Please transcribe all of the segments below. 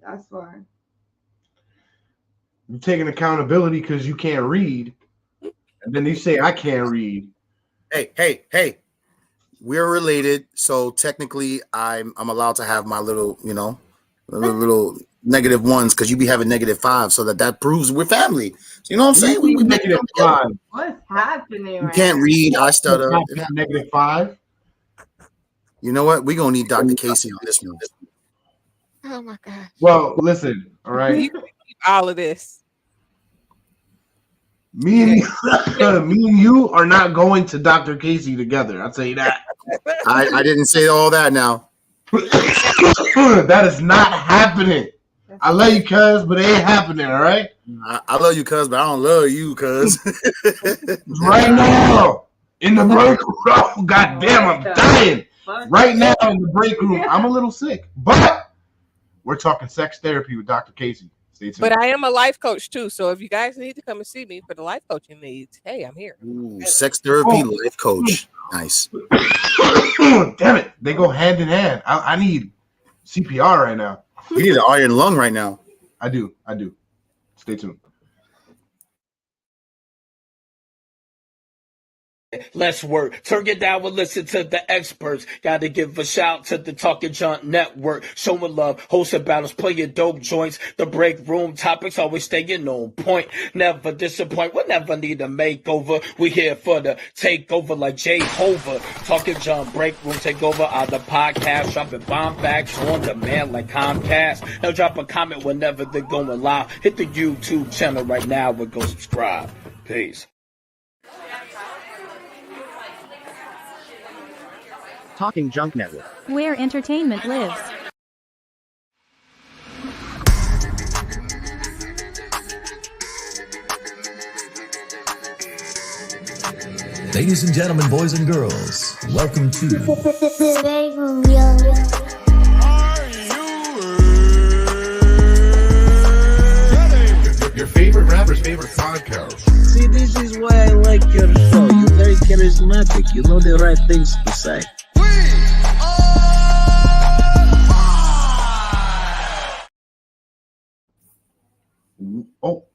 That's fine. You're taking accountability because you can't read, and then you say I can't read. Hey. We're related, so technically I'm allowed to have my little, little negative ones because you be having -5, so that proves we're family. So you know what I'm saying? We make negative them together. 5. What's happening You right can't now? read, I stutter. -5. You know what? We're gonna need Dr. Kaci on this one. Oh my gosh. Well, listen, all right. You keep all of this. Me and you are not going to Dr. Kaci together. I'll tell you that. I didn't say all that now. That is not happening. I love you, cuz, but it ain't happening, all right? I love you, cuz, but I don't love you, cuz. Right now, in the break room. Oh, God damn, I'm dying. Right now in the break room. I'm a little sick, but we're talking sex therapy with Dr. Kaci. Stay tuned. But I am a life coach too, so if you guys need to come and see me for the life coaching needs, hey, I'm here. Ooh, sex therapy life coach. Nice. Damn it. They go hand in hand. I need CPR right now. You need an iron lung right now. I do. Stay tuned. Let's work. Turn it down and listen to the experts. Gotta give a shout to the Talking Junk Network. Showing love, hosting battles, playing dope joints. The break room topics always staying on point. Never disappoint. We'll never need a makeover. We here for the takeover like Jehovah. Talking Junk Break Room Takeover on the podcast. Dropping bomb facts on demand like Comcast. Now drop a comment whenever they're going live. Hit the YouTube channel right now and go subscribe. Peace. Talking Junk Network, where entertainment lives. Ladies and gentlemen, boys and girls, welcome to your favorite rapper's favorite podcast. See, this is why I like your show. You're very charismatic. You know the right things to say. Oh,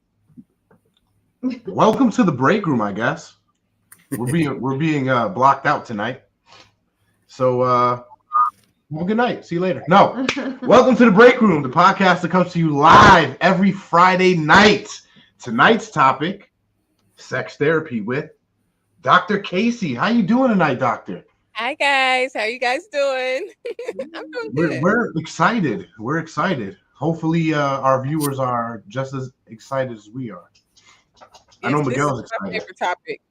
welcome to the break room. I guess we're being blocked out tonight. So, well, good night. See you later. No, welcome to the break room, the podcast that comes to you live every Friday night. Tonight's topic: sex therapy with Dr. Kaci. How you doing tonight, Doctor? Hi guys, how you guys doing? I'm doing good. We're excited. We're excited. Hopefully, our viewers are just as excited as we are. I know Miguel's excited. My favorite topic.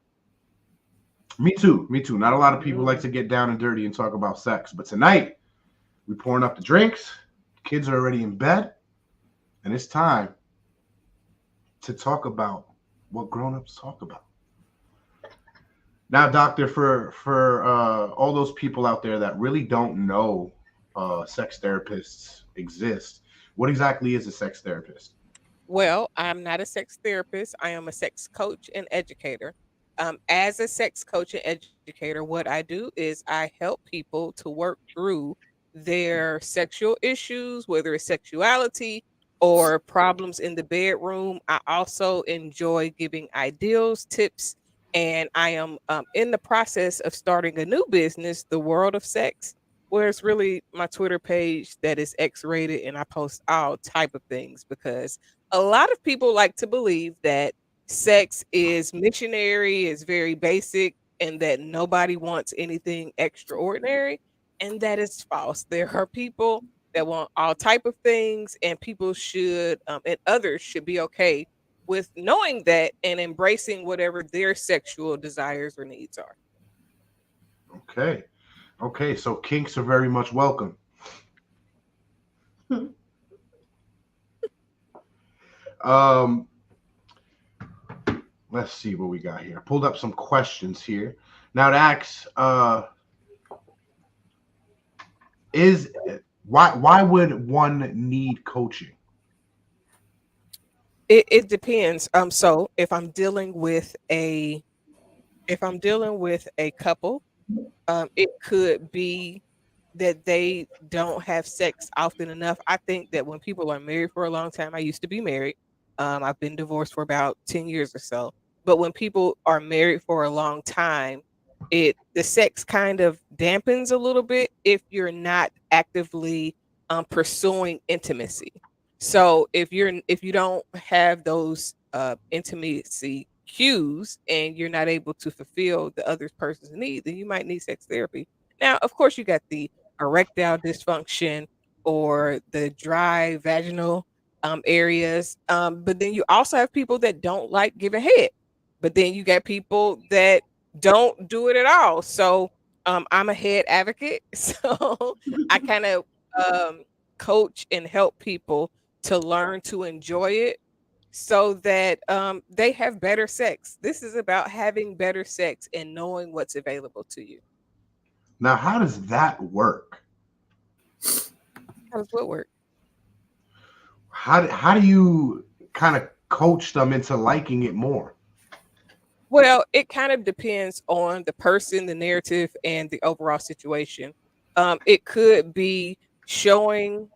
Me too. Not a lot of people like to get down and dirty and talk about sex, but tonight we're pouring up the drinks. Kids are already in bed, and it's time to talk about what grown-ups talk about. Now, Doctor, for all those people out there that really don't know sex therapists exist, what exactly is a sex therapist? Well, I'm not a sex therapist. I am a sex coach and educator. As a sex coach and educator, what I do is I help people to work through their sexual issues, whether it's sexuality or problems in the bedroom. I also enjoy giving ideals, tips, and I am in the process of starting a new business, The World of Sex, where it's really my Twitter page that is X-rated, and I post all type of things because a lot of people like to believe that sex is missionary, is very basic, and that nobody wants anything extraordinary, and that is false. There are people that want all type of things, and people should and others should be okay with knowing that and embracing whatever their sexual desires or needs are. Okay, so kinks are very much welcome. Let's see what we got here. I pulled up some questions here. Now to ask, why would one need coaching? It depends. So if I'm dealing with a couple, it could be that they don't have sex often enough. I think that when people are married for a long time, I used to be married. I've been divorced for about 10 years or so. But when people are married for a long time, the sex kind of dampens a little bit if you're not actively pursuing intimacy. So if you don't have those intimacy cues and you're not able to fulfill the other person's need, then you might need sex therapy. Now, of course, you got the erectile dysfunction or the dry vaginal areas. But then you also have people that don't like giving head. But then you got people that don't do it at all. So I'm a head advocate. So I kind of um, coach and help people to learn to enjoy it so that they have better sex. This is about having better sex and knowing what's available to you. Now, how does that work? How does what work? How do you kind of coach them into liking it more? Well, it kind of depends on the person, the narrative, and the overall situation. It could be showing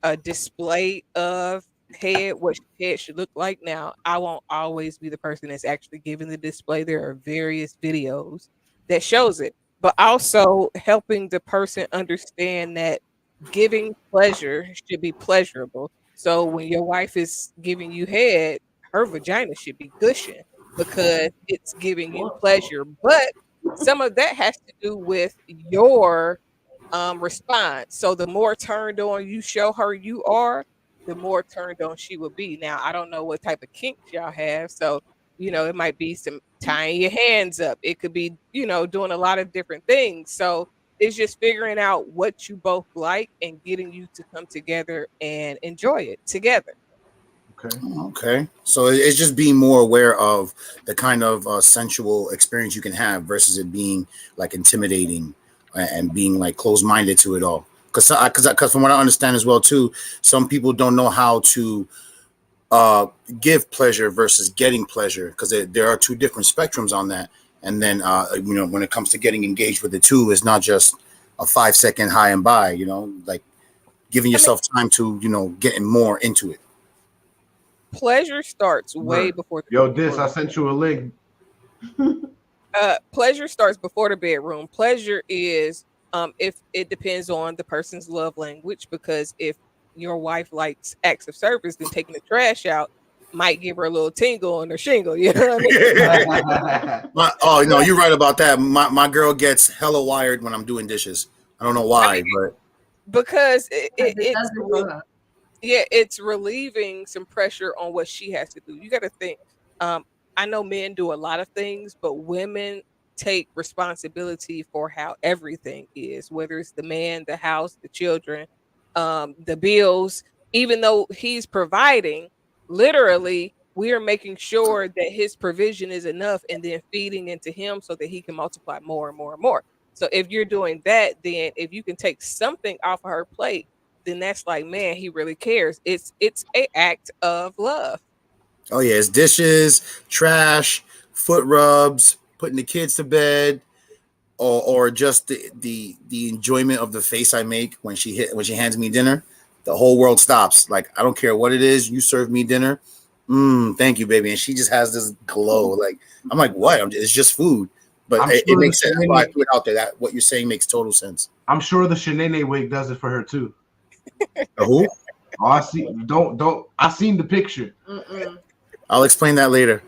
a display of head, what head should look like. Now, I won't always be the person that's actually giving the display. There are various videos that shows it, but also helping the person understand that giving pleasure should be pleasurable. So when your wife is giving you head, her vagina should be gushing because it's giving you pleasure. But some of that has to do with your response. So the more turned on you show her you are, the more turned on she will be. Now, I don't know what type of kinks y'all have. So, it might be some tying your hands up. It could be, doing a lot of different things. So it's just figuring out what you both like and getting you to come together and enjoy it together. Okay. Okay, so it's just being more aware of the kind of sensual experience you can have versus it being like intimidating and being like closed-minded to it all. Because from what I understand as well too, some people don't know how to give pleasure versus getting pleasure because there are two different spectrums on that. And then when it comes to getting engaged with the two, it's not just a 5 second high and by. Like giving I mean, yourself time to getting more into it. pleasure starts way Right. before the Yo, I bedroom. sent you a link. Pleasure starts before the bedroom. Pleasure is if it depends on the person's love language, because if your wife likes acts of service, then taking the trash out might give her a little tingle on her shingle. You know what I mean? Oh no, you're right about that. My girl gets hella wired when I'm doing dishes. I don't know I why, mean, but because it's relieving some pressure on what she has to do. You got to think. Um, I know men do a lot of things, but women take responsibility for how everything is, whether it's the man, the house, the children, the bills. Even though he's providing, literally, we are making sure that his provision is enough, and then feeding into him so that he can multiply more and more and more. So if you're doing that, then if you can take something off of her plate, then that's like, man, he really cares. It's a act of love. oh yeah, it's dishes, trash, foot rubs, putting the kids to bed, or just the enjoyment of the face I make when she hands me dinner. The whole world stops. Like I don't care what it is. You serve me dinner. Thank you, baby. And she just has this glow. Like I'm like, what? It's just food, but I'm it sure makes the sense. That's why I Shanae, put it out there. That what you're saying makes total sense. I'm sure the Shanae wig does it for her too. The who? Oh, I see. Don't. I seen the picture. I'll explain that later.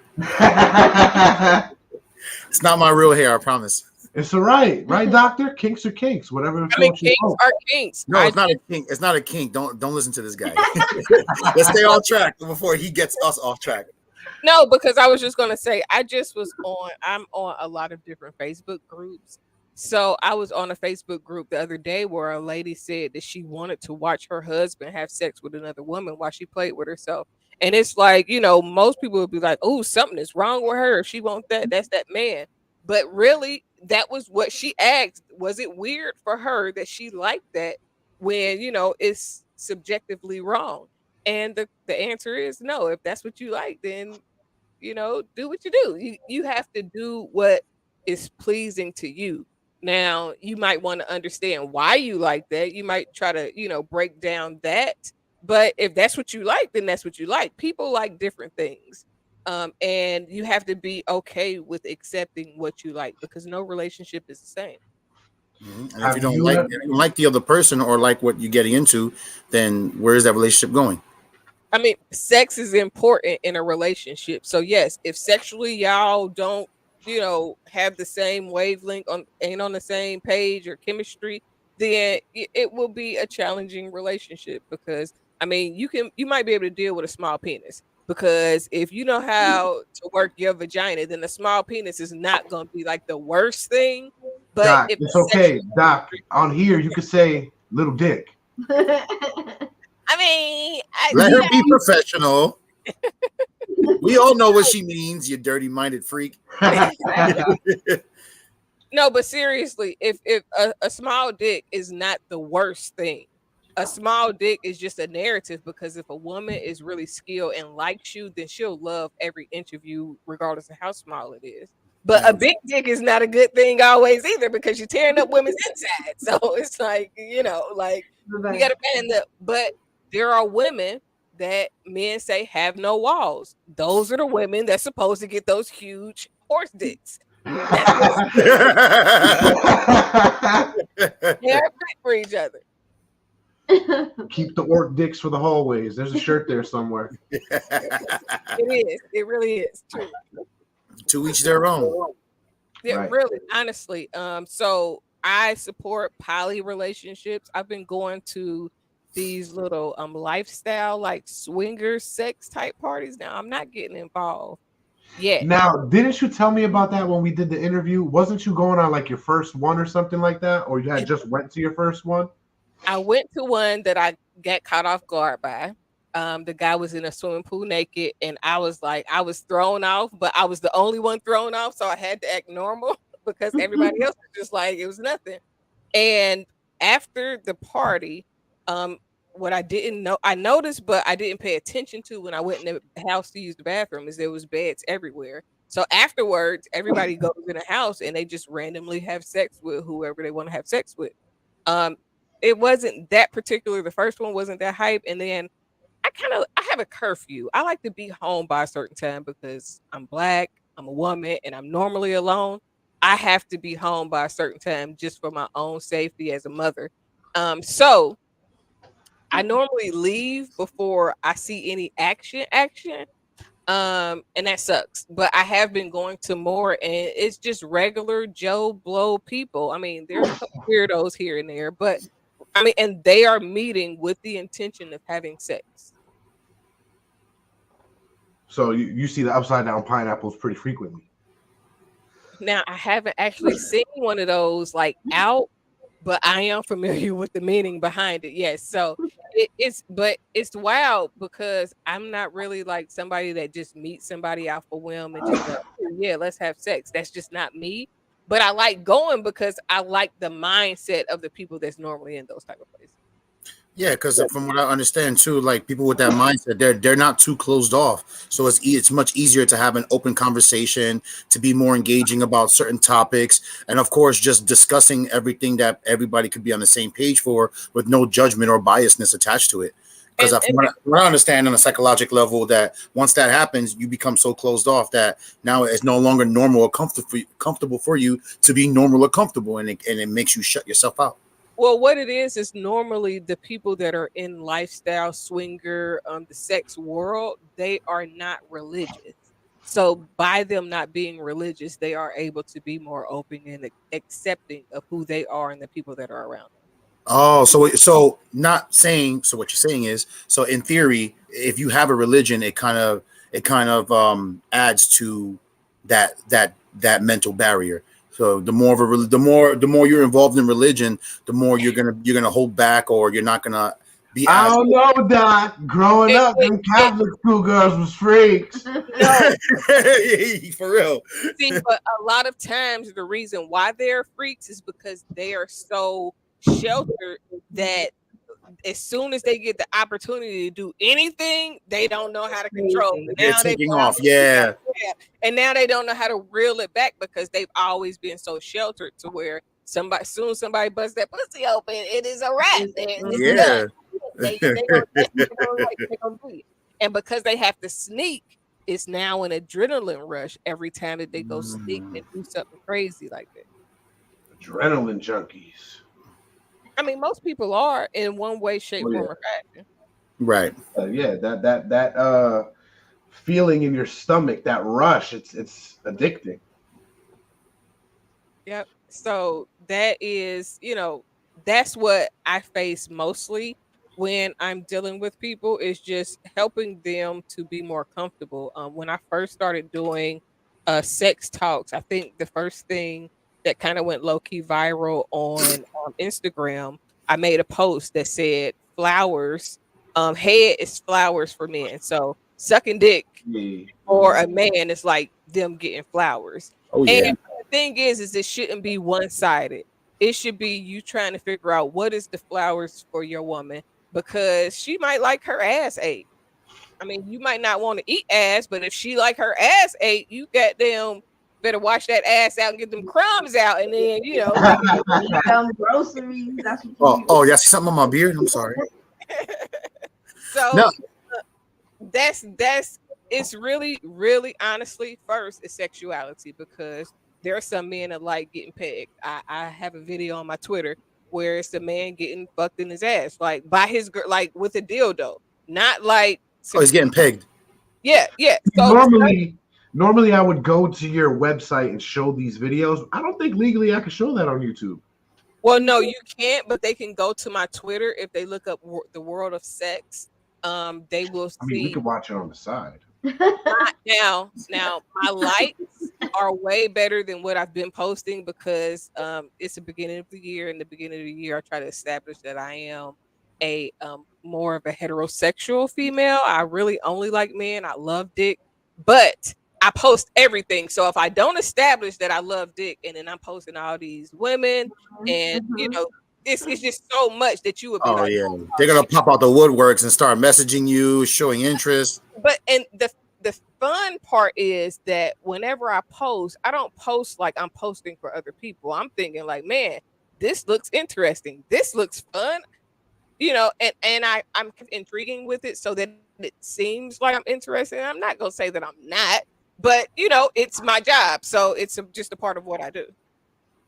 It's not my real hair, I promise. It's all right, right, doctor? Kinks are kinks, whatever I mean, floats your kinks boat. are kinks. No, it's not a kink. It's not a kink. Don't listen to this guy. Let's stay on track before he gets us off track. No, because I was just gonna say I'm on a lot of different Facebook groups. So I was on a Facebook group the other day where a lady said that she wanted to watch her husband have sex with another woman while she played with herself. And it's like, most people would be like, oh, something is wrong with her. If she wants that, that's that man. But really, that was what she asked. Was it weird for her that she liked that when, it's subjectively wrong? And the answer is no. If that's what you like, then do what you do. You have to do what is pleasing to you. Now, you might want to understand why you like that. You might try to, break down that. But if that's what you like, then that's what you like. People like different things. And you have to be okay with accepting what you like because no relationship is the same. And if Have you don't you like ever, if you don't like the other person or like what you're getting into, then where is that relationship going? I mean, sex is important in a relationship. So yes, if sexually y'all don't, have the same wavelength ain't on the same page or chemistry, then it will be a challenging relationship because I mean, you might be able to deal with a small penis because if you know how to work your vagina, then a small penis is not going to be like the worst thing. But Doc? if It's the okay, sexual Doc. On here, you could say little dick. I mean, Let her be professional. We all know what she means, you dirty-minded freak. No, but seriously, if a small dick is not the worst thing, a small dick is just a narrative because if a woman is really skilled and likes you, then she'll love every inch of you, regardless of how small it is. But a big dick is not a good thing always either because you're tearing up women's inside. So it's like, like you gotta band up. But there are women that men say have no walls. Those are the women that's supposed to get those huge horse dicks. That's what they're fit for each other. Keep the orc dicks for the hallways. There's a shirt there somewhere. It is. It really is true. To each their own. Yeah, Right. really, honestly. So I support poly relationships. I've been going to these little lifestyle like swinger sex type parties. Now I'm not getting involved yet. Now, didn't you tell me about that when we did the interview? Wasn't you going on like your first one or something like that? Or you had just went to your first one? I went to one that I got caught off guard by. The guy was in a swimming pool naked, and I was thrown off, but I was the only one thrown off, so I had to act normal because everybody else was just like it was nothing. And after the party, what I didn't know, I noticed, but I didn't pay attention to when I went in the house to use the bathroom, is there was beds everywhere. So afterwards, everybody goes in the house and they just randomly have sex with whoever they want to have sex with. Um, it wasn't that particular. The first one wasn't that hype, and then I have a curfew. I like to be home by a certain time because I'm black, I'm a woman, and I'm normally alone. I have to be home by a certain time just for my own safety as a mother. So I normally leave before I see any action. And that sucks. But I have been going to more and it's just regular Joe Blow people. I mean, there's a couple weirdos here and there, but I mean, and they are meeting with the intention of having sex. So you see the upside down pineapples pretty frequently. Now, I haven't actually seen one of those like out, but I am familiar with the meaning behind it. Yes. So it's wild because I'm not really like somebody that just meets somebody off a whim and just like, "Oh, yeah, let's have sex." That's just not me. But I like going because I like the mindset of the people that's normally in those type of places. Yeah, because from what I understand too, like people with that mindset, they're not too closed off. So it's much easier to have an open conversation, to be more engaging about certain topics, and of course, just discussing everything that everybody could be on the same page for, with no judgment or biasness attached to it. Because from what I understand on a psychological level, that once that happens, you become so closed off that now it's no longer normal or comfortable for you to be normal or comfortable, and it makes you shut yourself out. Well, what it is normally the people that are in lifestyle swinger, the sex world, they are not religious. So by them not being religious, they are able to be more open and accepting of who they are and the people that are around them. Oh, so not saying so. What you're saying is, so in theory, if you have a religion, it kind of adds to that mental barrier. So the more of the more you're involved in religion, the more you're gonna hold back, or you're not gonna be. I don't know, Doc. Growing up, them Catholic schoolgirls was freaks. No, for real. See, but a lot of times the reason why they're freaks is because they are so sheltered that as soon as they get the opportunity to do anything, they don't know how to control it. They're taking off, yeah. And now they don't know how to reel it back because they've always been so sheltered to where somebody busts that pussy open, it is a wrap. Yeah. They gonna do it. And because they have to sneak, it's now an adrenaline rush every time that they go sneak and do something crazy like that. Adrenaline junkies. I mean, most people are in one way, shape, form, or fashion. Right. Yeah, that feeling in your stomach, that rush, it's addicting. Yep. So that is, that's what I face mostly when I'm dealing with people, is just helping them to be more comfortable. When I first started doing sex talks, I think the first thing that kind of went low key viral on Instagram, I made a post that said flowers, head is flowers for men. So sucking dick for a man is like them getting flowers. Oh yeah. And the thing is it shouldn't be one sided. It should be you trying to figure out what is the flowers for your woman, because she might like her ass ate. I mean, you might not want to eat ass, but if she like her ass ate, you goddamn better wash that ass out and get them crumbs out, and then some groceries. That's what oh, yeah, something on my beard. I'm sorry. So no. That's it's really, really honestly, first is sexuality, because there are some men that like getting pegged. I have a video on my Twitter where it's the man getting fucked in his ass, like by his girl, like with a dildo, not like. Oh, he's getting pegged. Yeah. So normally I would go to your website and show these videos. I don't think legally I can show that on YouTube. Well, no, you can't, but they can go to my Twitter if they look up the world of sex. They will see. I mean, we can watch it on the side. Now, my likes are way better than what I've been posting, because it's the beginning of the year. In the beginning of the year, I try to establish that I am a more of a heterosexual female. I really only like men. I love dick, but I post everything. So if I don't establish that I love dick, and then I'm posting all these women, and it's just so much that you would be like, yeah, they're gonna pop out the woodworks and start messaging you, showing interest. But and the fun part is that whenever I post, I don't post like I'm posting for other people. I'm thinking like, man, this looks interesting. This looks fun. And I'm intriguing with it so that it seems like I'm interested. And I'm not gonna say that I'm not, but it's my job, so it's just a part of what I do.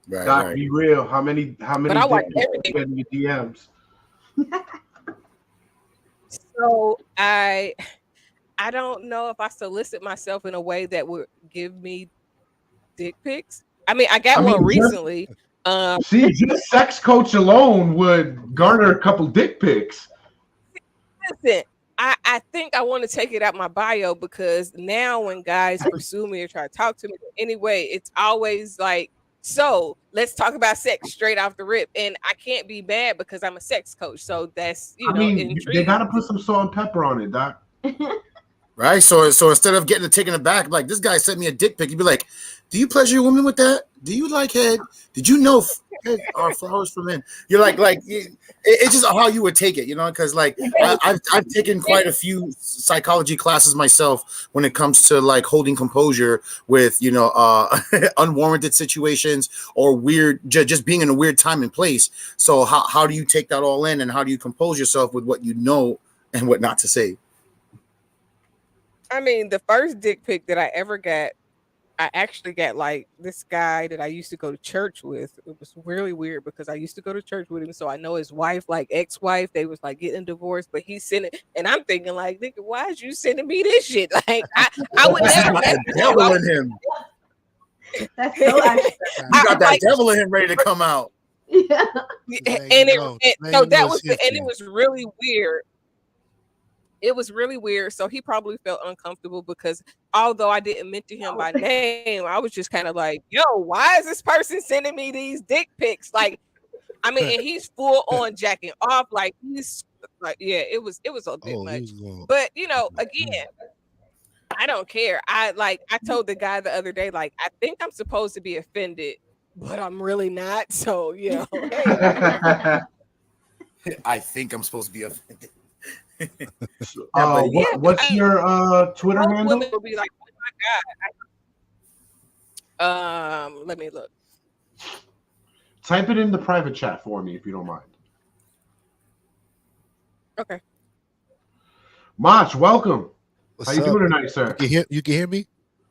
Right, Jacq, be real. How many? But I watch everything in your DMs. So I don't know if I solicit myself in a way that would give me dick pics. I mean, I got one recently. See, just sex coach alone would garner a couple dick pics. Listen, I think I want to take it out my bio, because now when guys pursue me or try to talk to me anyway, it's always like, so let's talk about sex straight off the rip. And I can't be mad because I'm a sex coach. So that's, intriguing. They got to put some salt and pepper on it, Doc. Right? So instead of getting it taken aback, like, this guy sent me a dick pic, you'd be like, do you pleasure your woman with that? Do you like head? Did you know head are flowers for men? You're it's just how you would take it, because like I've taken quite a few psychology classes myself when it comes to like holding composure with unwarranted situations or weird, just being in a weird time and place. So how do you take that all in, and how do you compose yourself with what you know and what not to say? I mean, the first dick pic that I ever got, I actually got like this guy that I used to go to church with. It was really weird because I used to go to church with him. So I know his wife, like ex-wife, they was like getting divorced, but he sent it. And I'm thinking like, nigga, why is you sending me this shit? Like I would never that devil in him. That's so actually. You got that devil in him ready to come out. Yeah. It was really weird. It was really weird. So he probably felt uncomfortable because although I didn't mention him by name, I was just kind of like, yo, why is this person sending me these dick pics? Like, I mean, and he's full on jacking off. Like he's like, yeah, it was a bit much. But again, I don't care. I told the guy the other day, like, I think I'm supposed to be offended, but I'm really not. So, hey. I think I'm supposed to be offended. What's your Twitter handle? Will be like, oh my God. Let me look. Type it in the private chat for me if you don't mind. Okay. Mach, welcome. What's How you up? doing tonight, sir? You can hear me?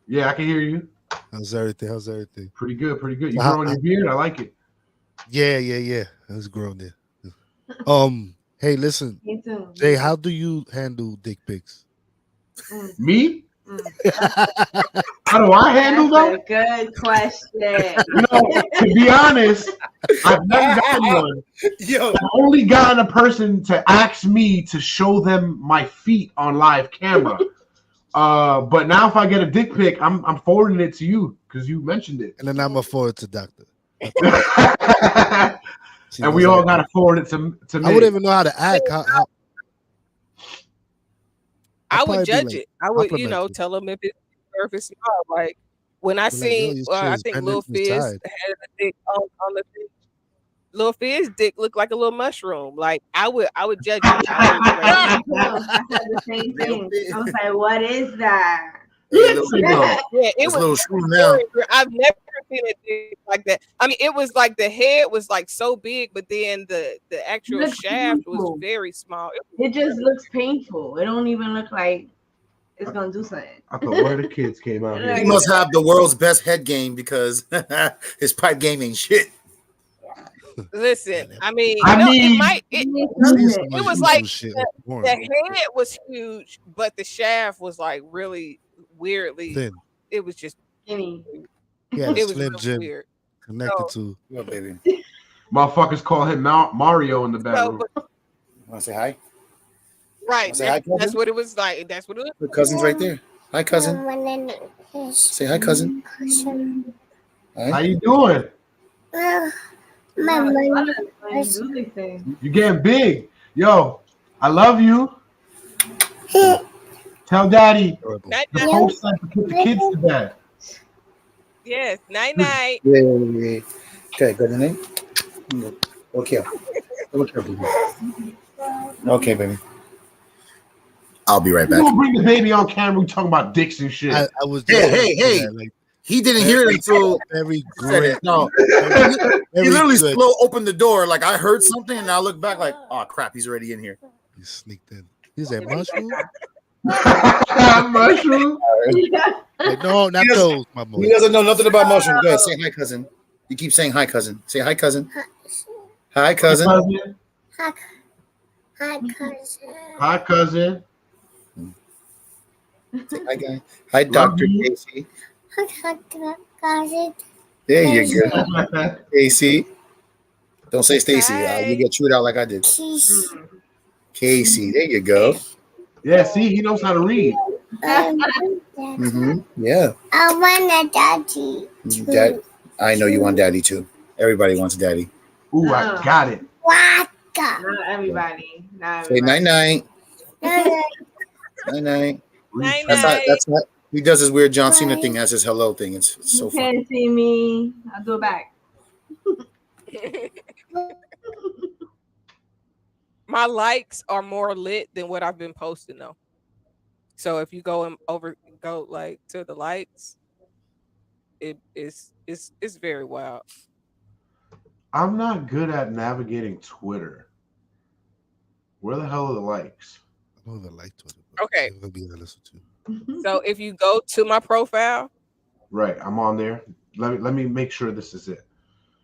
Yeah, I can hear you. How's everything? Pretty good, pretty good. You growing your beard? I like it. Yeah. I was growing there. Hey, listen, Me too. Jay, how do you handle dick pics? Me? How do I handle them? That's a good question. To be honest, I've never gotten one. I've only gotten a person to ask me to show them my feet on live camera. But now if I get a dick pic, I'm forwarding it to you because you mentioned it. And then I'm gonna forward it to Doctor. And we all gotta forward it to me. I wouldn't even know how to act. I would judge it. I would, tell them if it's not. Like when I seen, I think Lil Fizz had a dick on the thing. Lil Fizz dick looked like a little mushroom. Like I would judge it. I had the same thing. I was like, "What is that?" It was little shroom now. I've never seen a dick like that. I mean, it was like the head was like so big, but then the actual shaft was very small. It just looks painful. It don't even look like it's gonna do something. I thought one of the kids came out here. He must have the world's best head game because his pipe game ain't shit. Listen, I mean, it was like the head was huge, but the shaft was like really weirdly thin. It was just skinny. Yeah, it was Slim Jim weird. Connected to baby. Motherfuckers call him Mario in the bedroom. Want to say hi? Right. Say hi, that's what it was like. That's what it was. Your cousin's right there. Hi, cousin. Say hi, cousin. Hi. How you doing? You getting big. Yo, I love you. Tell daddy the host to put the kids to bed. Yes, night. Yeah. Okay, good night. Okay. Okay, baby. I'll be right back. You gonna bring the baby on camera? We talking about dicks and shit. I was hey. He didn't hear it until very great. No, he literally slow opened the door. Like I heard something, and I look back like, oh crap, he's already in here. He sneaked in. He's a mushroom. Mushroom? Like, no, not those. My boy. He doesn't know nothing about mushrooms. Go ahead, say hi, cousin. You keep saying hi, cousin. Say hi, cousin. Hi, cousin. Hi, cousin. Hi, cousin. Say hi, guy. Hi, Dr. Kaci. There you go. Kaci. Don't say Stacy. You get chewed out like I did. Casey. There you go. Yeah, see, he knows how to read. Yeah. I want a daddy. I know you want daddy too. Everybody wants daddy. Ooh, I got it. What? Not everybody. Say night-night. Night-night. That's not. He does his weird John Cena thing as his hello thing. It's so funny. You can't see me. I'll do it back. My likes are more lit than what I've been posting though. So if you go like to the likes, it's very wild. I'm not good at navigating Twitter. Where the hell are the likes? I don't even like Twitter. Okay. I'll be honest with you. So if you go to my profile, right, I'm on there. Let me make sure this is it.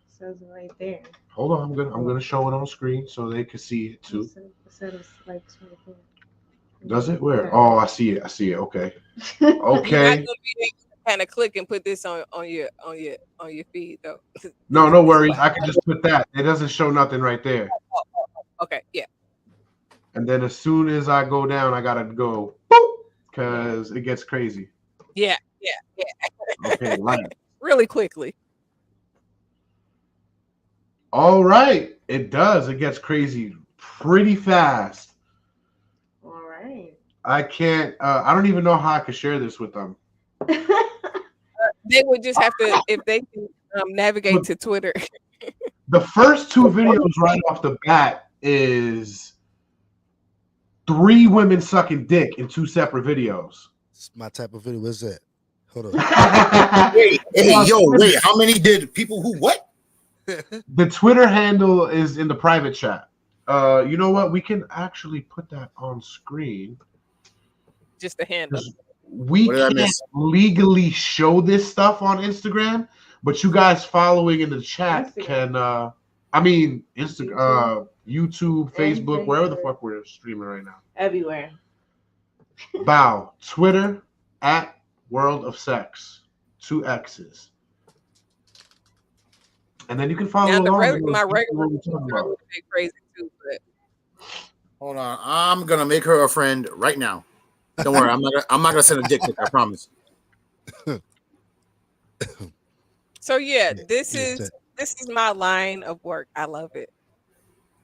Says it right there. Hold on, I'm gonna show it on screen so they can see it too. Does it? Where? Oh, I see it. Okay. Okay. kind of click and put this on your feed though. No worries. I can just put that. It doesn't show nothing right there. Okay, yeah. And then as soon as I go down, I gotta go because it gets crazy. Yeah. Okay, like really quickly. All right, it does. It gets crazy pretty fast. All right. I can't. I don't even know how I could share this with them. They would just have to, if they can navigate to Twitter. The first two videos right off the bat is 3 women sucking dick in 2 separate videos. It's my type of video. What's that? Hold on. Wait, how many did people who what? The Twitter handle is in the private chat. You know what? We can actually put that on screen. Just the handle. We can't legally show this stuff on Instagram, but you guys following in the chat can. Instagram, YouTube, Facebook, wherever the fuck we're streaming right now. Everywhere. Bow. Twitter at World of Sex. 2 X's. And then you can follow along. My regular would be crazy too, but hold on. I'm gonna make her a friend right now. Don't worry, I'm not gonna send a dick pic, I promise. So this is my line of work. I love it.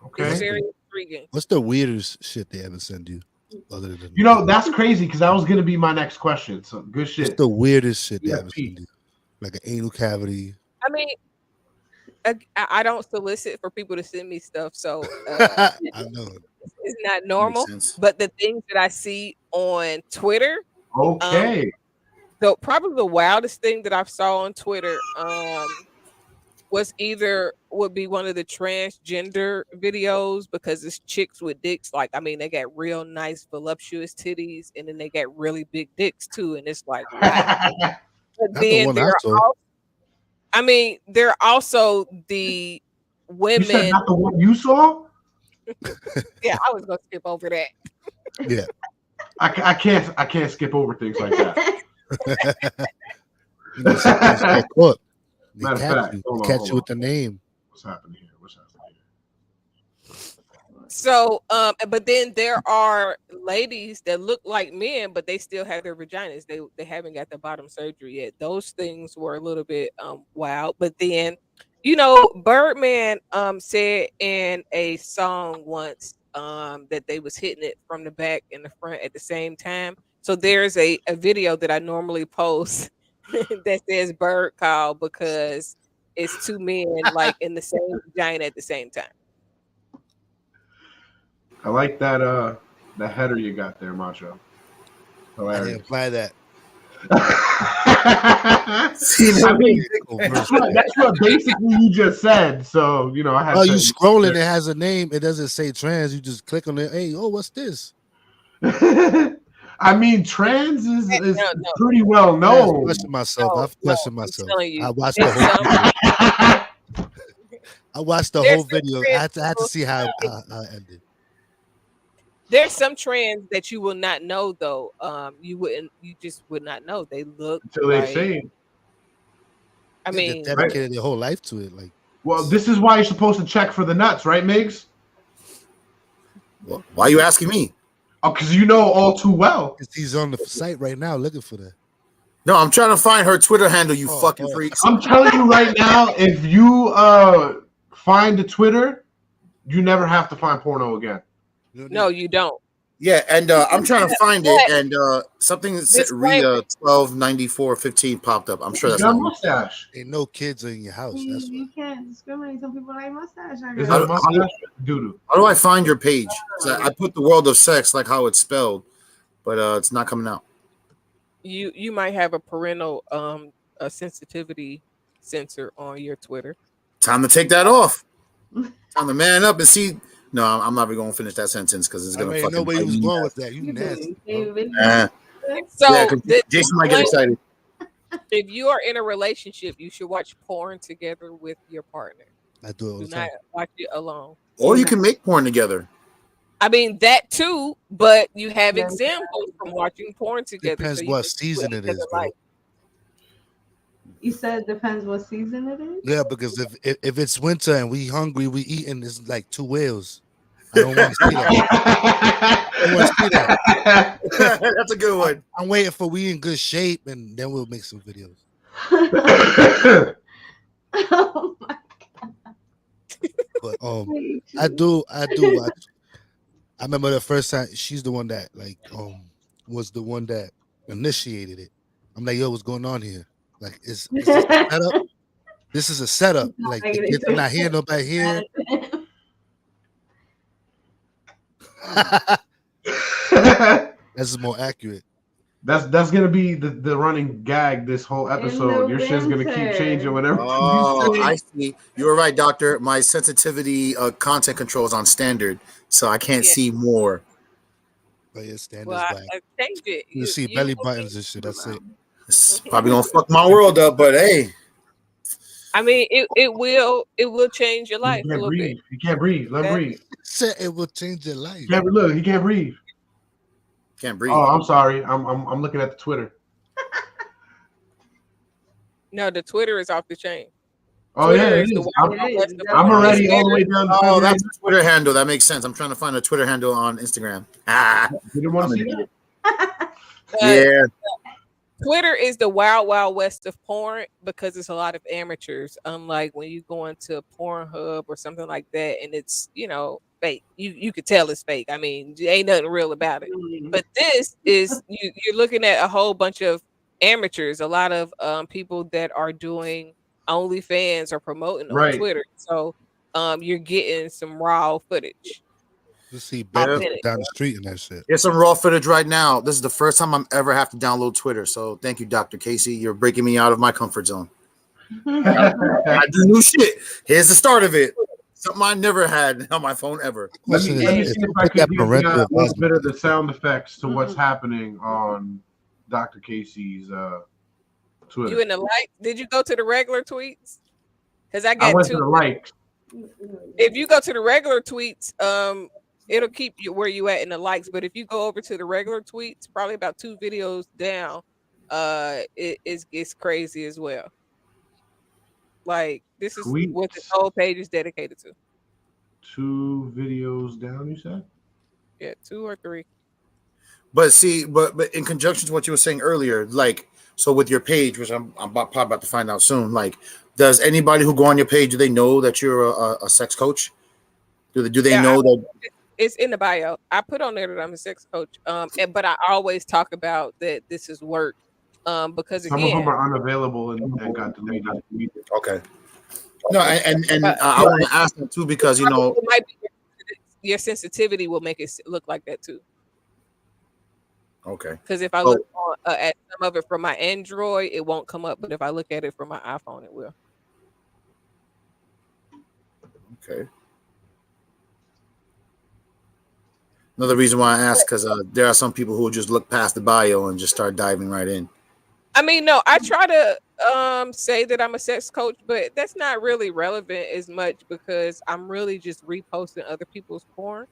Okay. It's very intriguing. What's the weirdest shit they ever send you? Other than that's crazy because that was gonna be my next question. So good shit. What's the weirdest shit they ever send you? Like an anal cavity. I mean, I don't solicit for people to send me stuff, so I know it's not normal. But the things that I see on Twitter, okay. So probably the wildest thing that I saw on Twitter would be one of the transgender videos, because it's chicks with dicks. Like, I mean, they got real nice voluptuous titties, and then they got really big dicks too. And it's like, wow. But then there are also the women. You said not the one you saw? Yeah, I was gonna skip over that. Yeah. I can't skip over things like that. Look, Matter of fact, catch you with the name. What's happening here? So, but then there are ladies that look like men, but they still have their vaginas. They haven't got the bottom surgery yet. Those things were a little bit wild. But then, Birdman said in a song once that they was hitting it from the back and the front at the same time. So there's a video that I normally post that says bird call, because it's 2 men like in the same vagina at the same time. I like that the header you got there, Macho. Hilarious. I didn't apply that. That's what basically you just said. So I had. Oh, you scrolling? It has a name. It doesn't say trans. You just click on it. Hey, what's this? I mean, trans is pretty well known. I've questioned myself. I've questioned myself. I watched the whole video. I had to see how it ended. There's some trans that you will not know, though. You just would not know. They look until they say. I mean, they dedicated their whole life to it. Like, well, this is why you're supposed to check for the nuts, right, Migs? Well, why are you asking me? Oh, because you know all too well. He's on the site right now looking for that. No, I'm trying to find her Twitter handle. You fucking freaks! I'm telling you right now, if you find the Twitter, you never have to find porno again. No, you don't. Yeah, and I'm trying to find it, and something that said Rita 129415 popped up. I'm sure that's not not mustache. Ain't no kids in your house. That's You can't discriminate. Some people like mustache. Is that a mustache? Doo-doo. How do I find your page? I put the World of Sex like how it's spelled, but it's not coming out. You might have a parental a sensitivity sensor on your Twitter. Time to take that off. Time to man up and see. No, I'm not even going to finish that sentence because it's going to fucking. Know where you was going with that. You nasty. So Jason might get excited. If you are in a relationship, you should watch porn together with your partner. I do it all the Do time. not watch it alone. Or you can make porn together. I mean that too, but you have examples from watching porn together. Depends so what season it is. Bro. You said it depends what season it is? Yeah, because if it's winter and we hungry, we eating, it's like 2 whales. I don't want to see that. I don't want to see that. That's a good one. I'm waiting for we in good shape, and then we'll make some videos. Oh my God. But I remember the first time she's the one that was the one that initiated it. I'm like, yo, what's going on here? Like, is this a setup? This is a setup. Like, the kids are not here, nobody here. This is more accurate. That's gonna be the running gag this whole episode. Your shit's gonna keep changing whatever. Oh, I see. You were right, doctor. My sensitivity content control is on standard, so I can't see more. But yeah, standards Well, black. I changed it. You see belly buttons and shit. That's it. It's probably gonna fuck my world up, but hey. I mean, it will change your life a little bit. He can't breathe. Let him breathe. Said it will change your life. He can't breathe. Can't breathe. Oh, I'm sorry. I'm looking at the Twitter. No, the Twitter is off the chain. Oh yeah, it is. I'm already all the way down. Oh, that's the Twitter handle. That makes sense. I'm trying to find a Twitter handle on Instagram. You didn't want to see that? Yeah. Twitter is the wild, wild west of porn because it's a lot of amateurs. Unlike when you go into Pornhub or something like that, and it's fake. You could tell it's fake. I mean, ain't nothing real about it. But this is you're looking at a whole bunch of amateurs. A lot of people that are doing OnlyFans or promoting on Twitter. So you're getting some raw footage. You see better down the street and that shit. Here's some raw footage right now. This is the first time I'm ever have to download Twitter. So thank you, Dr. Kaci. You're breaking me out of my comfort zone. I do new shit. Here's the start of it. Something I never had on my phone ever. Let me see if I can give a little bit of the sound effects to what's happening on Dr. Kaci's Twitter. You in the likes? Did you go to the regular tweets? Because I went two. to the likes. If you go to the regular tweets, it'll keep you where you at in the likes. But if you go over to the regular tweets, probably about 2 videos down, it's crazy as well. Like this is what this whole page is dedicated to. 2 videos down, you said? Yeah, 2 or 3. But see, but in conjunction to what you were saying earlier, like so with your page, which I'm probably about to find out soon, like does anybody who go on your page, do they know that you're a sex coach? Do they know that? It's in the bio. I put on there that I'm a sex coach. But I always talk about that this is work. Because some of them are unavailable and got deleted. Okay. No, and I want to ask them too because it might be your sensitivity will make it look like that too. Okay. Because if I look at some of it from my Android, it won't come up. But if I look at it from my iPhone, it will. Okay. Another reason why I ask because there are some people who just look past the bio and just start diving right in. I mean, no, I try to say that I'm a sex coach, but that's not really relevant as much because I'm really just reposting other people's porn.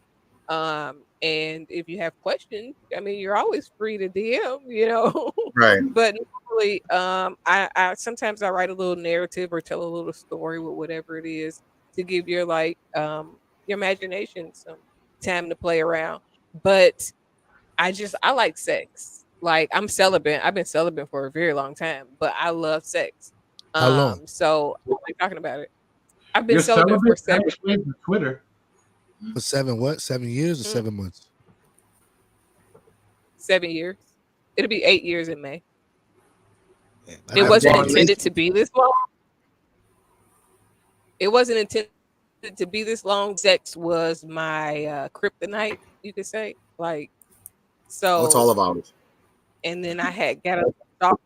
And if you have questions, I mean, you're always free to DM, Right. But normally, I sometimes I write a little narrative or tell a little story with whatever it is to give your your imagination some time to play around. But I like sex. Like I'm celibate. I've been celibate for a very long time, but I love sex. How long? So I like talking about it. I've been celibate for 7 years. Twitter. For 7 years or 7 months? 7 years. It'll be 8 years in May. Yeah, it wasn't intended to be this long. It wasn't intended to be this long. Sex was my kryptonite, you could say. Like, so it's all about it. And then I had got a stalker.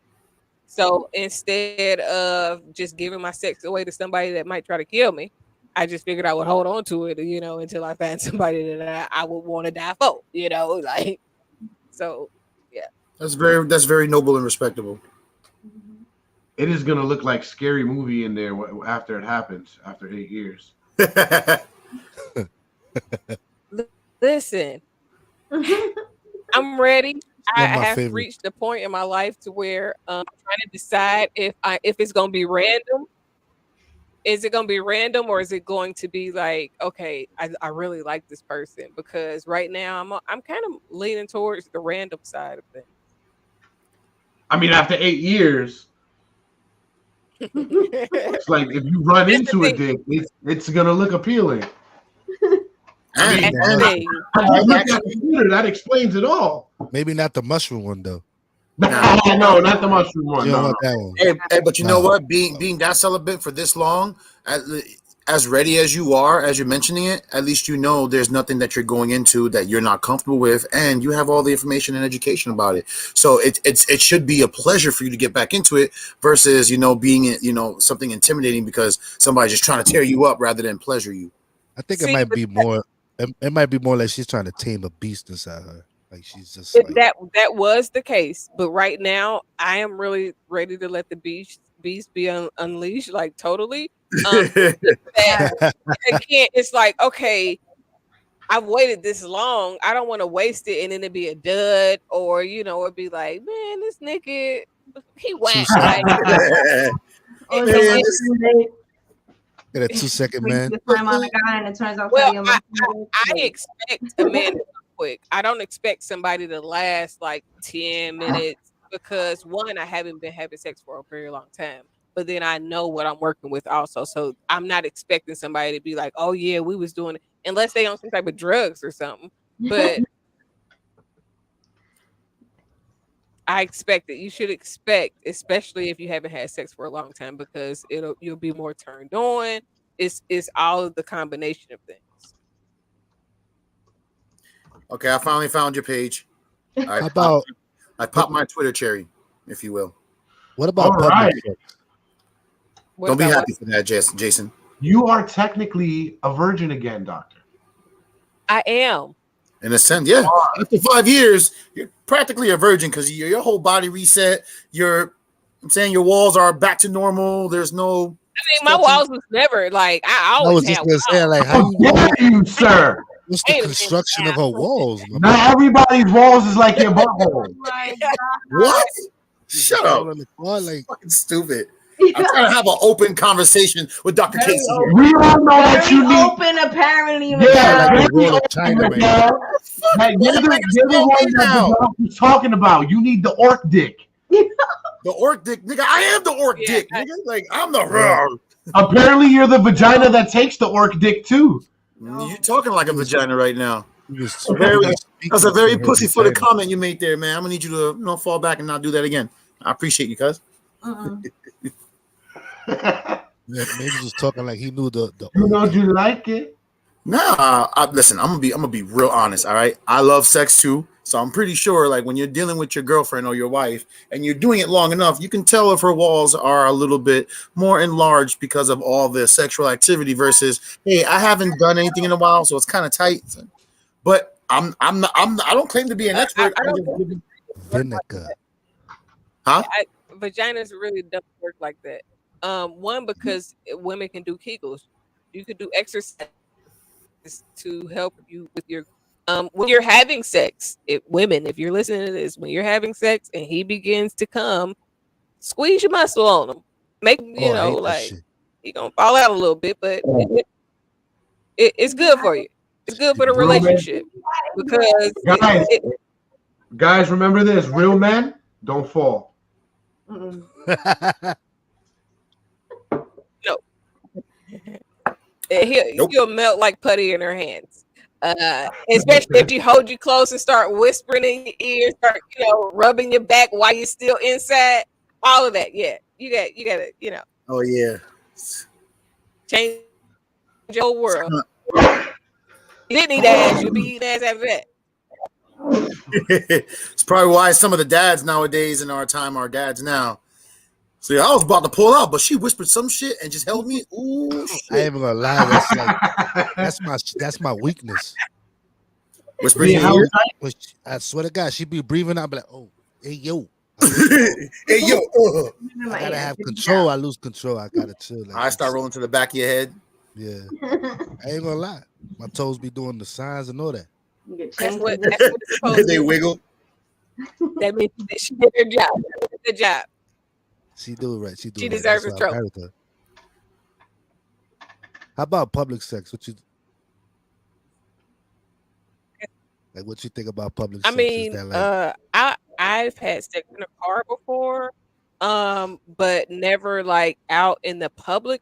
So instead of just giving my sex away to somebody that might try to kill me, I just figured I would hold on to it, until I find somebody that I would want to die for, like. So, yeah. That's very noble and respectable. It is gonna look like Scary Movie in there after it happens after 8 years. Listen, I'm ready. I have reached the point in my life to where I'm trying to decide if it's gonna be random. Is it gonna be random or is it going to be like, okay, I really like this person? Because right now I'm kind of leaning towards the random side of things. I mean, after 8 years, it's like if you run into a dick, it's gonna look appealing. I looked at the computer, that explains it all. Maybe not the mushroom one though. No, not the mushroom one. You don't no. want that one. Hey, but you know what? Being that celibate for this long, as ready as you are, as you're mentioning it, at least you know there's nothing that you're going into that you're not comfortable with, and you have all the information and education about it. So it should be a pleasure for you to get back into it versus, being, something intimidating because somebody's just trying to tear you up rather than pleasure you. I think it might be more. It might be more like she's trying to tame a beast inside her. Like she's just like that was the case, but right now I am really ready to let the beast be unleashed, like totally. Again, it's like, okay, I've waited this long. I don't want to waste it and then it'd be a dud, or it'd be like, man, this nigga, he whack. Get a 2-second man. On a guy and it turns out I expect a man to be quick. I don't expect somebody to last like 10 minutes because one, I haven't been having sex for a very long time. But then I know what I'm working with also. So I'm not expecting somebody to be like, oh yeah, we was doing it, unless they on some type of drugs or something. But I expect it. You should expect, especially if you haven't had sex for a long time, because you'll be more turned on. It's all of the combination of things. Okay, I finally found your page. I popped my Twitter cherry, if you will. What about public sex? Don't be happy for that, Jason. You are technically a virgin again, doctor. I am. In a sense, yeah. After 5 years, you're practically a virgin because your whole body reset. Your walls are back to normal. There's no. I mean, my walls was never like I always had walls. Like, how you, sir? What's the construction of her walls? Not everybody's walls is like your butthole. What? Shut up! Like fucking stupid. I'm trying to have an open conversation with Dr. Kaci here. We all know that you need open, apparently. Yeah, like the China right you're the one that the talking about. You need the orc dick. The orc dick, nigga. I am the orc dick, nigga. Like I'm the. Apparently, you're the vagina that takes the orc dick too. You're talking like a vagina right now. That's a very pussyfooted comment you made there, man. I'm gonna need you to fall back and not do that again. I appreciate you, cuz. Maybe just talking like he knew the you know you like it. Nah, listen, I'm gonna be real honest. All right, I love sex too, so I'm pretty sure like when you're dealing with your girlfriend or your wife and you're doing it long enough, you can tell if her walls are a little bit more enlarged because of all the sexual activity versus, hey, I haven't done anything in a while, so it's kind of tight. But I don't claim to be an expert. Huh? Vaginas really don't work like that. One, because women can do Kegels. You could do exercise to help you with your when you're having sex. Women, if you're listening to this, when you're having sex and he begins to come, squeeze your muscle on him. Make like he gonna fall out a little bit, but it's good for you. It's good for the relationship because guys, remember this: real men don't fall. No. He'll melt like putty in her hands. Especially if you hold you close and start whispering in your ear, start rubbing your back while you're still inside. All of that, yeah. You got to. Oh yeah. Change your whole world. You didn't eat ass, you'll be eating ass after that. It's probably why some of the dads nowadays in our time are dads now. See, I was about to pull out, but she whispered some shit and just held me. Ooh, shit. I ain't even gonna lie. That's my weakness. Whispering in your ear? I swear to God, she be breathing out, be like, "Oh, hey yo, hey yo." I gotta have control. I lose control. I gotta chill. Like, I start rolling to the back of your head. Yeah, I ain't gonna lie. My toes be doing the signs and all that. That's what it's supposed to They do. wiggle. That means she did her job. Good job. She do it right. She deserves a trophy. How about public sex? What you think about public sex? I mean, I've had sex in a car before, but never like out in the public.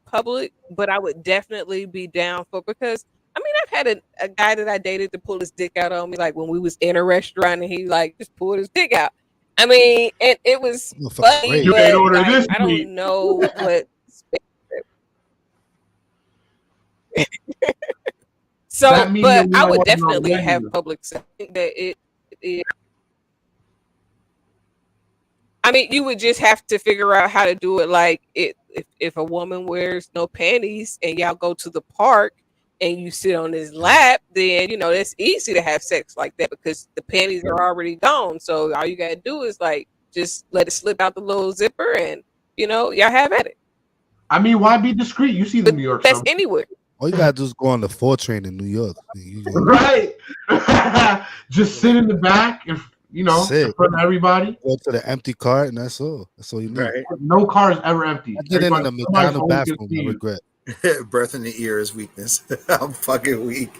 But I would definitely be down for, because I mean, I've had a guy that I dated to pull his dick out on me, like when we was in a restaurant and he like just pulled his dick out. I mean, and it was funny, but like, I don't know what. So, That medium but we I don't would want it on the definitely have menu. public sex. That it. I mean, you would just have to figure out how to do it. Like, if a woman wears no panties and y'all go to the park and you sit on his lap, then it's easy to have sex like that because the panties are already gone. So all you gotta do is like just let it slip out the little zipper, and y'all have at it. I mean, why be discreet? You see the New York That's summer. anywhere. All you gotta do is go on the 4 train in New York. Right. Just sit in the back and in front of everybody. Go to the empty car, and that's all. That's all you need. Right. No car is ever empty. I did it in the McDonald's bathroom. I regret. Breath in the ear is weakness. I'm fucking weak.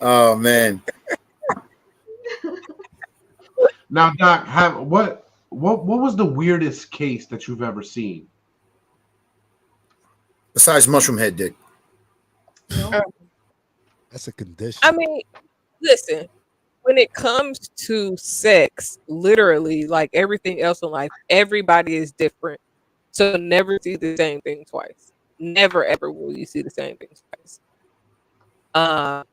Oh man. Now, Doc, what was the weirdest case that you've ever seen? Besides mushroom head dick. That's a condition. I mean, listen, when it comes to sex, literally, like everything else in life, everybody is different. So never see the same thing twice. Never ever will you see the same thing twice. I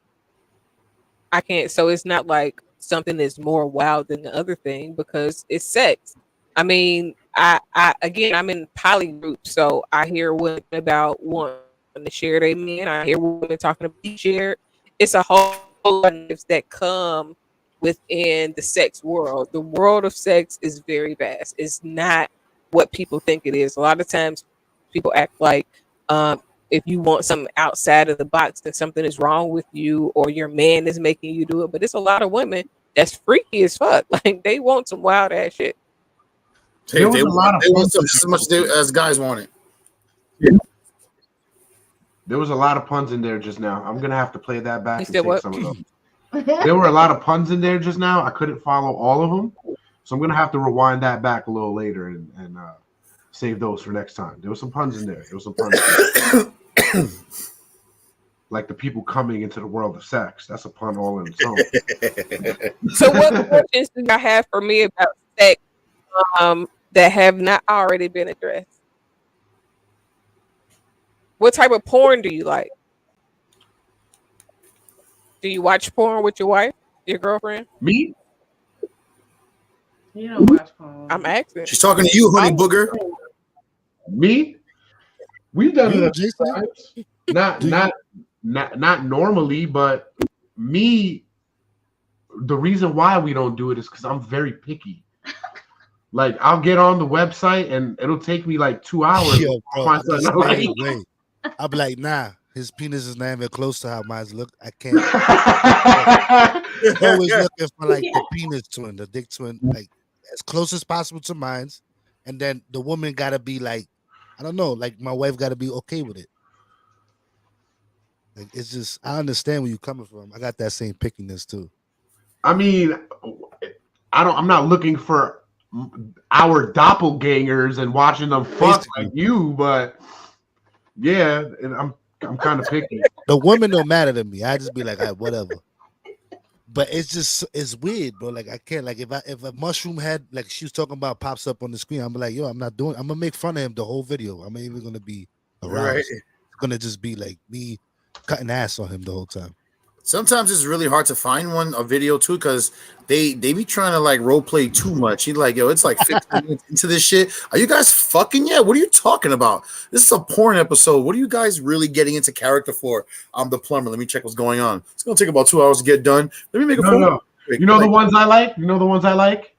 can't. So it's not like something is more wild than the other thing because it's sex. I mean, again, I'm in poly groups, so I hear women about wanting to share their men. I hear women talking about be shared. It's a whole lot of things that come within the sex world. The world of sex is very vast. It's not what people think it is. A lot of times people act like if you want something outside of the box, then something is wrong with you or your man is making you do it. But it's a lot of women that's freaky as fuck. Like they want some wild ass shit. They want some just as much as guys want it. There was a lot of puns in there just now. I'm gonna have to play that back and take what? some of them. There were a lot of puns in there just now. I couldn't follow all of them, so I'm gonna have to rewind that back a little later and save those for next time. There was some puns in there. There was some puns. Like the people coming into the world of sex. That's a pun all in its own. So what questions do y'all have for me about sex that have not already been addressed? What type of porn do you like? Do you watch porn with your wife, your girlfriend? Me? You don't watch porn. I'm asking. She's talking to you, honey booger. Me? We've done it a few times. Not normally, but me. The reason why we don't do it is because I'm very picky. Like I'll get on the website and it'll take me like 2 hours. Yo, bro, to find something I like. I'll be like, nah, his penis is not even close to how mine look. I can't. Always looking for like the penis twin, the dick twin, like as close as possible to mine's. And then the woman gotta be like, I don't know, like my wife gotta be okay with it. Like it's just, I understand where you're coming from. I got that same pickiness too. I mean, I'm not looking for our doppelgangers and watching them fuck like you, but yeah, and I'm kind of picky. The women don't matter to me. I just be like, all right, whatever. But it's weird, bro. Like I can't, like if a mushroom head, like she was talking about, pops up on the screen, I'm like, yo, I'm gonna make fun of him the whole video. I'm not even gonna be aroused. Right. It's gonna just be like me cutting ass on him the whole time. Sometimes it's really hard to find a video too, because they be trying to like role play too much. He's like, yo, it's like 15 minutes into this shit. Are you guys fucking yet? What are you talking about? This is a porn episode. What are you guys really getting into character for? I'm the plumber. Let me check what's going on. It's gonna take about 2 hours to get done. Let me make a phone. No. You know the ones I like? You know the ones I like?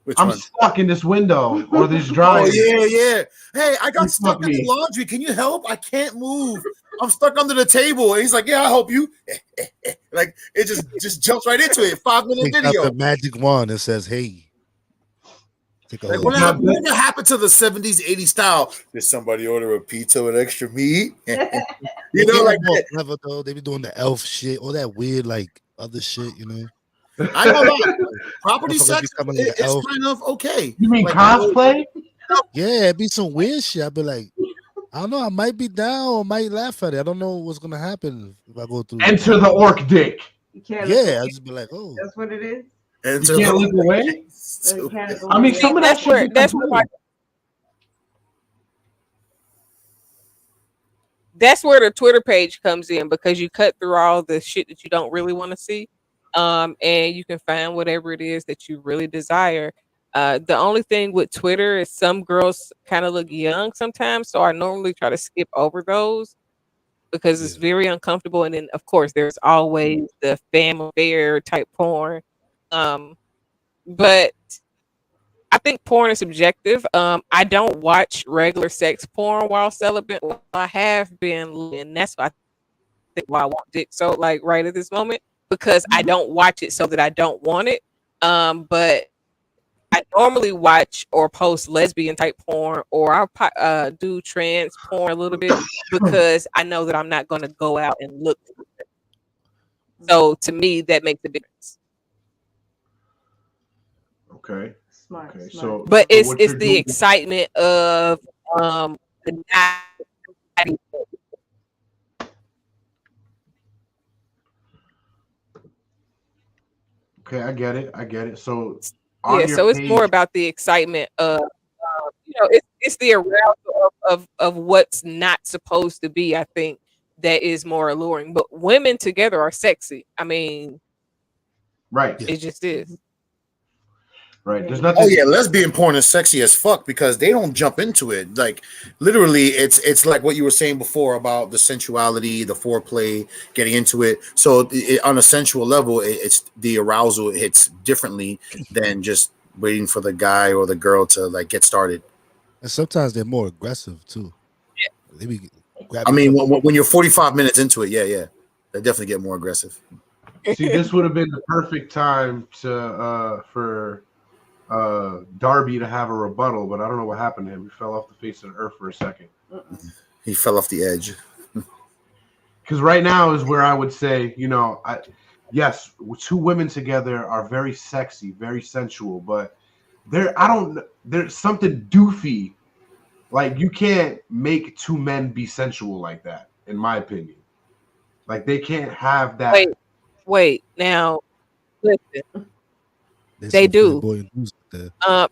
Which I'm one? stuck in this window or this dryer. Oh yeah. Hey, I got stuck in the laundry. Can you help? I can't move. I'm stuck under the table. And he's like, yeah, I'll help you. Like it just jumps right into it. 5-minute video. The magic wand that says, hey. Like, what happened to the 70s, 80s style? Did somebody order a pizza with extra meat? You know, like clever, though. They be doing the elf shit, all that weird, like other shit, you know. I know that. Property sex is kind of okay. You mean like, cosplay? Yeah, it'd be some weird shit. I'd be like, I don't know, I might be down or might laugh at it. I don't know what's gonna happen if I go through. Enter the orc dick. Yeah, I'll just be like, oh. That's what it is. You can't look away. I mean, some of that shit. That's where that's where the Twitter page comes in, because you cut through all the shit that you don't really want to see, and you can find whatever it is that you really desire. The only thing with Twitter is some girls kind of look young sometimes, so I normally try to skip over those because it's very uncomfortable. And then, of course, there's always the family affair type porn. But I think porn is subjective. I don't watch regular sex porn while celibate. Well, I have been, and that's why I think why I want dick so like right at this moment, because I don't watch it so that I don't want it. But I normally watch or post lesbian type porn, or I'll do trans porn a little bit because I know that I'm not going to go out and look for it. So to me, that makes a difference. Okay. Smart. Okay. Smart. So, But so it's what the you're doing- excitement of the night. Okay, I get it. I get it. So Yeah, so it's more about the excitement of it's the arousal of what's not supposed to be. I think that is more alluring. But women together are sexy. I mean, right? It just is. Right. There's nothing. Oh yeah, lesbian porn is sexy as fuck because they don't jump into it. Like literally, it's like what you were saying before about the sensuality, the foreplay, getting into it. So on a sensual level, it's the arousal hits differently than just waiting for the guy or the girl to like get started. And sometimes they're more aggressive too. Yeah. They be I mean, when you're 45 minutes into it, yeah, they definitely get more aggressive. See, this would have been the perfect time to for Darby to have a rebuttal, but I don't know what happened to him. He fell off the face of the earth for a second. He fell off the edge. Because right now is where I would say, yes, two women together are very sexy, very sensual, but there's something doofy. Like you can't make two men be sensual like that, in my opinion. Like they can't have that. Wait. Now, listen. They do.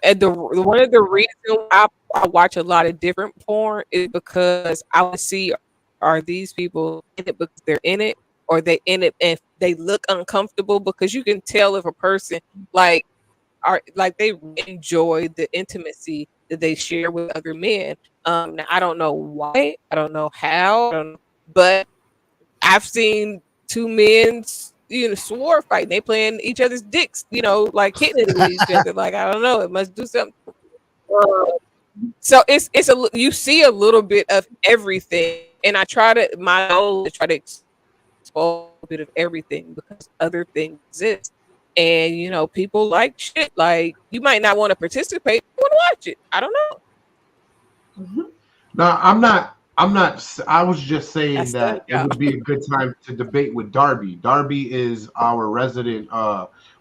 And one of the reasons I watch a lot of different porn is because I would see, are these people in it because they're in it, or they in it and they look uncomfortable? Because you can tell if a person they enjoy the intimacy that they share with other men. Now, I don't know why, I don't know how, but I've seen two men sword fighting. They playing each other's dicks, like hitting it with each other. Like, I don't know, it must do something. So you see a little bit of everything, and my goal is to try to expose a bit of everything because other things exist. And people like shit. Like, you might not want to participate, you want to watch it. I don't know. No, I'm not. I was just saying that it would be a good time to debate with Darby. Darby is our resident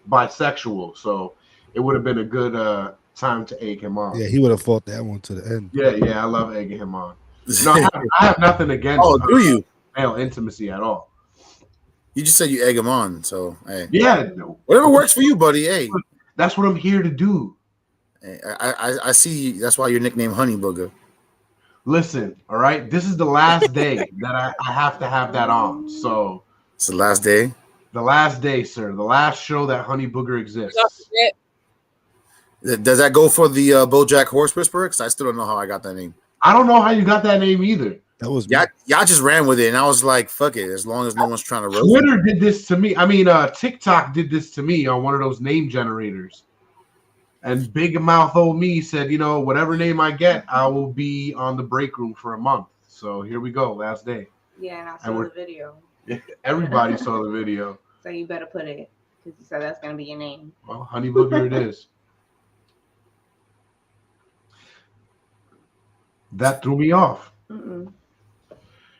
bisexual, so it would have been a good time to egg him on. Yeah, he would have fought that one to the end. Yeah, I love egging him on. No, I have nothing against do you? Male intimacy at all. You just said you egg him on, so hey. Yeah, whatever works for you, buddy. Hey, that's what I'm here to do. Hey, I see. That's why you're nicknamed Honey Booger. Listen, all right. This is the last day that I have to have that on. So it's the last day. The last day, sir. The last show that Honey Booger exists. Does that go for the BoJack Horse Whisperer? Because I still don't know how I got that name. I don't know how you got that name either. That was y'all just ran with it, and I was like, "Fuck it." As long as no one's trying to roast Twitter did this to me. I mean, TikTok did this to me on one of those name generators. And Big Mouth old me said, whatever name I get, I will be on the break room for a month. So here we go, last day. Yeah, and I saw the video. Everybody saw the video. So you better put it, because you said that's going to be your name. Well, Honey Booger it is. That threw me off. Mm-mm.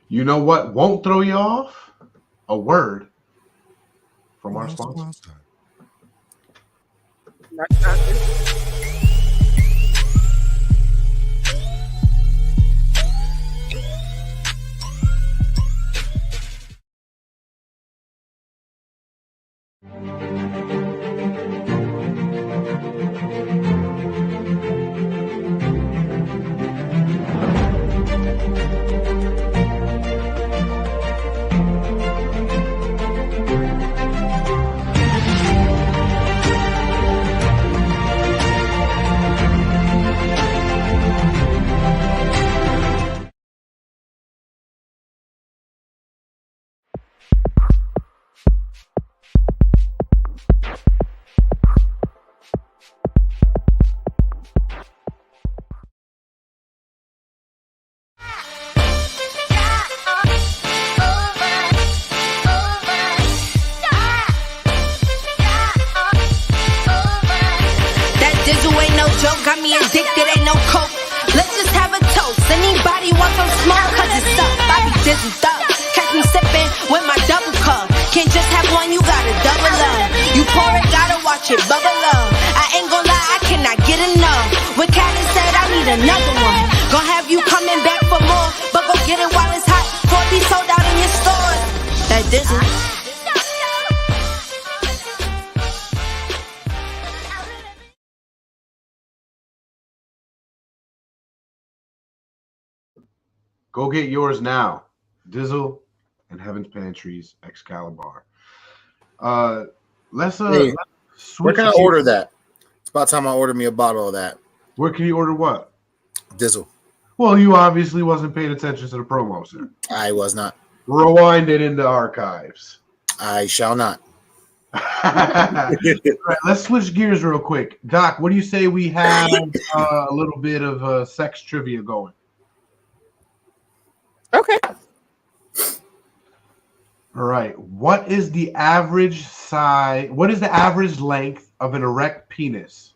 You know what won't throw you off? A word from our sponsor. me addicted, ain't no coke. Let's just have a toast. Anybody want some smoke? Cause it's up. I be dizzy up. Catch me sipping with my double cup. Can't just have one, you gotta double up. You pour it, gotta watch it bubble up. I ain't gon' lie, I cannot get enough. When Kaci said I need another one, gon' have you coming back for more. But go get it while it's hot, before it be sold out in your stores. That dizzy. Go get yours now. Dizzle and Heaven's Pantry's Excalibur. Let's Hey, switch. where can I order that? It's about time I order me a bottle of that. Where can you order what? Dizzle. Well, you obviously wasn't paying attention to the promo, sir. I was not. Rewind it in the archives. I shall not. All right, let's switch gears real quick. Doc, what do you say we have a little bit of sex trivia going? Okay. All right. What is the average size? What is the average length of an erect penis?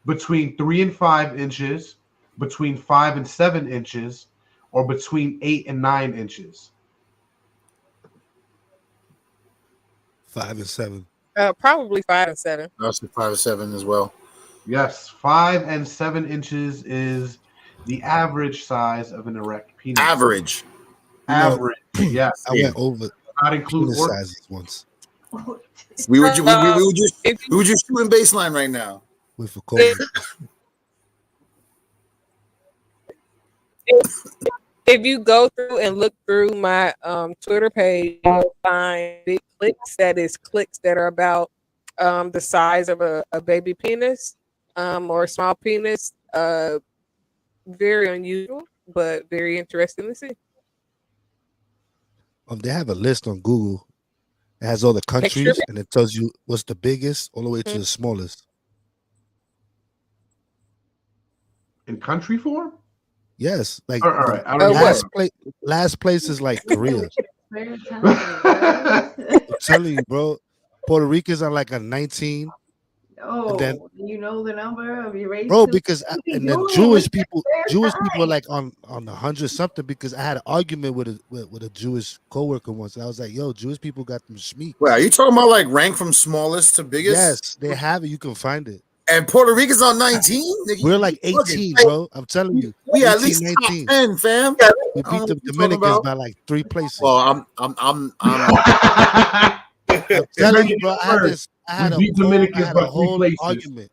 Between 3 and 5 inches, between 5 and 7 inches, or between 8 and 9 inches? 5 and 7. Probably 5 and 7. I was 5 and 7 as well. Yes, 5 and 7 inches is the average size of an erect penis. Average. Average. Yes. I went over not include penis work sizes once We were just shooting baseline right now. with a COVID. If you go through and look through my Twitter page, you'll find big clicks. That is clicks that are about the size of a baby penis or a small penis. Very unusual, but very interesting to see. They have a list on Google. It has all the countries and it tells you what's the biggest all the way to the smallest. in country form? Yes, like all right. I don't last place is like Korea. I'm telling you, bro. Puerto Ricans are like a 19. Oh, and then, you know the number of your race, bro. Because and then Jewish people are like on 100 something. Because I had an argument with a Jewish coworker once. And I was like, "Yo, Jewish people got them schmeek." Wait, are you talking about like rank from smallest to biggest? Yes, they have it. You can find it. And Puerto Rico's on 19. We're like 18, bro. I'm telling you, we 18, at least 19. top 10, fam. We beat the Dominicans by like 3 places. Well, I'm telling you, bro. I had a whole places. argument.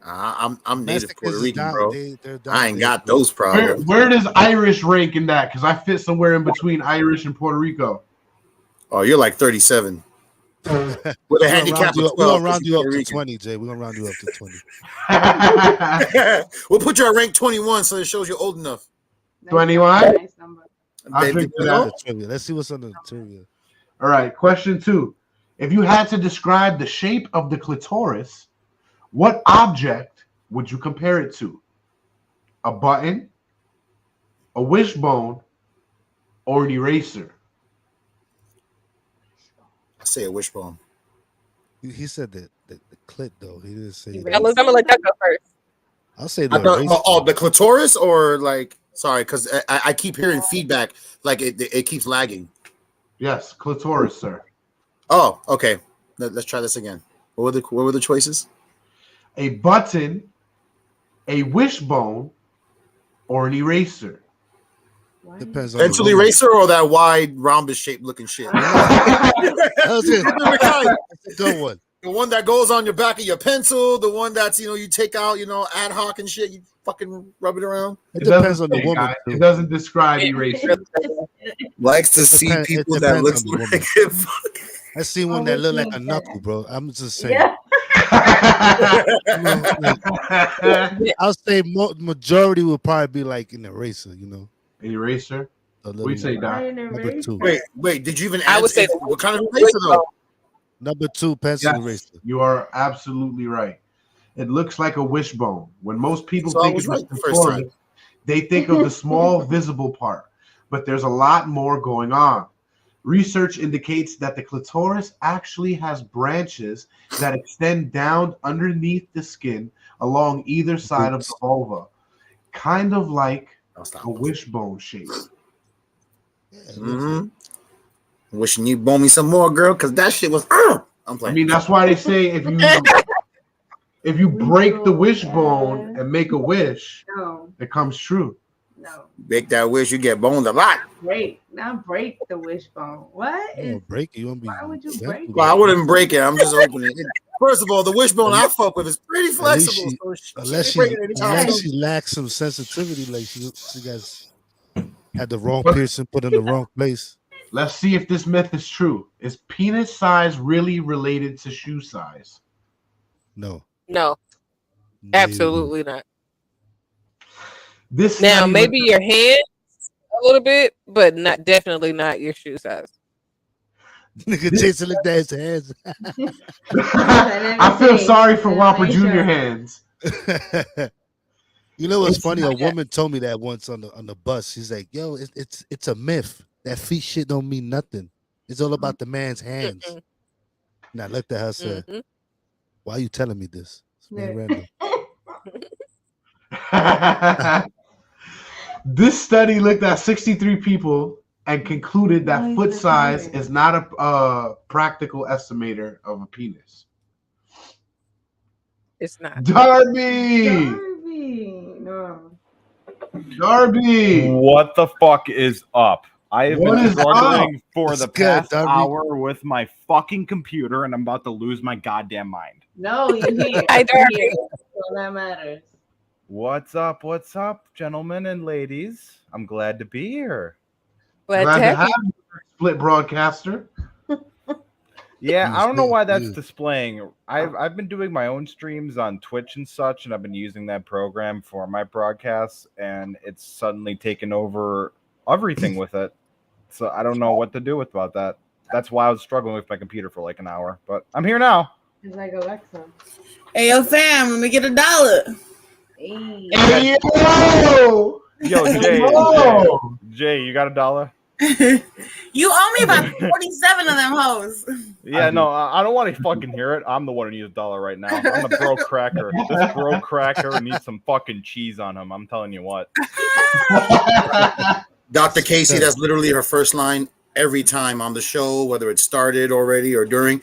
I'm native Puerto Mexicans Rican, down, bro. they're down I ain't there. got those problems. Where does Irish rank in that? Because I fit somewhere in between Irish and Puerto Rico. Oh, you're like 37. With a handicap of 12. We're gonna round you up to 20, Jay. We're gonna round you up to 20. We'll put you at rank 21 so it shows you're old enough. 21? Nice number. I'll drink to that. Let's see what's on the trivia. All right, question 2. If you had to describe the shape of the clitoris, what object would you compare it to? A button, a wishbone, or an eraser? I say a wishbone. He said that the clit though. He didn't say. I'm gonna let that go first. I'll say I thought, the clitoris or like sorry, because I keep hearing feedback like it keeps lagging. Yes, clitoris, sir. Oh, okay. Let's try this again. What were the choices? A button, a wishbone, or an eraser? Depends on Pencil eraser or that wide rhombus shaped looking shit. That's it. That's a good one. The one that goes on your back of your pencil, the one that's you take out ad hoc and shit. You fucking rub it around. It depends on the woman. It doesn't describe eraser. Likes to see people that looks like it. I see one that look like a knuckle, bro. I'm just saying. Yeah. I'll say majority will probably be like an eraser, An eraser? What do you say, Doc? Number 2. Wait, did you even I would say what kind of eraser though? Number 2, pencil eraser. You are absolutely right. It looks like a wishbone. When most people So I think was of right the the first time. they think of the small visible part, but there's a lot more going on. Research indicates that the clitoris actually has branches that extend down underneath the skin along either side of the vulva, kind of like a wishbone shape. Wishing you bone me some more, girl, because that shit was. I'm playing. I mean, that's why they say if you break the wishbone and make a wish, it comes true. No. Make that wish, you get boned a lot. Not break the wishbone. What? Break it? You want to be? Why would you break it? Well, I wouldn't break it. I'm just opening it. First of all, the wishbone I fuck with is pretty flexible. Unless she lacks some sensitivity, like she guys had the wrong piercing put in the wrong place. Let's see if this myth is true. Is penis size really related to shoe size? No. No. Absolutely not. This now maybe your hands a little bit, but definitely not your shoe size. Nigga Jason looked at his hands. I feel sorry for Whopper Jr. hands. You know what's funny? A woman told me that once on the bus. She's like, "Yo, it's a myth. That feet shit don't mean nothing. It's all about the man's hands." And I looked at her and said, "Why are you telling me this? It's very random." This study looked at 63 people and concluded that foot size is not a practical estimator of a penis. It's not. Darby! No. Darby! What the fuck is up? I have What been is struggling up? for It's the good, past Darby. hour with my fucking computer, and I'm about to lose my goddamn mind. No, you're here. Hi, Darby. You're here. So that matters. What's up? What's up, gentlemen and ladies? I'm glad to be here. Glad to have you. you, split broadcaster. Yeah, I don't know why that's displaying. I've been doing my own streams on Twitch and such, and I've been using that program for my broadcasts, and it's suddenly taken over everything with it. So I don't know what to do about that. That's why I was struggling with my computer for like an hour, but I'm here now. It's like Alexa. Hey, yo, fam, let me get $1. Hey, yo! Yo, Jay, you got $1? You owe me about 47 of them hoes. Yeah, no, I don't want to fucking hear it. I'm the one who needs $1 right now. I'm the bro cracker. This bro cracker needs some fucking cheese on him. I'm telling you what. Dr. Kaci, that's literally her first line every time on the show, whether it started already or during.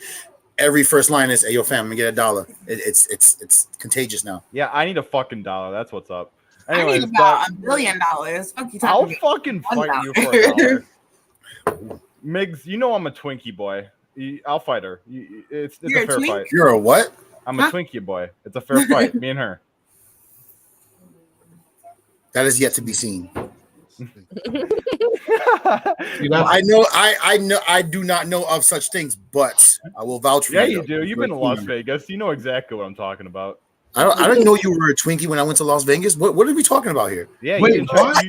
Every first line is, "Hey, yo, fam, let me get $1." It's contagious now. Yeah, I need a fucking $1. That's what's up. I need Anyways, about $1 billion. Fuck you I'll talking fucking about fight you for $1. Migs, you know I'm a Twinkie boy. I'll fight her. It's You're a fair a twink? fight. You're a what? I'm a Twinkie boy. It's a fair fight. Me and her. That is yet to be seen. I know. I do not know of such things, but I will vouch for you. Yeah, you do. You've been to Las Vegas. You know exactly what I'm talking about. I didn't know you were a Twinkie when I went to Las Vegas. What are we talking about here? Yeah, Wait, you what? what?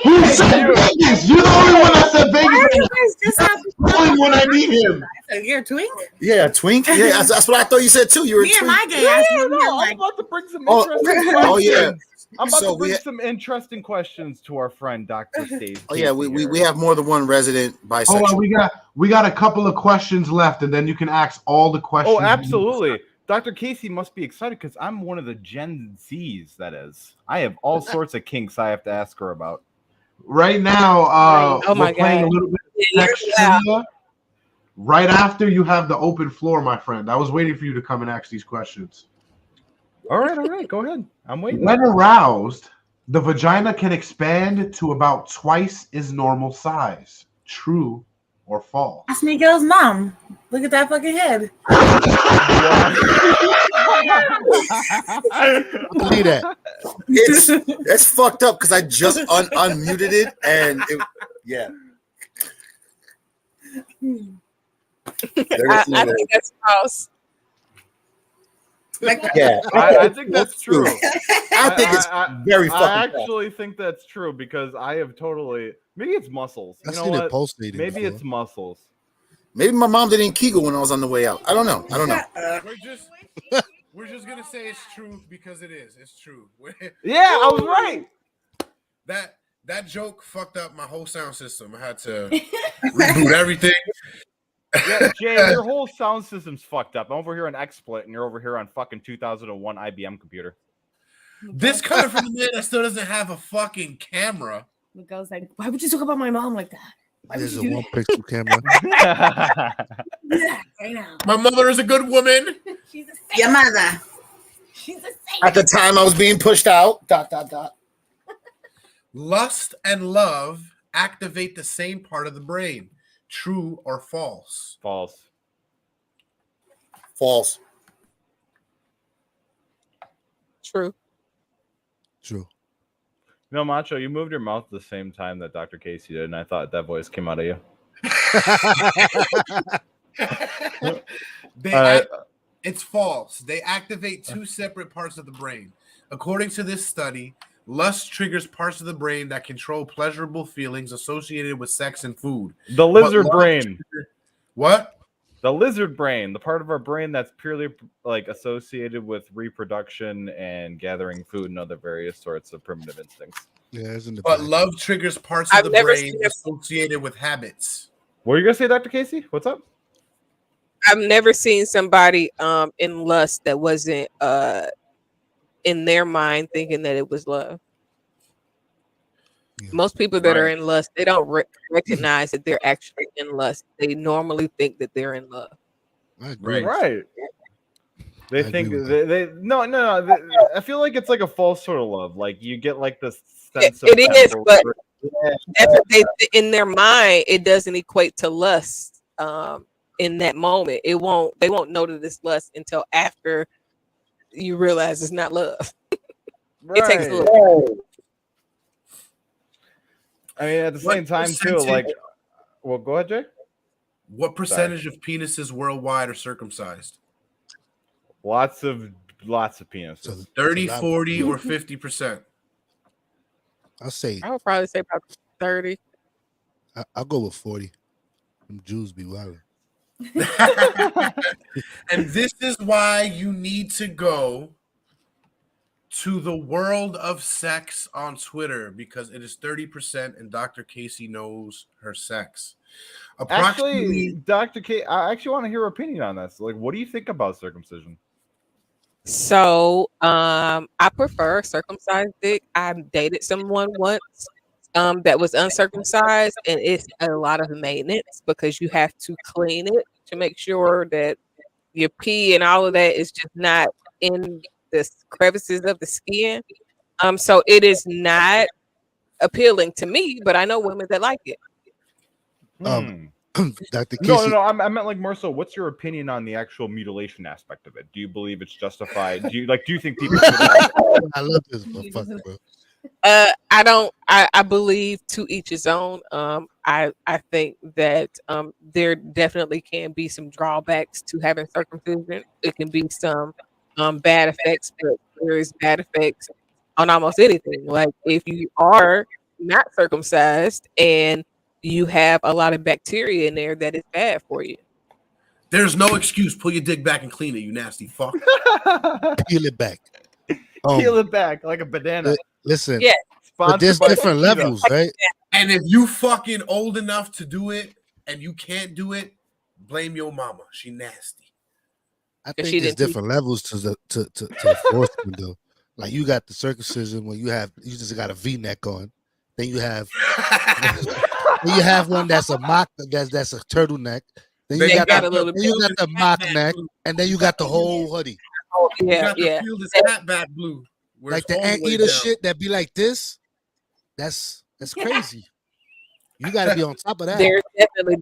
Who said Vegas? You're the only one that said Vegas. The only one I need him. You're a twink? Yeah, twink. Yeah, that's what I thought you said too. You were a Me and twink. my gay ass. I'm about to bring some interesting questions. Oh yeah. I'm about So to bring we some interesting questions to our friend Dr. Stacey. Oh yeah, we have more than one resident bisexual. Hold on, we got a couple of questions left, and then you can ask all the questions. Oh, absolutely. Dr. Kaci must be excited because I'm one of the Gen Zs, that is. I have all sorts of kinks I have to ask her about. Right now, Oh my we're playing God. a little bit of text trivia. Right after you have the open floor, my friend. I was waiting for you to come and ask these questions. All right. Go ahead. I'm waiting. When aroused, the vagina can expand to about twice its normal size. True or false? That's Miguel's mom. Look at that fucking head. I believe that. It's fucked up because I just unmuted it and yeah. I think that's false. Yeah, I think that's true. I think it's very fucking. I actually think that's true because I have totally. Maybe it's muscles. You I've know seen it what? posted Maybe before. it's muscles. Maybe my mom didn't Kegel when I was on the way out. I don't know. We're just gonna say it's true because it is. It's true. Yeah, I was right. That joke fucked up my whole sound system. I had to reboot everything. Yeah, Jay, your whole sound system's fucked up. I'm over here on XSplit, and you're over here on fucking 2001 IBM computer. This coming from the man that still doesn't have a fucking camera. Miguel's like, why would you talk about my mom like that? Why would There's you a do one that? pixel camera. Yeah, right now. My mother is a good woman. She's a saint. Your mother. She's a saint. At the time I was being pushed out. ... Lust and love activate the same part of the brain. True or false? False. False. True. True. No, Macho, you moved your mouth at the same time that Dr. Kaci did, and I thought that voice came out of you. It's false. They activate two separate parts of the brain. According to this study, lust triggers parts of the brain that control pleasurable feelings associated with sex and food. The lizard brain. What? The lizard brain, the part of our brain that's purely like associated with reproduction and gathering food and other various sorts of primitive instincts. Yeah, it's in the But back. love triggers parts of the brain associated with habits. What are you gonna say, Dr. Kaci? What's up? I've never seen somebody in lust that wasn't in their mind thinking that it was love. Yeah. Most people that are in lust, they don't recognize that they're actually in lust. They normally think that they're in love. I agree. Right. They I think agree with they no. I feel like it's like a false sort of love. Like you get like this sense of It is, that but in their mind, it doesn't equate to lust. In that moment, they won't know that it's lust until after you realize it's not love. It takes a little. I mean, at the same time, too, like, well, go ahead, Jay. What percentage of penises worldwide are circumcised? Lots of penises. 30, 40, or 50%? I'll say I would probably say about 30. I'll go with 40. Them Jews be wild. And this is why you need to go to the world of sex on Twitter, because it is 30% and Dr. Kaci knows her sex. Actually, Dr. K, I actually want to hear your opinion on this. Like, what do you think about circumcision? So I prefer circumcised dick. I dated someone once that was uncircumcised, and it's a lot of maintenance because you have to clean it to make sure that your pee and all of that is just not in the crevices of the skin. So it is not appealing to me, but I know women that like it. Dr. No, Kaci, I meant like more so. What's your opinion on the actual mutilation aspect of it? Do you believe it's justified? Do you think people? I love this motherfucker, bro. I believe to each his own. I think that there definitely can be some drawbacks to having circumcision. It can be some bad effects, but there is bad effects on almost anything. Like if you are not circumcised and you have a lot of bacteria in there, that is bad for you. There's no excuse. Pull your dick back and clean it, you nasty fuck. Peel it back. Peel it back like a banana. Listen, yeah. But there's different levels, right? And if you fucking old enough to do it and you can't do it, blame your mama. She nasty. I think there's different levels to the enforcement though. Like you got the circumcision when you just got a V-neck on. Then you have one that's a mock that's a turtleneck. Then you got the mock neck, and then you got the whole hoodie. Yeah. Feel this hat back blue. Like the anteater shit that be like this. That's crazy. You got to be on top of that. There's definitely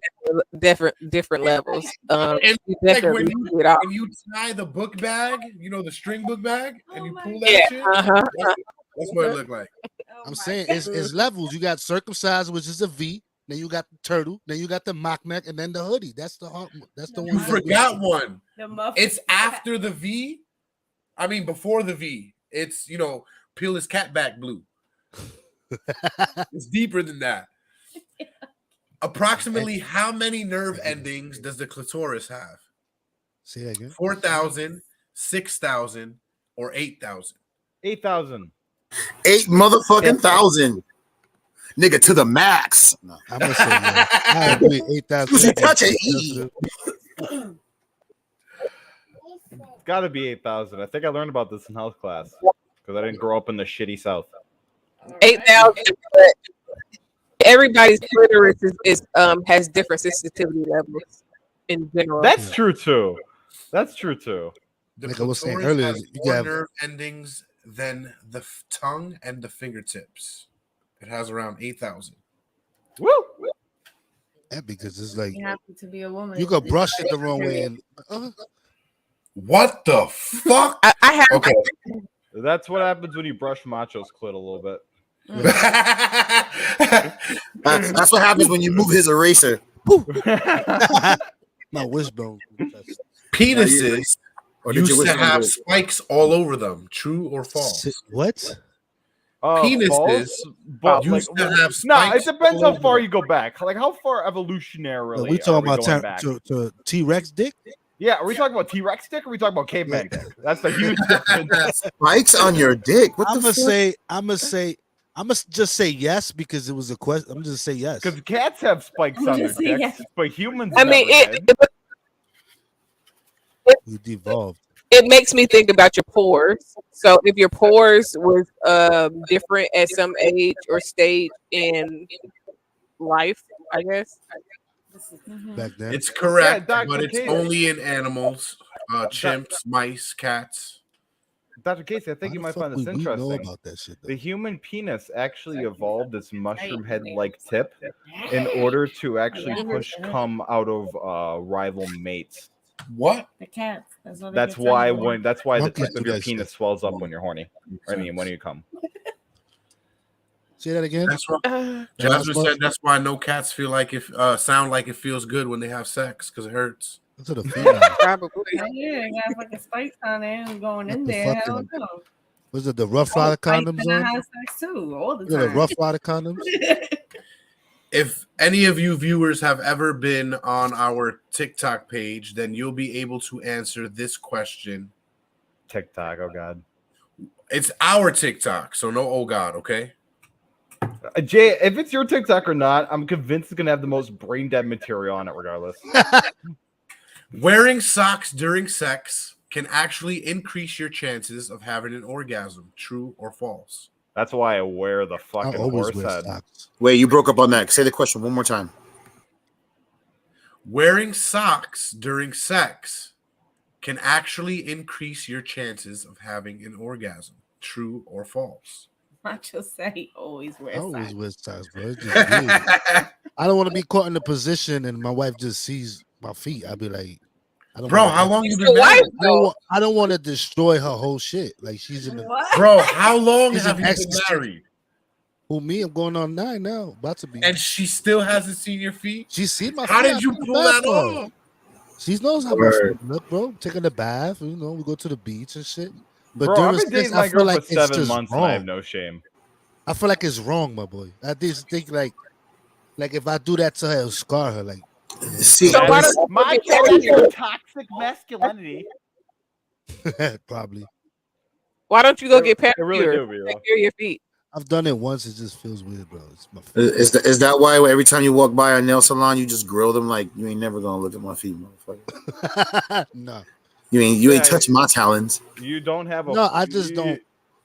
different levels. And you like definitely when you tie the book bag, the string book bag, and you pull that shit. That's what it looked like. I'm saying it's levels. You got circumcised, which is a V. Then you got the turtle. Then you got the mock neck, and then the hoodie. That's the one. You forgot one. It's after the V. I mean, before the V. It's peel his cat back blue. It's deeper than that. Approximately how many nerve endings does the clitoris have? Say that again. 4,000, 6,000, or 8,000? 8,000. 8 motherfucking thousand. Nigga, to the max. No. I'm gonna say yeah. I agree. 8,000. You touch it, E. It's got to be 8,000. I think I learned about this in health class because I didn't grow up in the shitty South. 8,000. Everybody's clitoris is has different sensitivity levels in general. That's true too. That's true too. The Like I was saying clitoris earlier, has you more have- nerve endings than the tongue and the fingertips. It has around 8,000. Woo! Yeah, because it's like You happen to be a woman. you could brush it the wrong way and What the fuck? I have Okay. That's what happens when you brush Macho's clit a little bit. That's what happens when you move his eraser. my wishbone. Penises Or did you used wish to have them spikes all over them. True or false? What? Penises False, but used like, to have nah, it spikes depends all how far over you go back. Like, how far evolutionarily Are we are talking we about going back? to T-Rex dick? Yeah, are we talking about T-Rex dick or are we talking about caveman dick? That's the huge difference. Spikes on your dick. What I'm the gonna fuck? say, I'm gonna just say yes because it was a question. I'm just say yes. Because cats have spikes on their Just say dicks, yes. but humans I mean, never did. We devolved. it makes me think about your pores. So if your pores was different at some age or stage in life, I guess. Back then. It's correct, Yeah, Dr. but it's Casey. only in animals, chimps, mice, cats. Dr. Casey, I think Why you the might fuck find this would we know interesting. about that shit? The human penis actually evolved this mushroom head-like tip in order to actually push cum out of rival mates. What? The cats. That's what That's why the Monkeys tip of do your that penis shit. swells up when you're horny. I mean, when you come. Say that again. That's why Jasmine said that's why no cats feel like it sound like it feels good when they have sex because it hurts. To the female. Probably. Yeah, you got fucking spikes on there and going in the there. fucking- Hell no. Was it the Rough Rider condoms I on? have sex too all the You know, the time. Rough Rider condoms. If any of you viewers have ever been on our TikTok page, then you'll be able to answer this question. TikTok, oh god. It's our TikTok, so no oh god, okay? Jay, if it's your TikTok or not, I'm convinced it's gonna have the most brain dead material on it, regardless. Wearing socks during sex can actually increase your chances of having an orgasm. True or false? That's why I wear the fucking always horse wear head. socks. Wait, you broke up on that. Say the question one more time. Wearing socks during sex can actually increase your chances of having an orgasm. True or false? I just say always wear I always socks. wear socks, bro. It's just weird. I don't want to be caught in the position and my wife just sees my feet. I'd be like, I don't Bro, wanna- how long you been married? I don't want to destroy her whole shit. Like she's in the Bro, how long She's have an you been ecstasy. married? Who me? I'm going on 9 now. About to be. And she still hasn't seen your feet? She seen my How feet. did you I put pull the that bath on. off? She knows how Word. much look, bro. Taking a bath, you know, we go to the beach and shit. But Bro, during I've been sex, dating I my feel girl like for it's 7 just months and I have wrong. no shame. I feel like it's wrong, my boy. I just think like if I do that to her, it'll scar her. Like, See, So why this- don't you My get that's pedicure? your toxic masculinity. probably. Why don't you go get It really pedicure? do, bro. Take care of your feet. I've done it once. It just feels weird, bro. It's my is that why every time you walk by a nail salon, you just grill them like you ain't never gonna look at my feet, motherfucker? no. You ain't Yeah, touching my talons. You don't have a No, I just don't.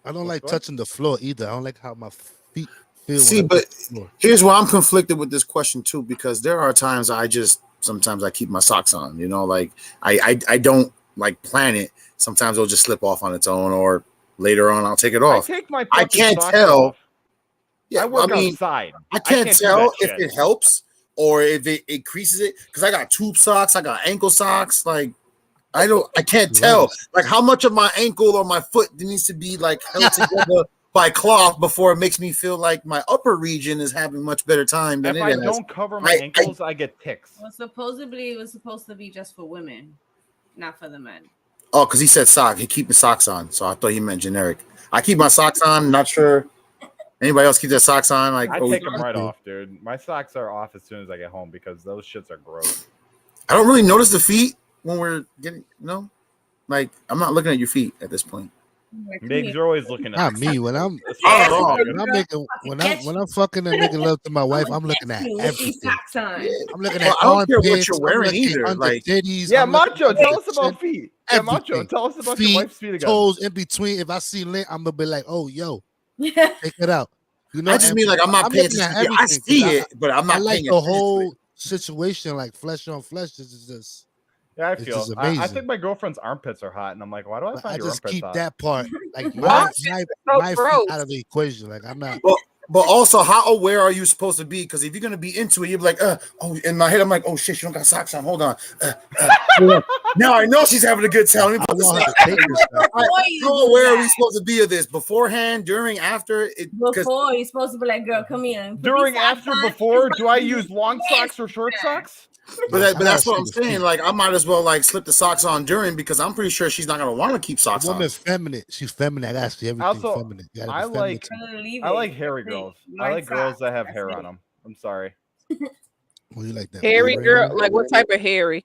I don't What's like going? touching the floor either. I don't like how my feet feel. See, when I but touch the floor. here's why I'm conflicted with this question too, because there are times sometimes I keep my socks on, you know, like I don't like plan it. Sometimes it'll just slip off on its own, or later on I'll take it I off. take my I fucking can't socks tell. off. Yeah, I work mean, outside. I can't do tell that if shit. it helps or if it increases it, because I got tube socks, I got ankle socks. Like I can't tell like how much of my ankle or my foot needs to be like held together by cloth before it makes me feel like my upper region is having much better time than If it I is. don't cover my ankles, I get ticks. Well, supposedly it was supposed to be just for women, not for the men. Oh, because he said sock. He keep his socks on, so I thought he meant generic. I keep my socks on. Not sure anybody else keep their socks on. Like I oh, take them right off, dude. My socks are off as soon as I get home because those shits are gross. I don't really notice the feet when we're getting like I'm not looking at your feet at this point. Migs, you're always looking at Not me. When I'm fucking and making love to my wife, I'm looking at everything. I'm looking at I don't care what armpits. you're I'm wearing looking either. under Like, titties. yeah, I'm looking Macho, under tell the us about chin, feet. Yeah, Macho, everything. tell us about Feet, your wife's feet again. toes in between. If I see lint, I'm gonna be like, "Oh, yo, take it out." You know, I just mean like I'm not paying looking at attention. I everything 'cause see it, but I'm I not like paying the attention to whole it. situation, like flesh on flesh. This is just. Yeah, It's just I amazing. think my girlfriend's armpits are hot, and I'm like, why do I find I your just armpits keep hot? that part, like What? my feet out of the equation. Like I'm not. But also, how aware are you supposed to be? Because if you're gonna be into it, you're like, oh, in my head, I'm like, oh shit, she don't got socks on. Hold on. Now I know she's having a good time. Let me put the socks on. How aware are we supposed to be of this? Beforehand, during, after? Before you're supposed to be like, girl, come here. During, after, before, do I use long socks or short socks? But that's what I'm saying. Like, I might as well like slip the socks on during because I'm pretty sure she's not gonna want to keep socks on. Woman's feminine. She's feminine. I gotta see everything Also, feminine. You gotta be I like feminine. I like hairy girls. I like girls that have hair on them. I'm sorry. Well, you like that Hairy girl, like what type of hairy?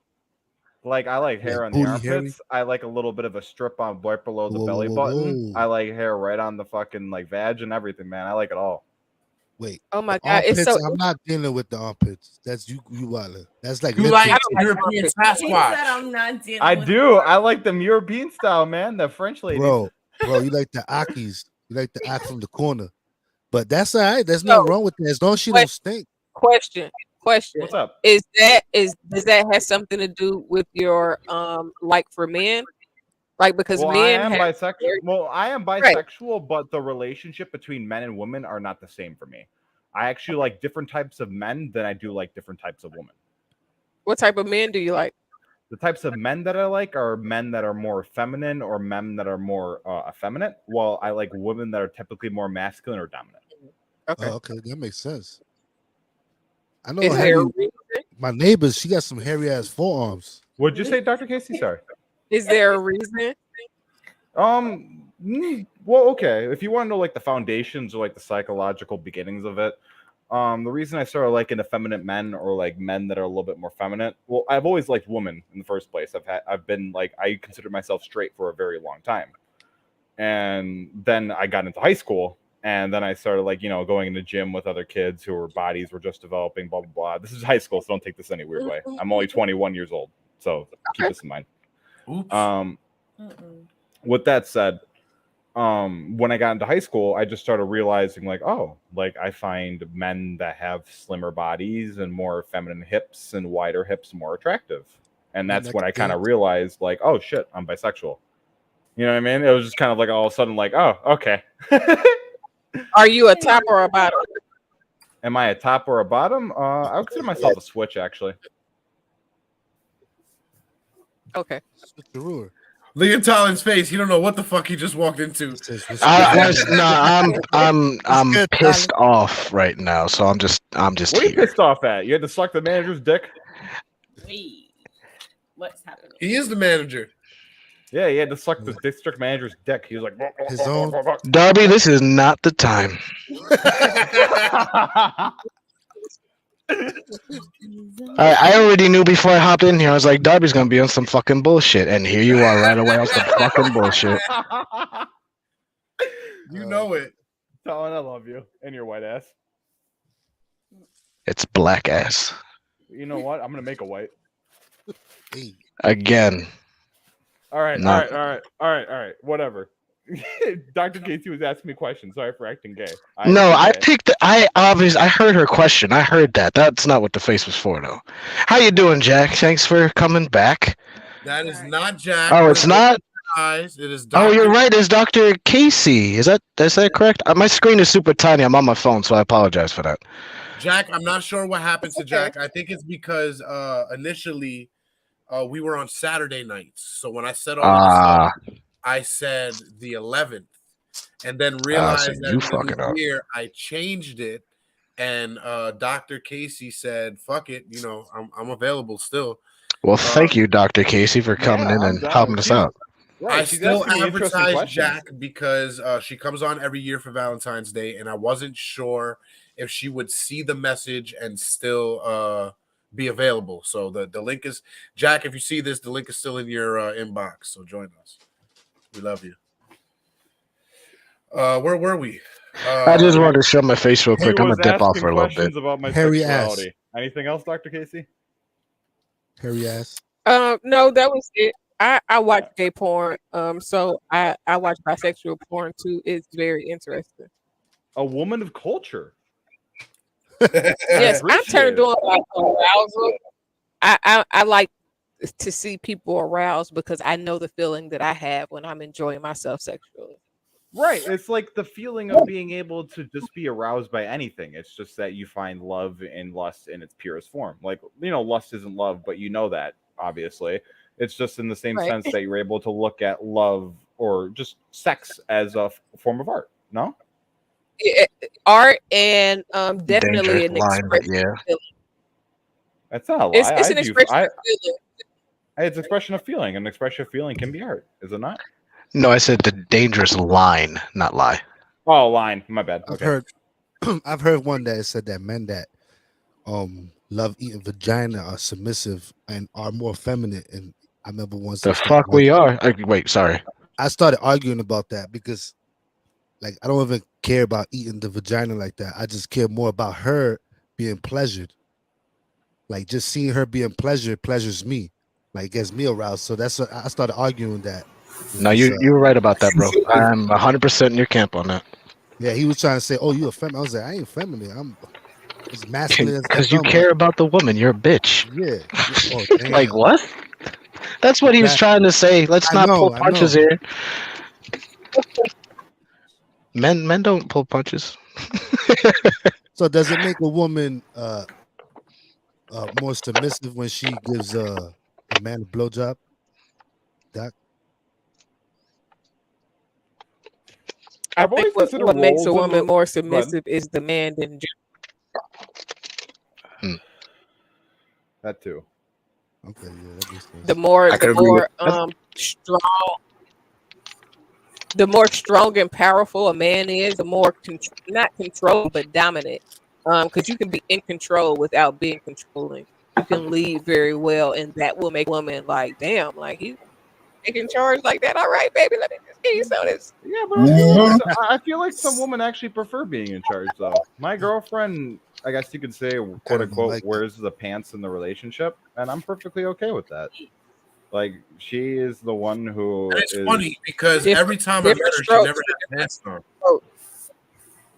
Like I like hair on the booty armpits. I like a little bit of a strip on right below the belly button. I like hair right on the fucking like vag and everything, man. I like it all. Wait. Oh my the god, it's armpits, so. I'm not dealing with the armpits. That's you Wildin'. That's like You lip like sync. European He said Sasquatch. I'm not dealing I with do. I like them European style, man. The French ladies. Bro, you like the Akis. You like the act from the corner. But that's all right. There's nothing wrong with that. As long as she don't stink. Question. What's up? Does that have something to do with your like for men? Like because Well, men I am have bisexual. Well, I am bisexual, but the relationship between men and women are not the same for me. I actually like different types of men than I do like different types of women. What type of men do you like? The types of men that I like are men that are more feminine or men that are more effeminate, while I like women that are typically more masculine or dominant. Okay. Oh, okay, that makes sense. I know Is there a reason? my neighbors, she got some hairy ass forearms. What'd you say, Dr. Kaci? Sorry. Is there a reason? Well, okay. If you want to know like the foundations or like the psychological beginnings of it, the reason I started liking effeminate men or like men that are a little bit more feminine, well, I've always liked women in the first place. I've been like, I consider myself straight for a very long time. And then I got into high school and then I started like, going in the gym with other kids who were bodies were just developing, blah, blah, blah. This is high school, so don't take this any weird way. I'm only 21 years old. So keep this in mind. Oops. With that said, when I got into high school, I just started realizing like, oh, like I find men that have slimmer bodies and more feminine hips and wider hips more attractive. And that's when I kind of realized like, oh shit, I'm bisexual. You know what I mean? It was just kind of like all of a sudden like, oh, okay. Are you a top or a bottom? Am I a top or a bottom? I would consider myself a switch actually. Okay. Look at Talon's face. He don't know what the fuck he just walked into. I'm pissed off right now, so I'm just What are you here. pissed off at? You had to suck the manager's dick? What's happening? He is the manager. Yeah, he had to suck the district manager's dick. He was like, his own. Darby, this is not the time. I already knew before I hopped in here. I was like, Darby's gonna be on some fucking bullshit, and here you are right away on some fucking bullshit. You know it. Talon, I love you and your white ass. It's black ass You know what? I'm gonna make a white. again. All right, Not- all right. Whatever. Dr. Kaci was asking me questions. Sorry for acting gay. I heard her question. I heard that. That's not what the face was for, though. How you doing, Jacq? Thanks for coming back. That is not Jacq. Oh, it's not. Guys, it is. Oh, you're right. It's Dr. Kaci. Is that correct? My screen is super tiny. I'm on my phone, so I apologize for that. Jacq, I'm not sure what happened to Jacq. I think it's because initially we were on Saturday nights. So when I said all of this, I said the 11th, and then realized that the new year I changed it, and Dr. Kaci said, "Fuck it, I'm available still." Well, thank you, Dr. Kaci, for coming in and helping us out. I still advertise Jacq because she comes on every year for Valentine's Day, and I wasn't sure if she would see the message and still be available. So the link is, Jacq, if you see this, the link is still in your inbox. So join us. We love you. Where were we? I just wanted to show my face real He quick. I'm was gonna dip off asking for a little bit. questions about my Hairy ass. sexuality. Anything else, Dr. Casey? Hairy ass. No, that was it. I watch gay porn. So I watch bisexual porn too. It's very interesting. A woman of culture. Yes, I'm appreciate turned it. on by arousal. I like to see people aroused because I know the feeling that I have when I'm enjoying myself sexually. Right. It's like the feeling of being able to just be aroused by anything. It's just that you find love and lust in its purest form. Like, lust isn't love, but you know that, obviously. It's just in the same Right. sense that you're able to look at love or just sex as a form of art. No? Yeah, art and definitely Dangerous an line, but expression yeah. of feeling. That's not a lie. It's I an do. expression of feeling. It's expression of feeling. An expression of feeling can be art, is it not? No, I said the dangerous line, not lie. Oh, line. My bad. I've Okay. heard I've heard one that said that men that love eating vagina are submissive and are more feminine. And I remember once The fuck we are. Wait, sorry. I started arguing about that because like I don't even care about eating the vagina like that. I just care more about her being pleasured. Like just seeing her being pleasured pleasures me. Like gets me aroused. So that's what I started arguing that. No, you were right about that, bro. I'm 100% in your camp on that. Yeah, he was trying to say, "Oh, you a feminine." I was like, "I ain't feminine. I'm as masculine as Because you come, care but-" about the woman. You're a bitch. Yeah. Oh, Like damn. what? That's what he was Exactly. trying to say. Let's I not know, pull I punches know. here. Men don't pull punches. So does it make a woman more submissive when she gives a man a blowjob? Doc? I I've think always considered what makes a roles in woman more Go ahead. submissive is the man than That too. Okay, yeah, that makes sense. the more I could the agree with more strong the more strong and powerful a man is, the more not control but dominant. Because you can be in control without being controlling. You can lead very well, and that will make a woman like, damn, like he's taking charge like that. All right, baby, let me just give you some of this. Yeah, but I feel like some women actually prefer being in charge, though. My girlfriend, I guess you could say, quote unquote, like wears the pants in the relationship, and I'm perfectly okay with that. Like, she is the one who And it's is. funny because every time I met her, she never had pants on.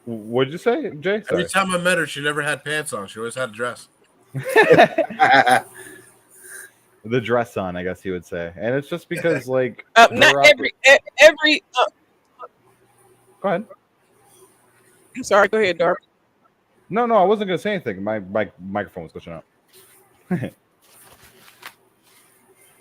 What'd you say, Jay? Every Sorry. time I met her, she never had pants on. She always had a dress. The dress on, I guess you would say, and it's just because, like, Not every. Go ahead. I'm sorry. Go ahead, Darby. No, I wasn't gonna say anything. My microphone was glitching out.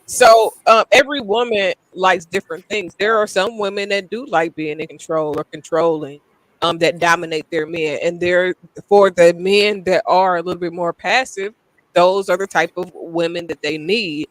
So every woman likes different things. There are some women that do like being in control or controlling, that dominate their men. And there, for the men that are a little bit more passive, those are the type of women that they need.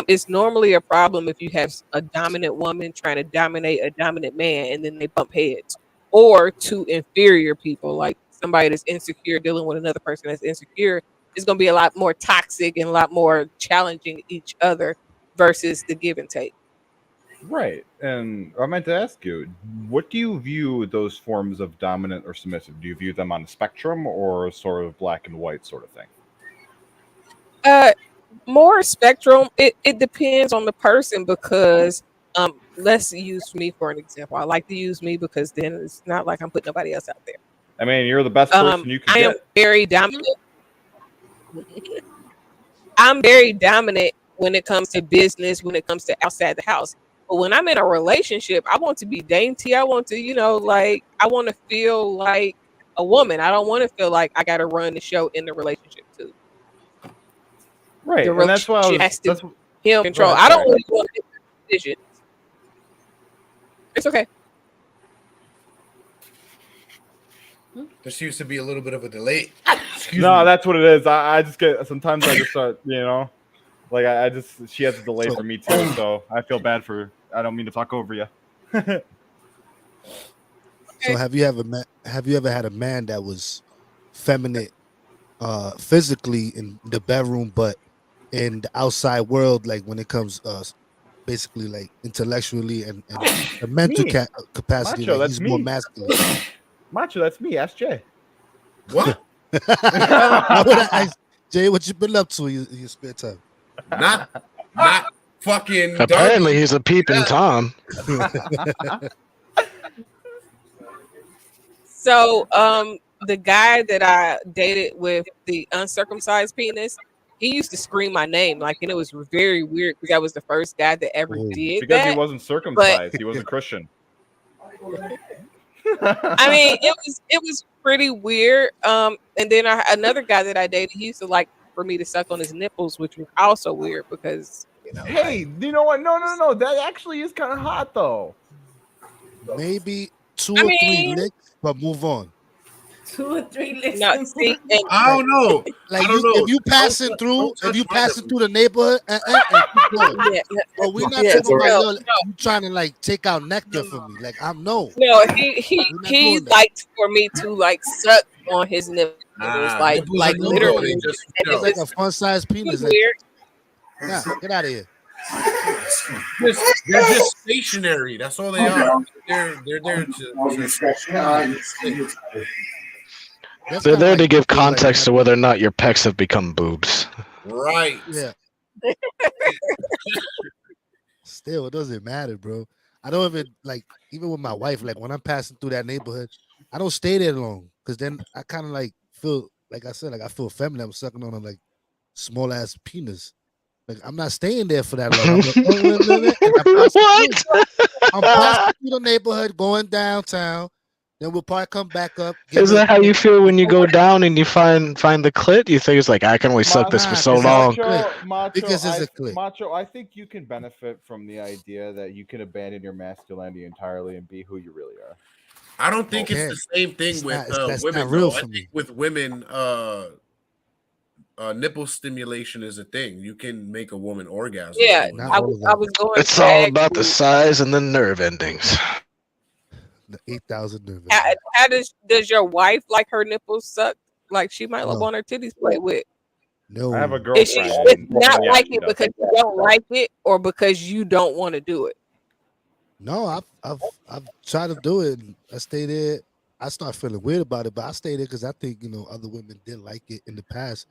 It's normally a problem if you have a dominant woman trying to dominate a dominant man, and then they bump heads, or two inferior people, like somebody that's insecure dealing with another person that's insecure. It's going to be a lot more toxic and a lot more challenging each other versus the give and take. Right. And I meant to ask you, what do you view those forms of dominant or submissive? Do you view them on a spectrum or sort of black and white sort of thing? More spectrum. It depends on the person because let's use me for an example. I like to use me because then it's not like I'm putting nobody else out there. I mean, you're the best person you can I am get. very dominant. I'm very dominant when it comes to business, when it comes to outside the house. But when I'm in a relationship, I want to be dainty. I want to, like I want to feel like a woman. I don't want to feel like I got to run the show in the relationship too. Right, The and that's why I was. has to That's, him control. ahead, I don't sorry. really want to make decisions. It's okay. There seems to be a little bit of a delay. No, that's what it is. I just get sometimes I just start, like I just she has a delay for me too, so I feel bad for. I don't mean to talk over you. So have you ever had a man that was feminine physically in the bedroom, but in the outside world, like when it comes basically like intellectually and a mental Me. capacity. Macho, Like that's he's me. more masculine. Macho, that's me. Ask Jay. What? Why would I ask Jay what you been up to in your spare time? Not fucking. Apparently, Darby. he's a peeping Tom. So, the guy that I dated with the uncircumcised penis, he used to scream my name, like, and it was very weird because I was the first guy that ever did Because that. he wasn't circumcised. He wasn't Christian. I mean, it was pretty weird. And then another guy that I dated, he used to like for me to suck on his nipples, which was also weird because Hey, you know what? No. That actually is kind of hot, though. Maybe 2 or 3 licks, but move on. 2 or 3 licks. No, see, I don't know. Like I don't know. if you passing through the neighborhood, and keep going. But we're not talking about you trying to like take out nectar from me. Like I'm no. No, he liked for me to like suck on his nipples, like literally. It's like a fun size penis. Like, Weird. nah, get out of here. They're just stationary. That's all they are. They're there They're there to give context to whether or not your pecs have become boobs. Right. Yeah. Still, it doesn't matter, bro. I don't even like, even with my wife, like when I'm passing through that neighborhood, I don't stay there long because then I kind of like feel, like I said, like I feel feminine. I'm sucking on a like small ass penis. Like I'm not staying there for that long. I'm like, I'm passing through the neighborhood, going downtown. Then we'll probably come back up. Is that how you feel when you go down and you find the clit? You think it's like I can only suck this for so long. Because it's a clit. Macho, I think you can benefit from the idea that you can abandon your masculinity entirely and be who you really are. I don't think it's the same thing with women. Though. I think with women, nipple stimulation is a thing. You can make a woman orgasm. Yeah, I was going. It's all about the size and the nerve endings. The 8,000 nerve. How does your wife like her nipples sucked? Like she might want her titties played with. No, I have a Is girlfriend. she not like it because you don't like it, or because you don't want to do it? No, I've tried to do it. And I stay there. I start feeling weird about it, but I stay there because I think other women did like it in the past.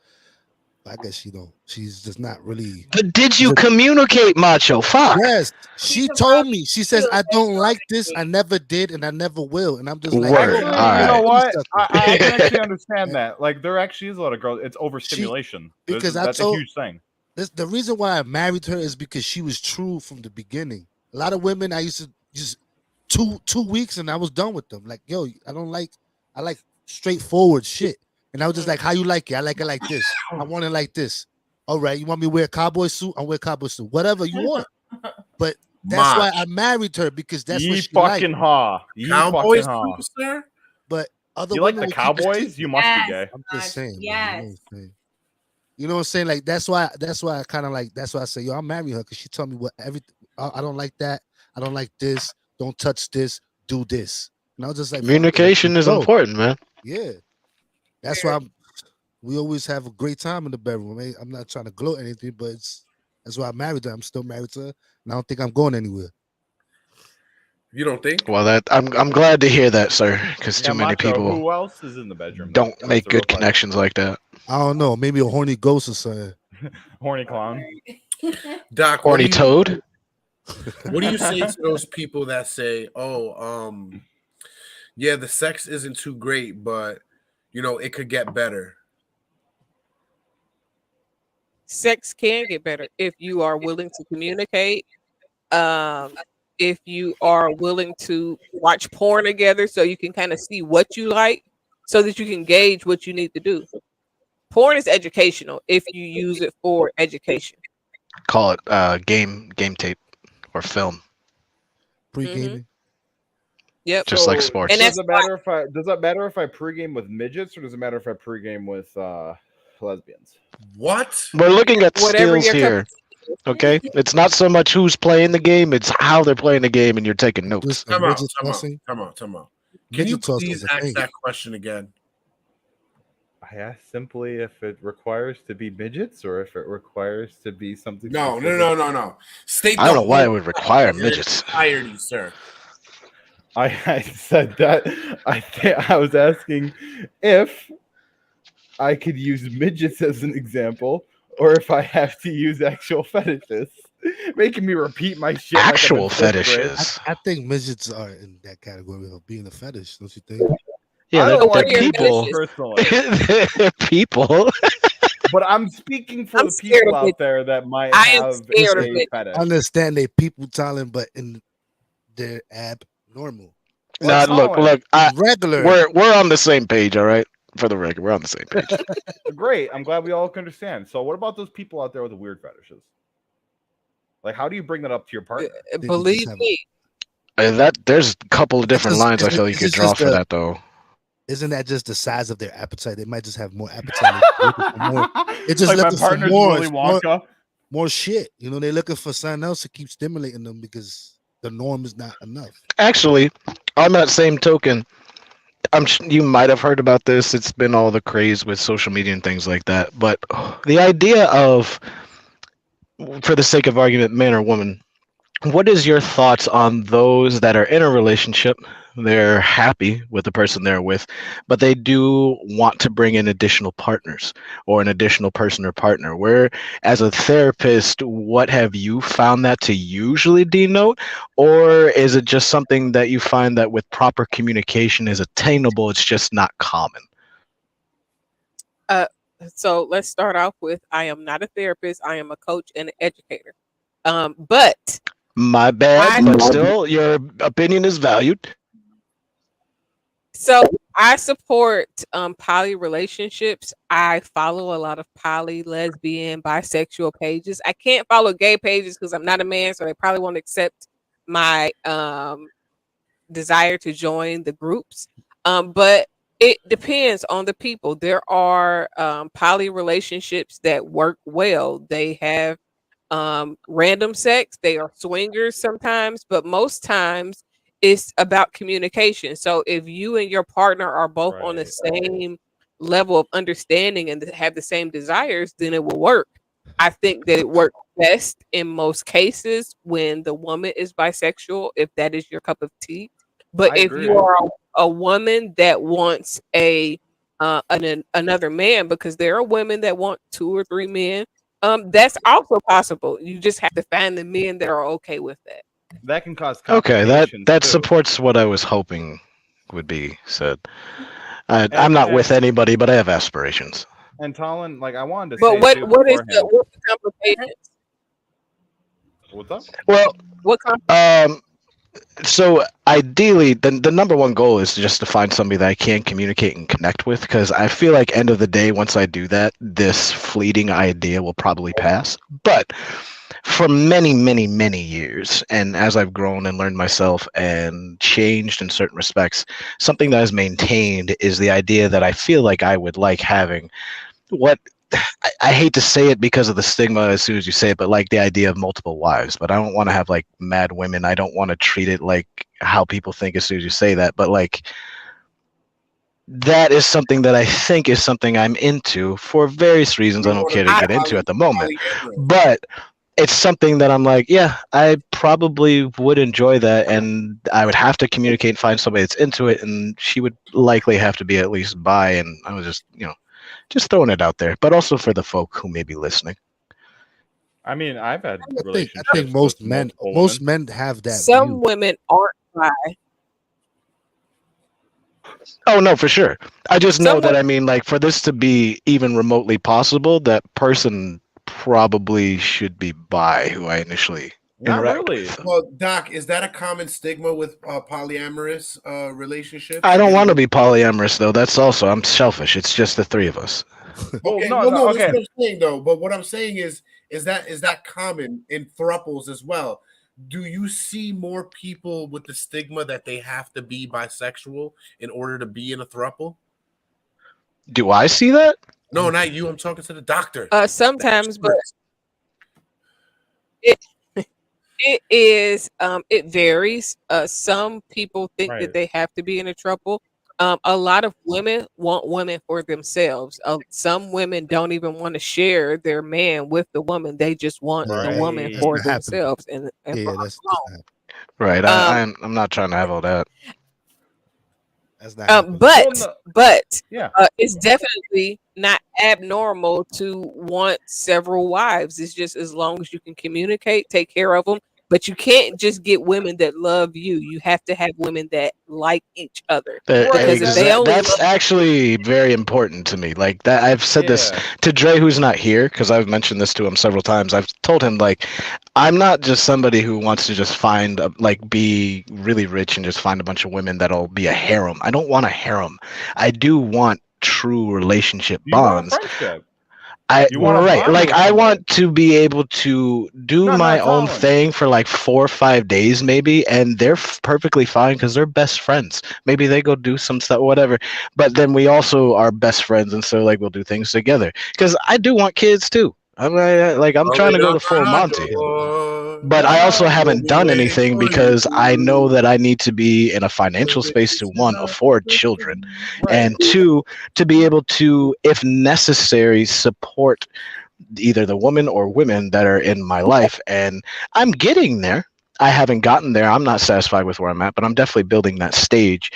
I guess she's just not really. But did you communicate, Macho? Fuck. Yes, she told me. She says I don't like this. I never did, and I never will. And I'm just like, Word. You All know right. what? I can actually understand that. Like there actually is a lot of girls. It's overstimulation. Because that's a huge thing. The reason why I married her is because she was true from the beginning. A lot of women I used to just 2 weeks and I was done with them. Like, yo, I like straightforward shit. And I was just like, how you like it? I like it like this. I want it like this. All right, you want me to wear a cowboy suit? I'll wear a cowboy suit. Whatever you want. But that's why I married her, because that's what she fucking liked. Cowboy suits, sir? But other You like women the will keep it Cowboys? sticky. You must be gay. I'm just saying. Yes. Man, you know what I'm saying? Like that's why I kind of like, that's why I say, yo, I'll marry her, because she told me what everything. I don't like that. I don't like this. Don't touch this. Do this. And I was just like, Communication is important, man. Yeah. That's why we always have a great time in the bedroom. I'm not trying to gloat anything, but that's why I married her. I'm still married to her, and I don't think I'm going anywhere. You don't think? Well, I'm glad to hear that, sir, because too many Macho, people who else is in the bedroom? don't make good connections like that. I don't know. Maybe a horny ghost or something. Horny clown. Doc, horny toad. What do you say to those people that say, yeah, the sex isn't too great, but it could get better? Sex can get better if you are willing to communicate. If you are willing to watch porn together so you can kind of see what you like, so that you can gauge what you need to do. Porn is educational if you use it for education. Call it game tape or film. Pre-gaming. Yep. Just like sports. And does it matter if I pregame with midgets, or does it matter if I pregame with lesbians? What? We're looking at Whatever skills your here. Okay, it's not so much who's playing the game; it's how they're playing the game, and you're taking notes. Come on. Can you please ask that question again? I asked simply if it requires to be midgets or if it requires to be something. No. specific. State I the don't know why it whole would require in its midgets. entirety, sir. I said that. I was asking if I could use midgets as an example, or if I have to use actual fetishes. Making me repeat my shit. Actual like I'm in fifth grade. fetishes. I think midgets are in that category of being a fetish. Don't you think? Yeah, I they're, don't they're like people. midgets personally. They're people. But I'm speaking for I'm the scared people of out it. there that might I am have scared of a it. fetish. Understand they people talent, but in their abnormal. Nah, look, regular. we're on the same page, all right? For the record, we're on the same page. Great. I'm glad we all can understand. So, what about those people out there with the weird fetishes? Like, how do you bring that up to your partner? Believe me. There's a couple of different lines I feel you could draw for that, though. Isn't that just the size of their appetite? They might just have more appetite. They're just Like my looking for partner's more, Willy Wonka. more shit. You know, they're looking for something else to keep stimulating them because the norm is not enough. Actually, on that same token, you might have heard about this. It's been all the craze with social media and things like that. But the idea of, for the sake of argument, man or woman, what is your thoughts on those that are in a relationship? They're happy with the person they're with, but they do want to bring in additional partners or an additional person or partner. Where, as a therapist, what have you found that to usually denote? Or is it just something that you find that with proper communication is attainable? It's just not common. So let's start off with, I am not a therapist. I am a coach and an educator. But my bad, but still, your opinion is valued. So I support poly relationships. I follow a lot of poly, lesbian, bisexual pages. I can't follow gay pages because I'm not a man, so they probably won't accept my desire to join the groups. But it depends on the people. There are poly relationships that work well. They have random sex. They are swingers sometimes, but most times it's about communication. So if you and your partner are both on the same level of understanding and have the same desires, then it will work. I think that it works best in most cases when the woman is bisexual, if that is your cup of tea. But if you are a woman that wants another man, because there are women that want 2 or 3 men, that's also possible. You just have to find the men that are okay with that. That can cause Okay, complications. that too. supports what I was hoping would be said. I'm And- not with anybody, but I have aspirations. And Talon, like I wanted to But say what too is beforehand. what's the complications? What's up? Well, What so ideally, the number one goal is just to find somebody that I can communicate and connect with, because I feel like end of the day, once I do that, this fleeting idea will probably pass. But for many, many, many years, and as I've grown and learned myself and changed in certain respects, something that is maintained is the idea that I feel like I would like having what I hate to say it because of the stigma as soon as you say it, but like the idea of multiple wives. But I don't want to have like mad women. I don't want to treat it like how people think as soon as you say that. But like that is something that I think is something I'm into for various reasons I don't care to get into at the moment. But it's something that I'm like, yeah, I probably would enjoy that, and I would have to communicate and find somebody that's into it, and she would likely have to be at least bi, and I was just, just throwing it out there, but also for the folk who may be listening. I mean, I've had I relationships. think most with men multiple women. have that. Some view. women aren't bi. Oh no, for sure. I just know that, I mean, like, for this to be even remotely possible, that person probably should be bi who I initially interact with. Well, Doc, is that a common stigma with polyamorous relationships? I don't want to be polyamorous though. That's also, I'm selfish. It's just the 3 of us. Okay, no, well, no, okay. that's what I'm saying though. But what I'm saying is that common in thruples as well? Do you see more people with the stigma that they have to be bisexual in order to be in a thruple? Do I see that? No, not you. I'm talking to the doctor. Sometimes, but it is it varies. Some people think that they have to be in a throuple. A lot of women want women for themselves. Some women don't even want to share their man with the woman. They just want the woman That's for not happening. themselves and for Yeah, her that's alone. not, Right. Um, I'm not trying to have all that. that's not happening. But Yeah. it's definitely not abnormal to want several wives. It's just as long as you can communicate, take care of them. But you can't just get women that love you. You have to have women that like each other. Because if they only That's love actually very important to me. Like that, I've said this Yeah. to Dre, who's not here, because I've mentioned this to him several times. I've told him like, I'm not just somebody who wants to just find be really rich and just find a bunch of women that'll be a harem. I don't want a harem. I do want true relationship You want a bonds. friendship. I You want to right, bond like with I somebody. want to be able to do my own Colin. thing for like 4 or 5 days maybe, and they're perfectly fine because they're best friends. Maybe they go do some stuff, whatever. But then we also are best friends, and so like we'll do things together. Because I do want kids too. I'm trying to go to full Monty. But I also haven't done anything because I know that I need to be in a financial space to one, afford children, and two, to be able to, if necessary, support either the woman or women that are in my life. And I'm getting there. I haven't gotten there. I'm not satisfied with where I'm at, but I'm definitely building that stage.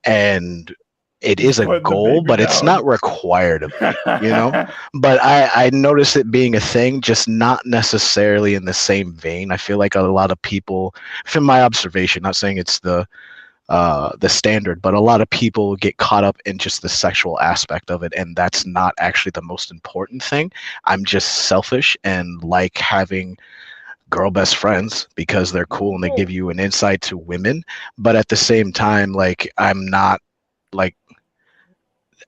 And it is a Putting the goal, baby but it's down. not required of me, you know? But I notice it being a thing, just not necessarily in the same vein. I feel like a lot of people, from my observation, not saying it's the standard, but a lot of people get caught up in just the sexual aspect of it, and that's not actually the most important thing. I'm just selfish and like having girl best friends because they're cool and they give you an insight to women, but at the same time, like I'm not like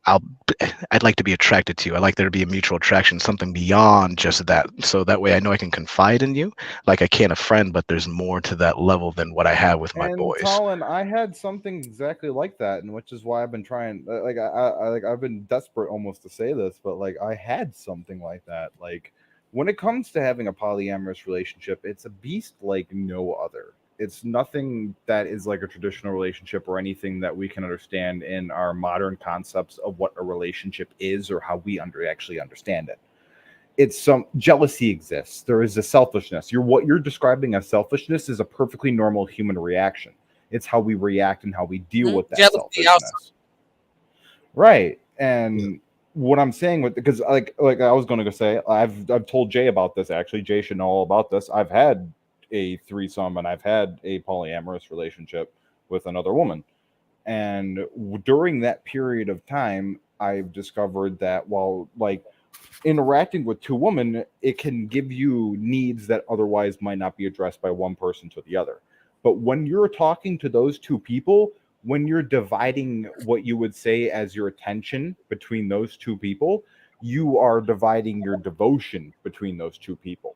I'd like to be attracted to you. I like there to be a mutual attraction, something beyond just that. So that way I know I can confide in you like I can a friend, but there's more to that level than what I have with my And boys. Colin, I had something exactly like that, and which is why I've been trying. I've been desperate almost to say this, but like I had something like that. Like when it comes to having a polyamorous relationship, it's a beast like no other. It's nothing that is like a traditional relationship or anything that we can understand in our modern concepts of what a relationship is or how we actually understand it. It's some jealousy exists. There is a selfishness. What you're describing as selfishness is a perfectly normal human reaction. It's how we react and how we deal with that jealousy selfishness. also. Right. And what I'm saying with, because like I was going to say, I've told Jay about this. Actually, Jay should know all about this. I've had a threesome and I've had a polyamorous relationship with another woman. And during that period of time, I've discovered that while like interacting with two women, it can give you needs that otherwise might not be addressed by one person to the other. But when you're talking to those two people, when you're dividing what you would say as your attention between those two people, you are dividing your devotion between those two people.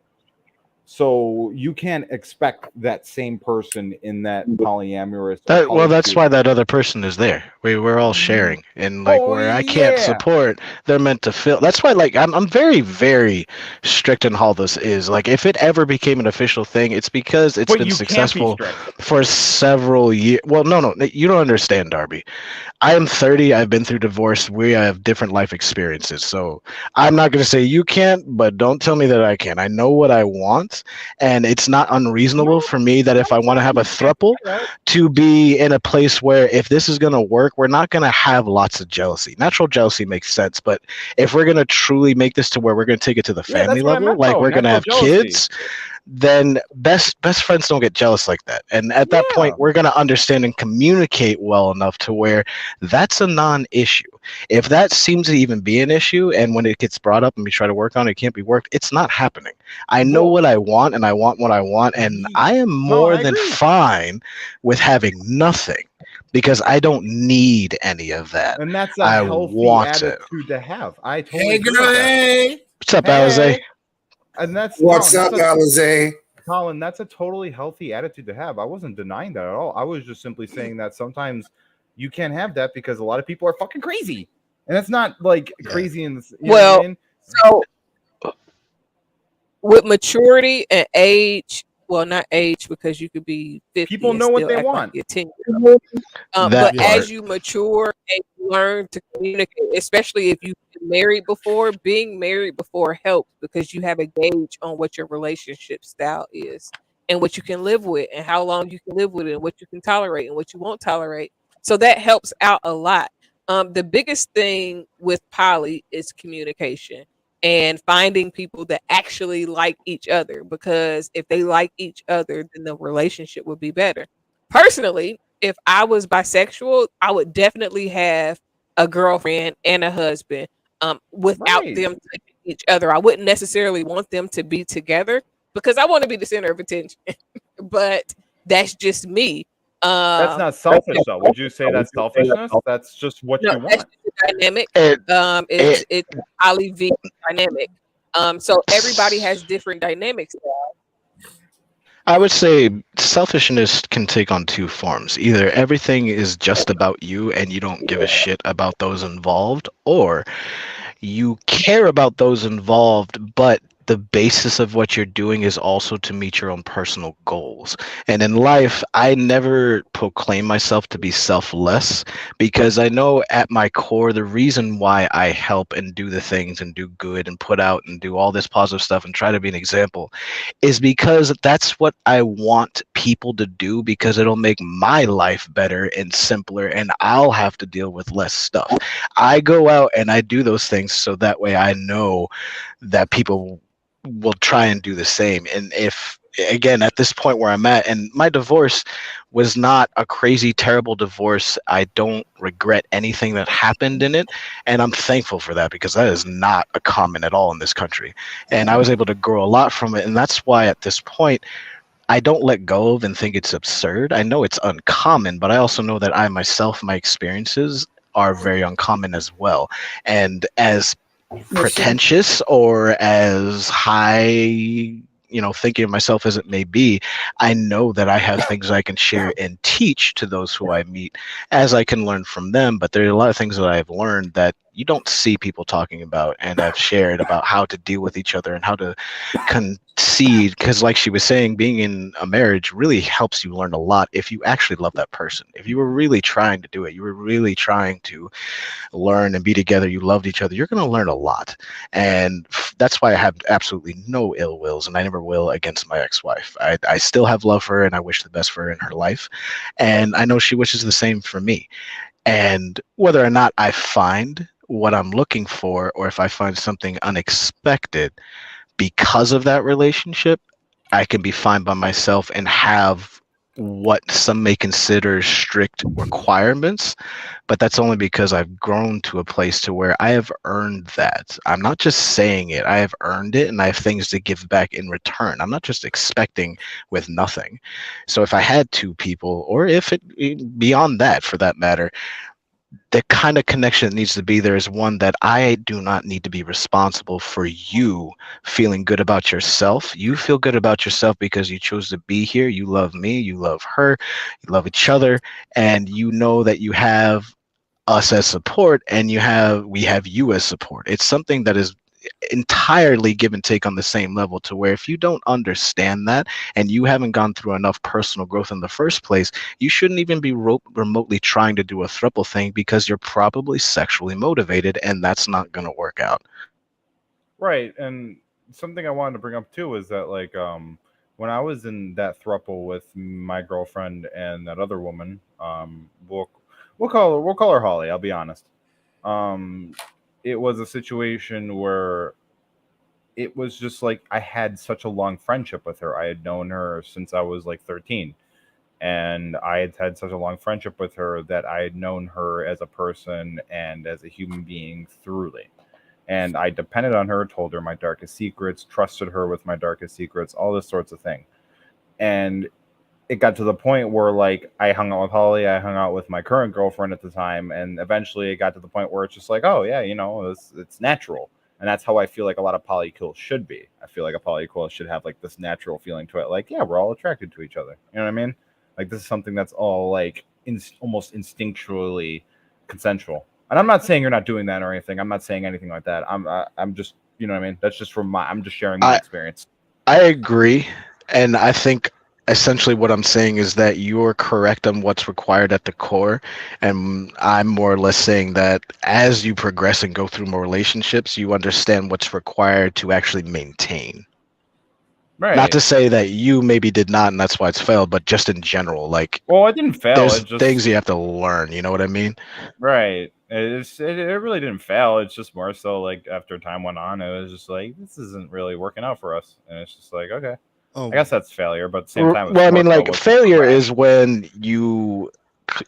So you can't expect that same person in that polyamorous. That's why that other person is there. We're all sharing, and like where I can't support, they're meant to fill. That's why like I'm very very strict on how this is. Like if it ever became an official thing, it's because it's been successful for several years. Well, no, you don't understand, Darby. I am 30. I've been through divorce. We have different life experiences. So I'm not going to say you can't, but don't tell me that I can. I know what I want. And it's not unreasonable for me that if I want to have a throuple, to be in a place where if this is going to work, we're not going to have lots of jealousy. Natural jealousy makes sense. But if we're going to truly make this to where we're going to take it to the family level, like we're going to have kids, then best friends don't get jealous like that. And at that point, we're going to understand and communicate well enough to where that's a non-issue. If that seems to even be an issue, and when it gets brought up and we try to work on it, it can't be worked, it's not happening. I know what I want, and I want what I want, and I am more than fine with having nothing because I don't need any of that. And that's a I healthy want attitude to have. I totally Hey, agree girl, with that. hey. What's up, Alizé? And that's What's up, Alizé? Colin, that's a totally healthy attitude to have. I wasn't denying that at all. I was just simply saying that sometimes you can't have that because a lot of people are fucking crazy. And it's not like crazy in the know what I mean? So with maturity and age, well, not age, because you could be 50 People and know what still they act like want. you're 10 years old. That But part. as you mature and you learn to communicate, especially if you've been married before, being married before helps because you have a gauge on what your relationship style is and what you can live with and how long you can live with it and what you can tolerate and what you won't tolerate. So that helps out a lot. The biggest thing with poly is communication and finding people that actually like each other, because if they like each other, then the relationship would be better. Personally, if I was bisexual, I would definitely have a girlfriend and a husband without Right. them touching each other. I wouldn't necessarily want them to be together because I want to be the center of attention. But that's just me. That's not selfish, though. Would you say that's selfishness? That's just what No, you that's want. just a dynamic. It, It's it, it's poly V dynamic. So everybody has different dynamics. I would say selfishness can take on two forms. Either everything is just about you and you don't give a shit about those involved, or you care about those involved, but the basis of what you're doing is also to meet your own personal goals. And in life, I never proclaim myself to be selfless because I know at my core, the reason why I help and do the things and do good and put out and do all this positive stuff and try to be an example is because that's what I want people to do, because it'll make my life better and simpler and I'll have to deal with less stuff. I go out and I do those things so that way I know that people will try and do the same. And if, again, at this point where I'm at, and my divorce was not a crazy terrible divorce, I don't regret anything that happened in it, and I'm thankful for that because that is not a common at all in this country, and I was able to grow a lot from it. And that's why at this point I don't let go of and think it's absurd. I know it's uncommon, but I also know that I myself, my experiences are very uncommon as well. And as pretentious or as high, thinking of myself as it may be, I know that I have things I can share and teach to those who I meet as I can learn from them. But there are a lot of things that I've learned that you don't see people talking about, and I've shared about how to deal with each other and how to concede, because like she was saying, being in a marriage really helps you learn a lot if you actually love that person. If you were really trying to do it, you were really trying to learn and be together, you loved each other, you're going to learn a lot. And that's why I have absolutely no ill wills, and I never will, against my ex-wife. I still have love for her, and I wish the best for her in her life, and I know she wishes the same for me. And whether or not I find what I'm looking for, or if I find something unexpected because of that relationship, I can be fine by myself and have what some may consider strict requirements, but that's only because I've grown to a place to where I have earned that. I'm not just saying it, I have earned it, and I have things to give back in return. I'm not just expecting with nothing. So if I had two people, or if it beyond that for that matter, the kind of connection that needs to be there is one that I do not need to be responsible for you feeling good about yourself. You feel good about yourself because you chose to be here. You love me, you love her, you love each other, and you know that you have us as support, and we have you as support. It's something that is entirely give and take on the same level, to where if you don't understand that and you haven't gone through enough personal growth in the first place, you shouldn't even be remotely trying to do a throuple thing, because you're probably sexually motivated, and that's not going to work out. Right. And something I wanted to bring up too is that, like, when I was in that throuple with my girlfriend and that other woman, we'll call her Holly, I'll be honest. It was a situation where it was just like I had such a long friendship with her. I had known her since I was like 13. And I had had such a long friendship with her that I had known her as a person and as a human being thoroughly. And I depended on her, told her my darkest secrets, trusted her with my darkest secrets, all this sorts of thing. And it got to the point where, like, I hung out with Holly, I hung out with my current girlfriend at the time, and eventually it got to the point where it's just like, oh yeah, it's natural. And that's how I feel like a lot of polycules should be. I feel like a polycule should have like this natural feeling to it, like, yeah, we're all attracted to each other. You know what I mean? Like, this is something that's all like almost instinctually consensual. And I'm not saying you're not doing that or anything. I'm not saying anything like that. I'm just, you know what I mean? That's just I'm just sharing my experience. I agree. And I think essentially what I'm saying is that you're correct on what's required at the core. And I'm more or less saying that as you progress and go through more relationships, you understand what's required to actually maintain. Right. Not to say that you maybe did not and that's why it's failed, but just in general, like, well, it didn't fail. there's It just things you have to learn. You know what I mean? right. It really didn't fail. It's just more so like after time went on, it was just like this isn't really working out for us, and it's just like okay, I guess that's failure. But at the same time, Well, I mean, like, failure is when you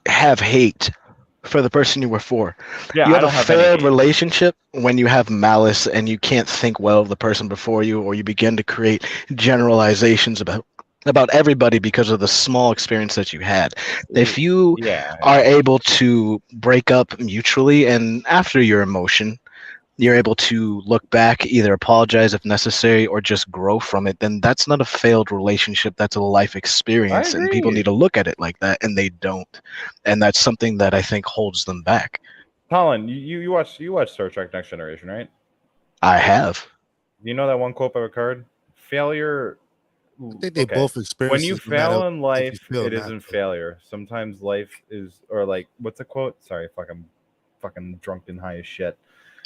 have hate for the person you were for. Yeah, You I have don't a have any failed hate. relationship when you have malice and you can't think well of the person before you, or you begin to create generalizations about everybody because of the small experience that you had. If you are able to break up mutually and after your emotion, you're able to look back, either apologize if necessary, or just grow from it, then that's not a failed relationship. That's a life experience. And people need to look at it like that, and they don't. And that's something that I think holds them back. Colin, you watch Star Trek Next Generation, right? I have. You know that one quote by Picard? Failure. I think they both experience when you no matter fail in life, if you fail or it not. isn't failure. Sometimes life is, or like, what's the quote? Sorry, fucking drunk and high as shit.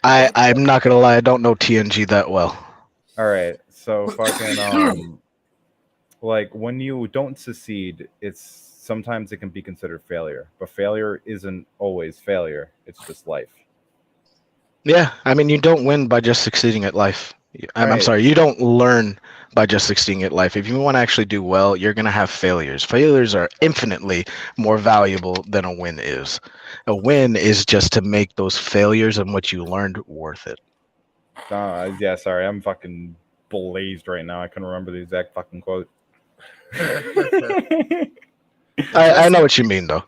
I'm not gonna lie, I don't know TNG that well. All right, so fucking like when you don't succeed, it's sometimes it can be considered failure, but failure isn't always failure. It's just life. Yeah, I mean, you don't win by just succeeding at life. I'm sorry, you don't learn by just succeeding at life. If you want to actually do well, you're going to have failures. Failures are infinitely more valuable than a win is. A win is just to make those failures and what you learned worth it. Yeah, sorry, I'm fucking blazed right now. I couldn't remember the exact fucking quote. I know what you mean, though.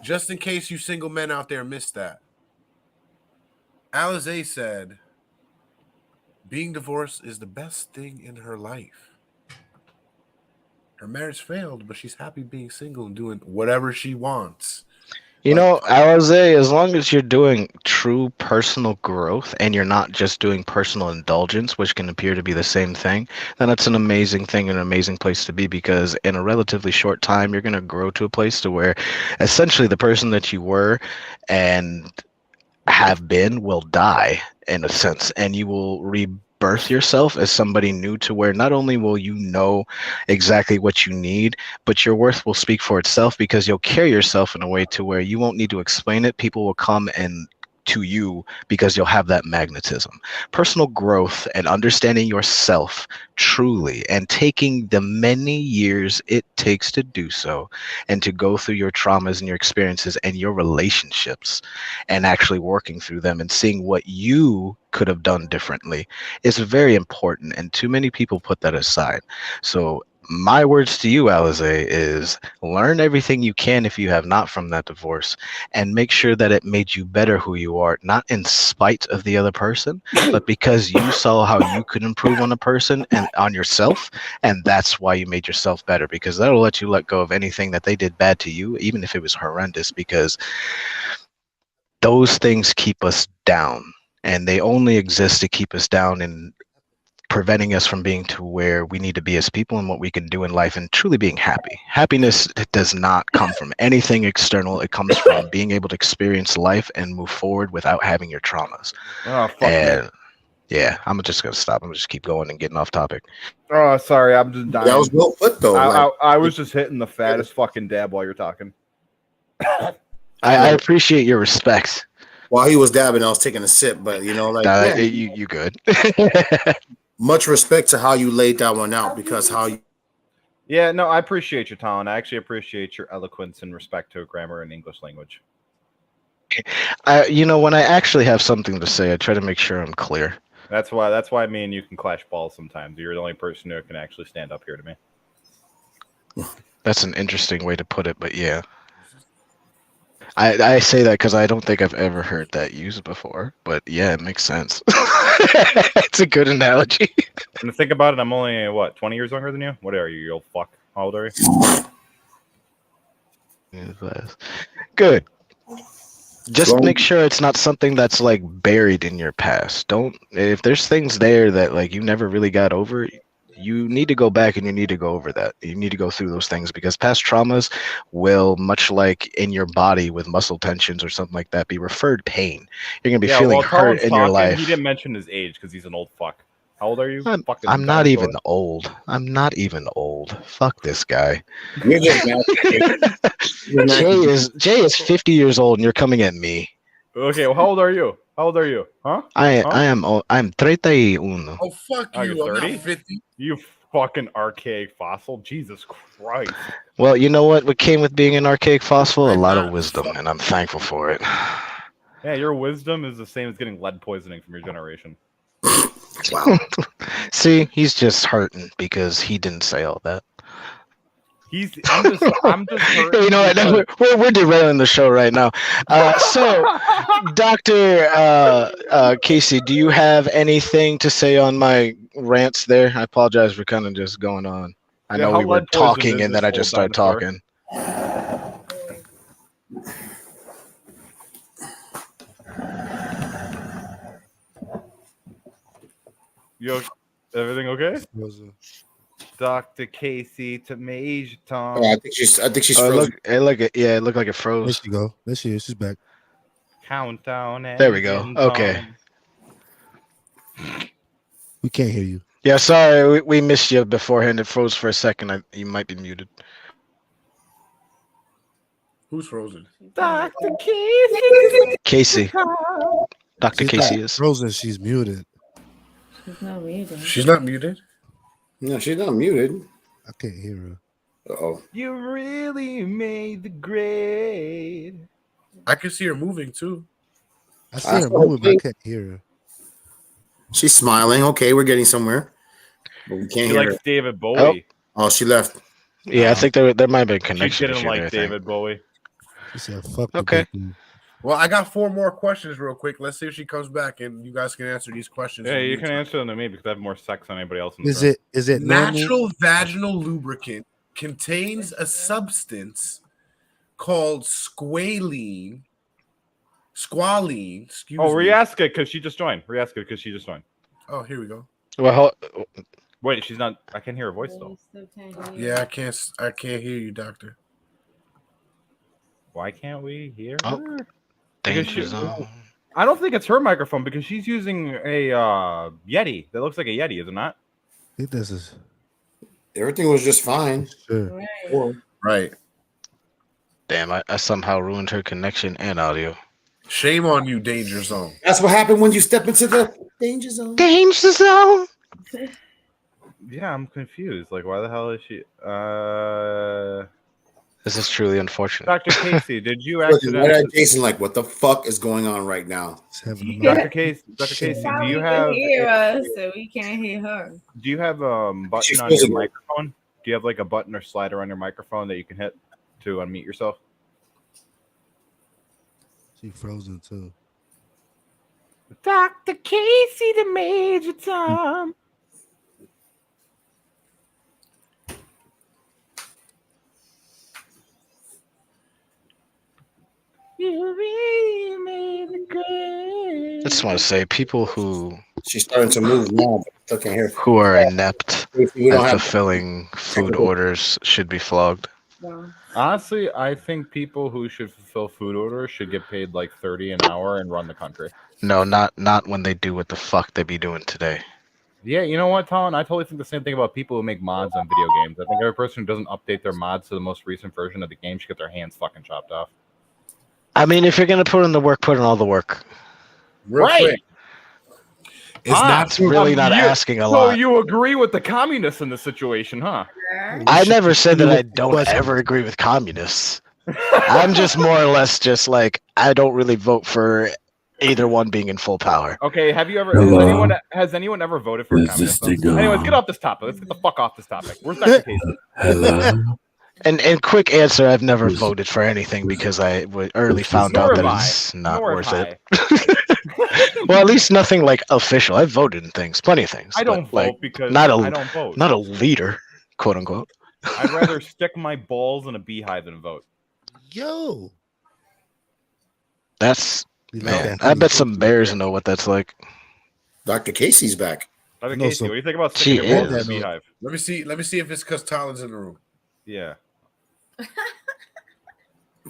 Just in case you single men out there missed that, Alizé said, being divorced is the best thing in her life. Her marriage failed, but she's happy being single and doing whatever she wants. You know, Alizé, as long as you're doing true personal growth and you're not just doing personal indulgence, which can appear to be the same thing, then that's an amazing thing and an amazing place to be, because in a relatively short time, you're going to grow to a place to where essentially the person that you were and have been will die in a sense, and you will rebirth yourself as somebody new, to where not only will you know exactly what you need, but your worth will speak for itself, because you'll carry yourself in a way to where you won't need to explain it. People will come and to you because you'll have that magnetism. Personal growth and understanding yourself truly, and taking the many years it takes to do so, and to go through your traumas and your experiences and your relationships, and actually working through them and seeing what you could have done differently, is very important. And too many people put that aside. So my words to you, Alizé, is learn everything you can if you have not from that divorce, and make sure that it made you better who you are, not in spite of the other person, but because you saw how you could improve on a person and on yourself, and that's why you made yourself better, because that'll let you let go of anything that they did bad to you, even if it was horrendous, because those things keep us down, and they only exist to keep us down and preventing us from being to where we need to be as people and what we can do in life and truly being happy. Happiness does not come from anything external. It comes from being able to experience life and move forward without having your traumas. Oh, fuck and yeah, I'm just going to stop. I'm going to just keep going and getting off topic. Oh, sorry, I'm just dying. That was well put, though. I was just hitting the fattest fucking dab while you're talking. I appreciate your respect. While he was dabbing, I was taking a sip, but you know, like you good. Much respect to how you laid that one out, because how you. Yeah, no, I appreciate you, Talon. I actually appreciate your eloquence and respect to grammar and English language. When I actually have something to say, I try to make sure I'm clear. That's why me and you can clash balls sometimes. You're the only person who can actually stand up here to me. That's an interesting way to put it, but yeah. I say that because I don't think I've ever heard that used before, but yeah, it makes sense. It's a good analogy. And to think about it, I'm only, 20 years younger than you? What are you old fuck? How old are you? Good. Just make sure it's not something that's like buried in your past. If there's things there that like you never really got over, you need to go back and you need to go over that. You need to go through those things because past traumas will, much like in your body with muscle tensions or something like that, be referred pain. You're gonna be feeling hurt in your life. He didn't mention his age because he's an old fuck. How old are you? I'm not even old. I'm not even old. Fuck this guy. You're just Jay is 50 years old and you're coming at me. Okay, well, how old are you? How old are you? Huh? I'm 31. Oh, fuck you. You're I'm 30? not 50. You fucking archaic fossil. Jesus Christ. Well, you know what came with being an archaic fossil? A lot of wisdom, and I'm thankful for it. Yeah, your wisdom is the same as getting lead poisoning from your generation. Wow. See, he's just hurting because he didn't say all that. I'm just hurting. You know what? We're derailing the show right now. So, Dr. Kaci, do you have anything to say on my rants there? I apologize for kind of just going on. I know we were talking and then I just started talking. Yo, everything okay? Dr. Kaci to Major Tom. I think she's frozen. It looked like it froze. There she go. There she is. She's back. Countdown. There we go. Okay. We can't hear you. Yeah, sorry, we missed you beforehand. It froze for a second. You might be muted. Who's frozen? Dr. Kaci. Casey. Dr. Kaci is frozen. She's muted. She's not muted. She's not muted? No, she's not muted. I can't hear her. Uh-oh. You really made the grade. I can see her moving too. I see her moving, but I can't hear her. She's smiling. Okay, we're getting somewhere. But we can't She hear likes her. David Bowie. Oh, she left. Yeah, I think there might have been a She connection. didn't issue there, I like think. David Bowie. She said, fuck Okay. Well, I got 4 more questions real quick. Let's see if she comes back and you guys can answer these questions. Yeah, you can answer them to me because I have more sex than anybody else in the Is room. it Natural vaginal lubricant contains a substance called squalene. Excuse Oh, me. Riaska, because she just joined. Riaska, because she just joined. Oh, here we go. Well, wait, she's not. I can hear her voice though. Yeah, I can't hear you, doctor. Why can't we hear Oh, her? danger zone. I don't think it's her microphone because she's using a Yeti. That looks like a Yeti, is it not? I think this is. Everything was just fine. Sure. Right. Damn, I somehow ruined her connection and audio. Shame on you, danger zone. That's what happened when you step into the danger zone. Danger zone. Yeah, I'm confused. Like, why the hell is she? This is truly unfortunate. Dr. Kaci, did you Look at accidentally? Jason, like, what the fuck is going on right now? Dr. Kaci, do you have? Hear us, so we can't hear her. Do you have a button She's on your frozen. microphone? Do you have like a button or slider on your microphone that you can hit to unmute yourself? She frozen too. Dr. Kaci to Major Tom. You really made the grade. I just want to say, people who She's starting to move now, but still can't hear. who are inept We don't at have fulfilling food orders should be flogged. Honestly, I think people who should fulfill food orders should get paid like 30 an hour and run the country. No, not when they do what the fuck they be doing today. Yeah, you know what, Talon? I totally think the same thing about people who make mods on video games. I think every person who doesn't update their mods to the most recent version of the game should get their hands fucking chopped off. I mean, if you're gonna put in the work, put in all the work. Real quick. It's really not asking a lot. So you agree with the communists in this situation, huh? I never said that I don't ever agree with communists. I'm just more or less just like I don't really vote for either one being in full power. Okay, have you ever? Has anyone ever voted for a communist? Anyways, get off this topic. Let's get the fuck off this topic. Where's Dr. Kaci? Hello. And quick answer, I've never voted for anything because I early found out that it's not worth it. Well, at least nothing like official. I've voted in things, plenty of things. I don't but, vote because I don't vote. Not a leader, quote unquote. I'd rather stick my balls in a beehive than vote. Yo. That's man. I bet some bears know what that's like. Dr. Casey's back. Dr. No, Kaci, so what do you think about She sticking your balls in is. a beehive? Let me see if it's because Tyler's in the room. Yeah.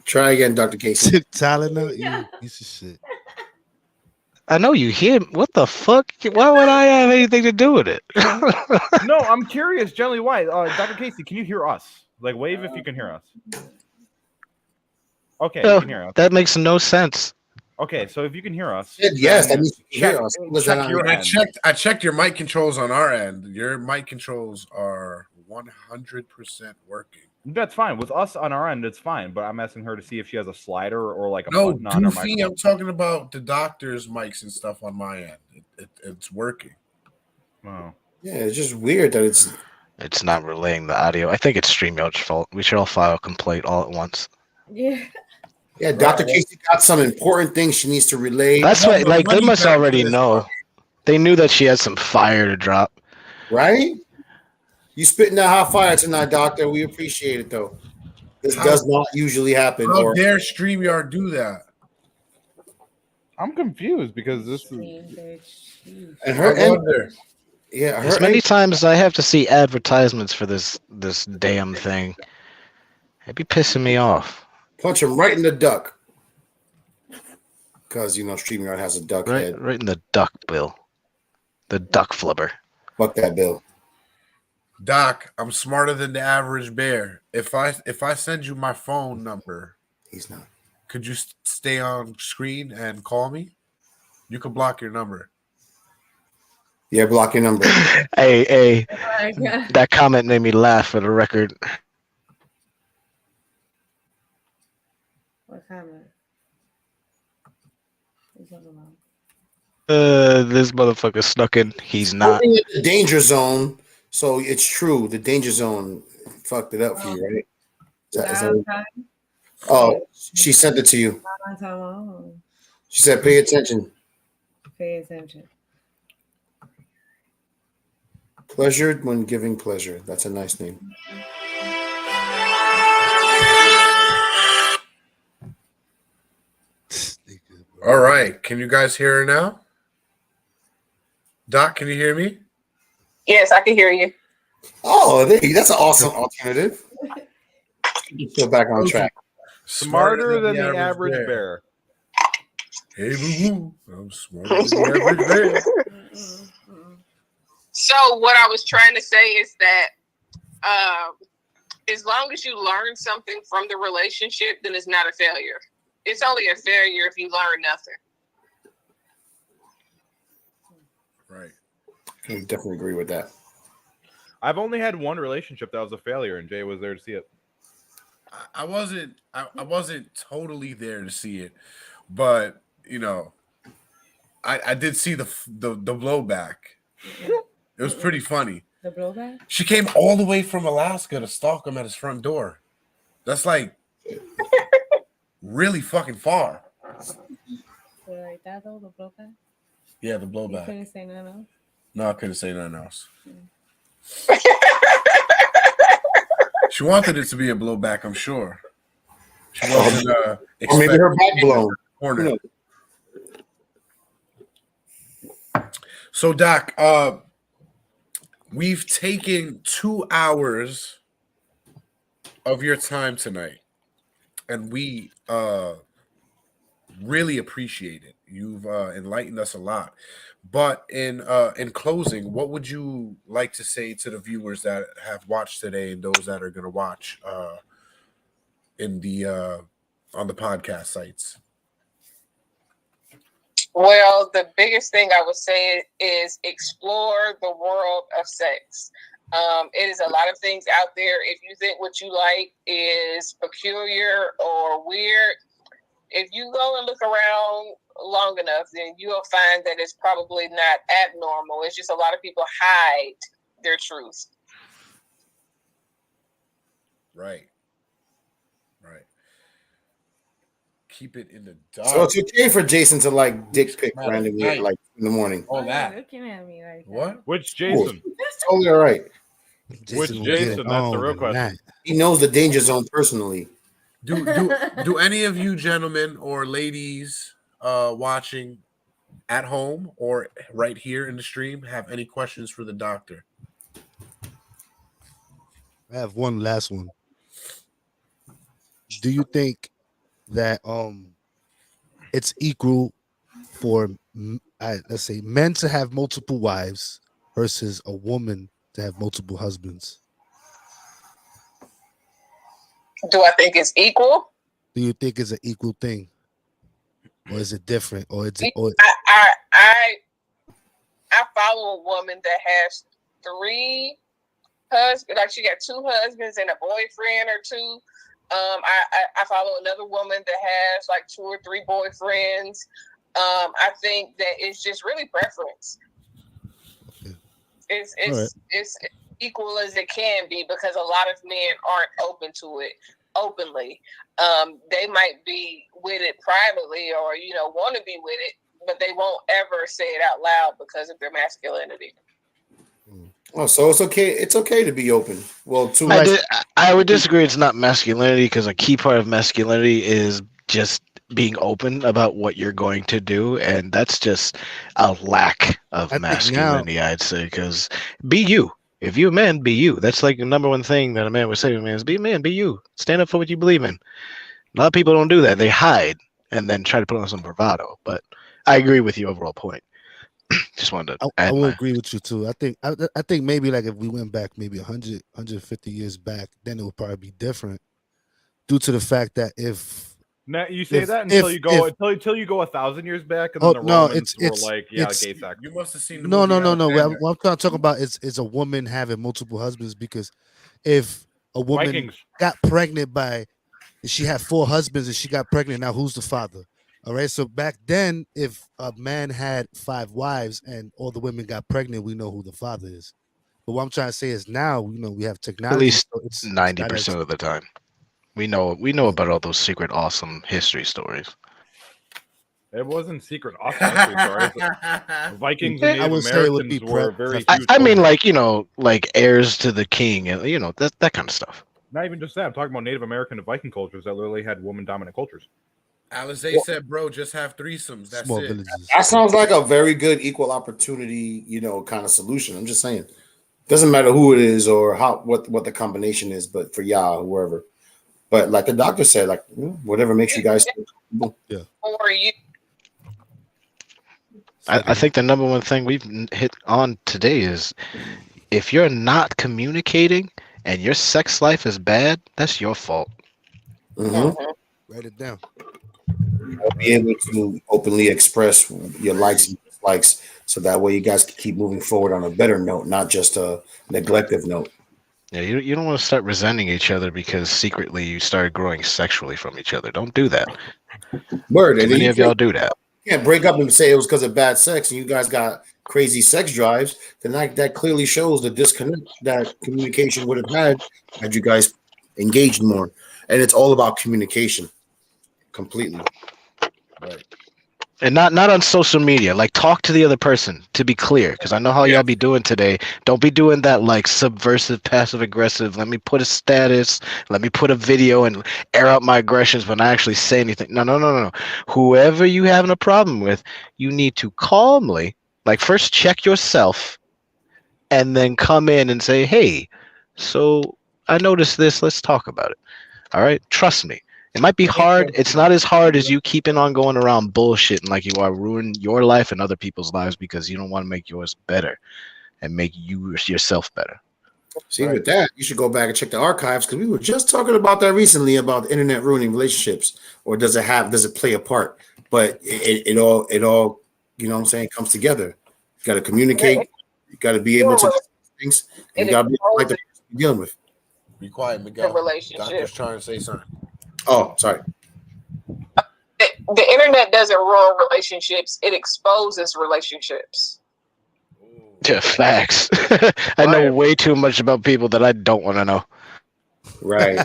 Try again, Dr. Kaci. Tyler, no, you a piece of shit. I know you hear. What the fuck? Why would I have anything to do with it? No, I'm curious. Generally, why? Dr. Kaci, can you hear us? Like, wave if you can hear us. Okay, you No, can hear us. that makes no sense. Okay, so if you can hear us, Yes, that means you can check, hear us. check your end. I checked your mic controls on our end. Your mic controls are 100% working. That's fine. With us on our end, it's fine. But I'm asking her to see if she has a slider or like a No, button on her Goofy, microphone. I'm talking about the doctor's mics and stuff on my end. It's working. Oh. Yeah, it's just weird that It's not relaying the audio. I think it's StreamYard's fault. We should all file a complaint all at once. Yeah. Yeah, Dr. Kaci got some important things she needs to relay. That's what, like, they must already know. They knew that she had some fire to drop. Right? You spitting that hot fire tonight, Doctor. We appreciate it, though. This does not usually happen. How dare StreamYard do that? I'm confused because this is. And her wonder. Yeah, As many times as I have to see advertisements for this damn thing, it'd be pissing me off. Punch him right in the duck. Because, StreamYard has a duck head. Right in the duck bill. The duck flubber. Fuck that bill. Doc, I'm smarter than the average bear. If I send you my phone number, he's not. Could you stay on screen and call me? You can block your number. Yeah, block your number. Hey, Oh my God. that comment made me laugh for the record. What comment? What you talking about? This motherfucker snuck in. He's not. The danger zone. So it's true. The danger zone fucked it up for you, right? Is that oh, she sent it to you. She said, "Pay attention." Pay attention. Pleasure when giving pleasure. That's a nice name. All right. Can you guys hear her now? Doc, can you hear me? Yes, I can hear you. Oh, that's an awesome alternative. Get back on track. Smarter than the average bear. Hey, boo-boo. I'm smarter than the average bear. So what I was trying to say is that as long as you learn something from the relationship, then it's not a failure. It's only a failure if you learn nothing. Right. I definitely agree with that. I've only had one relationship that was a failure, and Jay was there to see it. I wasn't totally there to see it, but I did see the blowback. It was pretty funny. The blowback? She came all the way from Alaska to stalk him at his front door. That's like really fucking far. Like that though, the blowback? Yeah, the You blowback. couldn't say nothing else? No, I couldn't say nothing else. She wanted it to be a blowback, I'm sure. She wasn't or maybe her back blown. corner. So, Doc, we've taken 2 hours of your time tonight, and we really appreciate it. You've enlightened us a lot. But in closing, what would you like to say to the viewers that have watched today and those that are going to watch in the on the podcast sites? Well, the biggest thing I would say is explore the world of sex. It is a lot of things out there. If you think what you like is peculiar or weird, if you go and look around long enough, then you'll find that it's probably not abnormal. It's just a lot of people hide their truth. Right. Keep it in the dark. So it's okay for Jason to like dick pic randomly, like in the morning. All that. Looking at me like that. What? Which Jason? That's totally all right. Which Jason? That's the real question. He knows the danger zone personally. Do any of you gentlemen or ladies watching at home or right here in the stream have any questions for the doctor? I have one last one. Do you think that it's equal for let's say men to have multiple wives versus a woman to have multiple husbands? Do I think it's equal? Do you think it's an equal thing, or is it different, or is it? I follow a woman that has 3 husbands, like she got 2 husbands and a boyfriend or 2. I follow another woman that has like 2 or 3 boyfriends. I think that it's just really preference. It's equal as it can be because a lot of men aren't open to it openly. They might be with it privately or want to be with it, but they won't ever say it out loud because of their masculinity. Oh, so it's okay. It's okay to be open. Well, I would disagree. It's not masculinity because a key part of masculinity is just being open about what you're going to do, and that's just a lack of masculinity, I'd say. Because be you. If you're a man, be you. That's like the number one thing that a man would say to a man is be a man, be you. Stand up for what you believe in. A lot of people don't do that. They hide and then try to put on some bravado. But I agree with your overall point. Just wanted to I will agree with you too. I think maybe like if we went back maybe 100, 150 years back, then it would probably be different due to the fact that if now you say that until you go 1,000 years back, and then the Romans were like, gay sex. You must have seen the no. movie What I'm trying to talk about is a woman having multiple husbands, because if a woman Vikings got pregnant she had 4 husbands and she got pregnant, now who's the father? All right, so back then, if a man had 5 wives and all the women got pregnant, we know who the father is. But what I'm trying to say is now, we have technology. At least so it's 90% of the time. We know about all those secret, awesome history stories. It wasn't secret awesome history stories. Vikings and Native Americans were very huge. I mean, like heirs to the king, and that kind of stuff. Not even just that. I'm talking about Native American and Viking cultures that literally had woman-dominant cultures. Alizé said, "Bro, just have threesomes. That's small it." Villages. That sounds like a very good equal opportunity, kind of solution. I'm just saying, doesn't matter who it is or what the combination is, but for y'all, whoever. But like the doctor said, like whatever makes you guys feel comfortable. Yeah. Or you. I think the number one thing we've hit on today is if you're not communicating and your sex life is bad, that's your fault. Write it down. Be able to openly express your likes and dislikes, so that way you guys can keep moving forward on a better note, not just a neglective note. Yeah, you don't want to start resenting each other because secretly you started growing sexually from each other. Don't do that. Word. Too many of y'all do that. You can't break up and say it was because of bad sex and you guys got crazy sex drives. Then that clearly shows the disconnect that communication would have had you guys engaged more. And it's all about communication. Completely. Right. And not on social media. Like, talk to the other person, to be clear, because I know how y'all be doing today. Don't be doing that like subversive, passive aggressive. Let me put a status, let me put a video and air out my aggressions when I actually say anything. No. Whoever you having a problem with, you need to calmly, like, first check yourself and then come in and say, hey, so I noticed this, let's talk about it. All right, trust me. It might be hard. It's not as hard as you keeping on going around bullshitting like you are, ruining your life and other people's lives because you don't want to make yours better and make yourself better. See, with that, you should go back and check the archives because we were just talking about that recently about the internet ruining relationships. Or does it play a part? But it all, you know what I'm saying, comes together. You got to communicate. You got to be able to do things. And you got to be like the person you're dealing with. Be quiet, Miguel. The relationship. Doctor's trying to say something. Oh, sorry. The internet doesn't ruin relationships; it exposes relationships. Yeah, facts. I know way too much about people that I don't want to know. Right.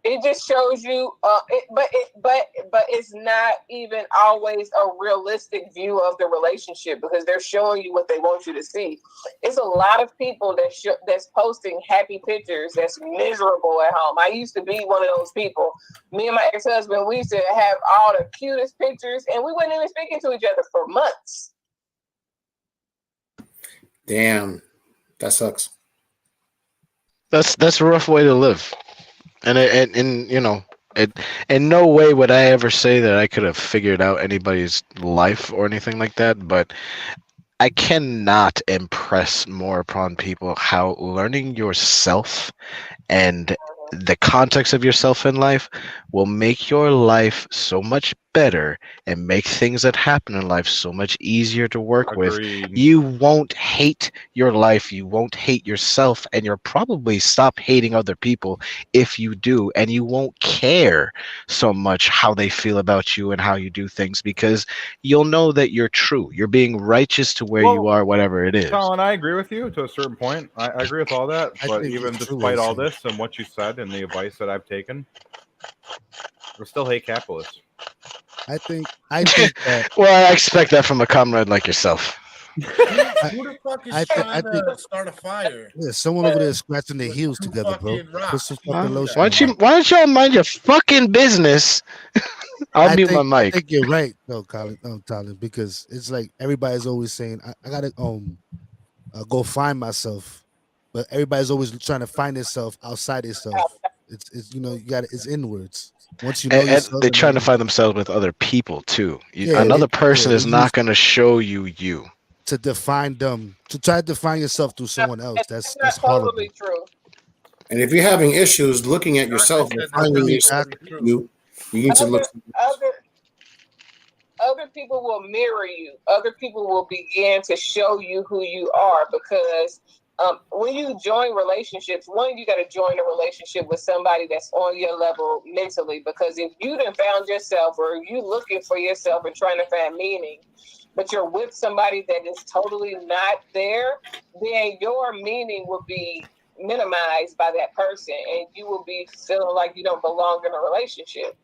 It just shows you, but it's not even always a realistic view of the relationship because they're showing you what they want you to see. It's a lot of people that's posting happy pictures that's miserable at home. I used to be one of those people. Me and my ex-husband, we used to have all the cutest pictures, and we weren't even speaking to each other for months. Damn, that sucks. That's a rough way to live. And in no way would I ever say that I could have figured out anybody's life or anything like that, but I cannot impress more upon people how learning yourself and the context of yourself in life will make your life so much better and make things that happen in life so much easier to work Agreed. with. You won't hate your life, you won't hate yourself, and you'll probably stop hating other people if you do, and you won't care so much how they feel about you and how you do things because you'll know that you're true. You're being righteous to where you are, whatever it is. Colin, I agree with you to a certain point. I agree with all that, but even despite all this and what you said and the advice that I've taken, we still hate capitalists. I think that. Well, I expect that from a comrade like yourself. Who the fuck is trying to start a fire? Yeah, someone over there is scratching their heels together, bro. Put some fucking lotion. Why don't y'all mind your fucking business? I'll mute my mic. I think you're right, though, Colin, because it's like everybody's always saying, I gotta go find myself, but everybody's always trying to find itself outside itself. It's it's inwards. Once you know yourself, they're trying to find themselves with other people too. Another person is not going to show you to define them. To try to define yourself through someone else. That's horrible. Totally true. And if you're having issues looking at yourself and finding yourself, you need to look. Other people will mirror you. Other people will begin to show you who you are because when you join relationships, you got to join a relationship with somebody that's on your level mentally. Because if you done found yourself or you looking for yourself and trying to find meaning, but you're with somebody that is totally not there, then your meaning will be minimized by that person and you will be feeling like you don't belong in a relationship.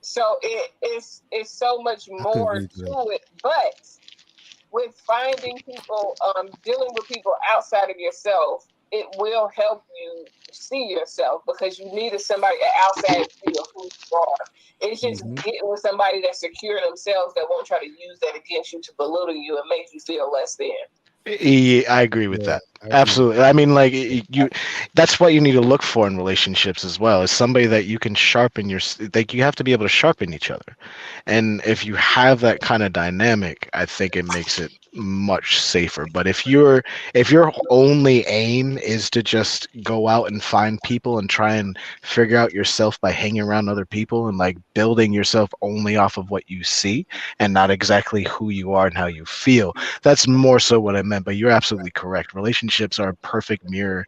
So it's so much more to it. But with finding people, dealing with people outside of yourself, it will help you see yourself because you needed somebody outside you of who you are. It's just getting with somebody that's secure in themselves that won't try to use that against you to belittle you and make you feel less than. Yeah, I agree with that. Absolutely. I mean, like that's what you need to look for in relationships as well. Is somebody that you can sharpen you have to be able to sharpen each other. And if you have that kind of dynamic, I think it makes it much safer. But if your only aim is to just go out and find people and try and figure out yourself by hanging around other people and like building yourself only off of what you see and not exactly who you are and how you feel, that's more so what I meant. But you're absolutely correct. Relationships are a perfect mirror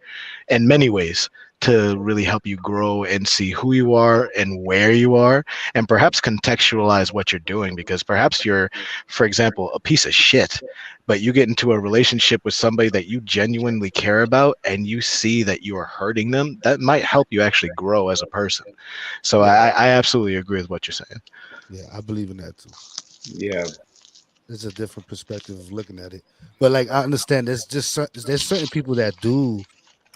in many ways to really help you grow and see who you are and where you are and perhaps contextualize what you're doing, because perhaps you're, for example, a piece of shit, but you get into a relationship with somebody that you genuinely care about and you see that you are hurting them, that might help you actually grow as a person. So I absolutely agree with what you're saying. Yeah, I believe in that too. Yeah. There's a different perspective of looking at it. But like I understand there's certain people that do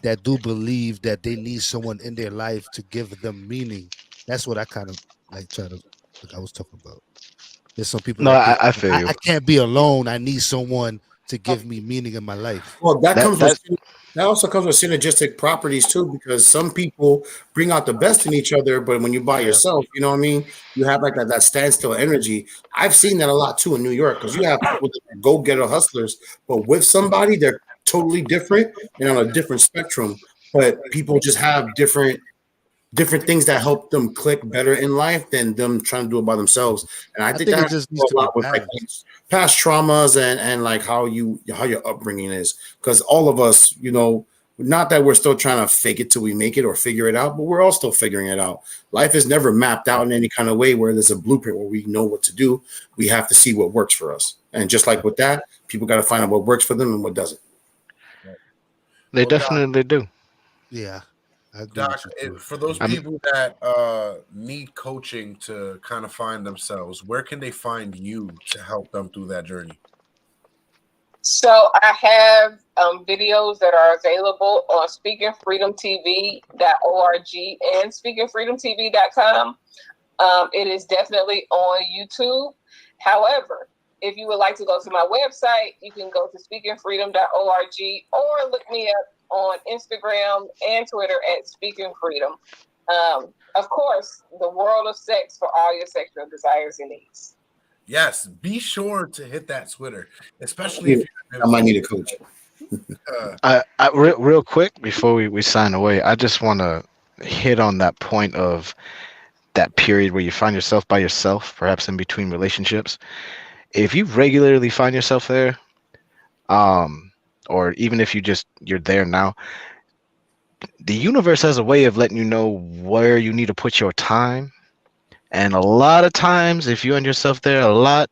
believe that they need someone in their life to give them meaning. That's what I kind of like I was talking about. There's some people I feel you. I can't be alone. I need someone to give me meaning in my life. Well, that also comes with synergistic properties too, because some people bring out the best in each other, but when you by yourself, you know what I mean? You have like that standstill energy. I've seen that a lot too in New York, because you have people that are go-getter hustlers, but with somebody, they're totally different and on a different spectrum. But people just have different things that help them click better in life than them trying to do it by themselves. And I think that it just needs to a lot be with like past traumas and like how your upbringing is. Because all of us, not that we're still trying to fake it till we make it or figure it out, but we're all still figuring it out. Life is never mapped out in any kind of way where there's a blueprint where we know what to do. We have to see what works for us. And just like with that, people got to find out what works for them and what doesn't. They definitely do. Yeah, Doc, for those people that need coaching to kind of find themselves, where can they find you to help them through that journey? So I have videos that are available on speakingfreedomtv.org and speakingfreedomtv.com. It is definitely on YouTube. However, if you would like to go to my website, you can go to speakingfreedom.org or look me up on Instagram and Twitter at Speaking Freedom. Of course, the world of sex for all your sexual desires and needs. Yes, be sure to hit that Twitter, especially if I might need a coach. Real quick before we sign away, I just want to hit on that point of that period where you find yourself by yourself, perhaps in between relationships. If you regularly find yourself there, or even if you're there now, the universe has a way of letting you know where you need to put your time. And a lot of times, if you find yourself there a lot,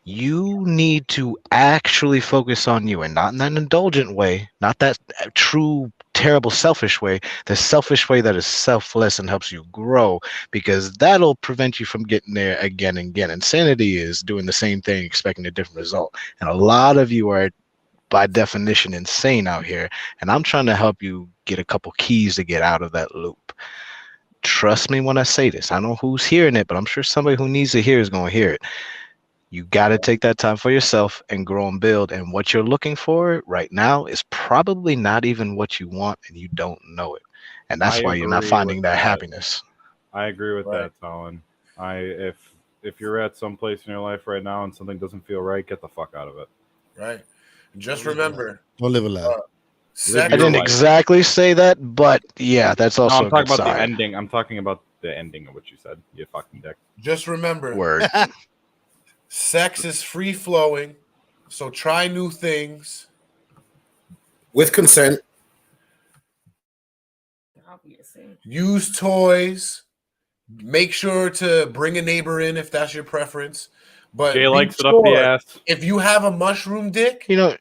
you need to actually focus on you, and not in an indulgent way, not that true terrible selfish way, the selfish way that is selfless and helps you grow, because that'll prevent you from getting there again and again. Insanity is doing the same thing expecting a different result, and a lot of you are by definition insane out here, and I'm trying to help you get a couple keys to get out of that loop. Trust me when I say this. I don't know who's hearing it, but I'm sure somebody who needs to hear is going to hear it. You got to take that time for yourself and grow and build. And what you're looking for right now is probably not even what you want, and you don't know it. And that's why you're not finding that happiness. I agree with that, Colin. If you're at some place in your life right now and something doesn't feel right, get the fuck out of it. Right. Just remember. Don't live a lie. I didn't exactly say that, but yeah, that's also I'm talking a good about the sign. ending. I'm talking about the ending of what you said. You fucking dick. Just remember. Word. Sex is free flowing, so try new things with consent. Obviously. Use toys. Make sure to bring a neighbor in if that's your preference. But Jay likes it up the ass. If you have a mushroom dick, you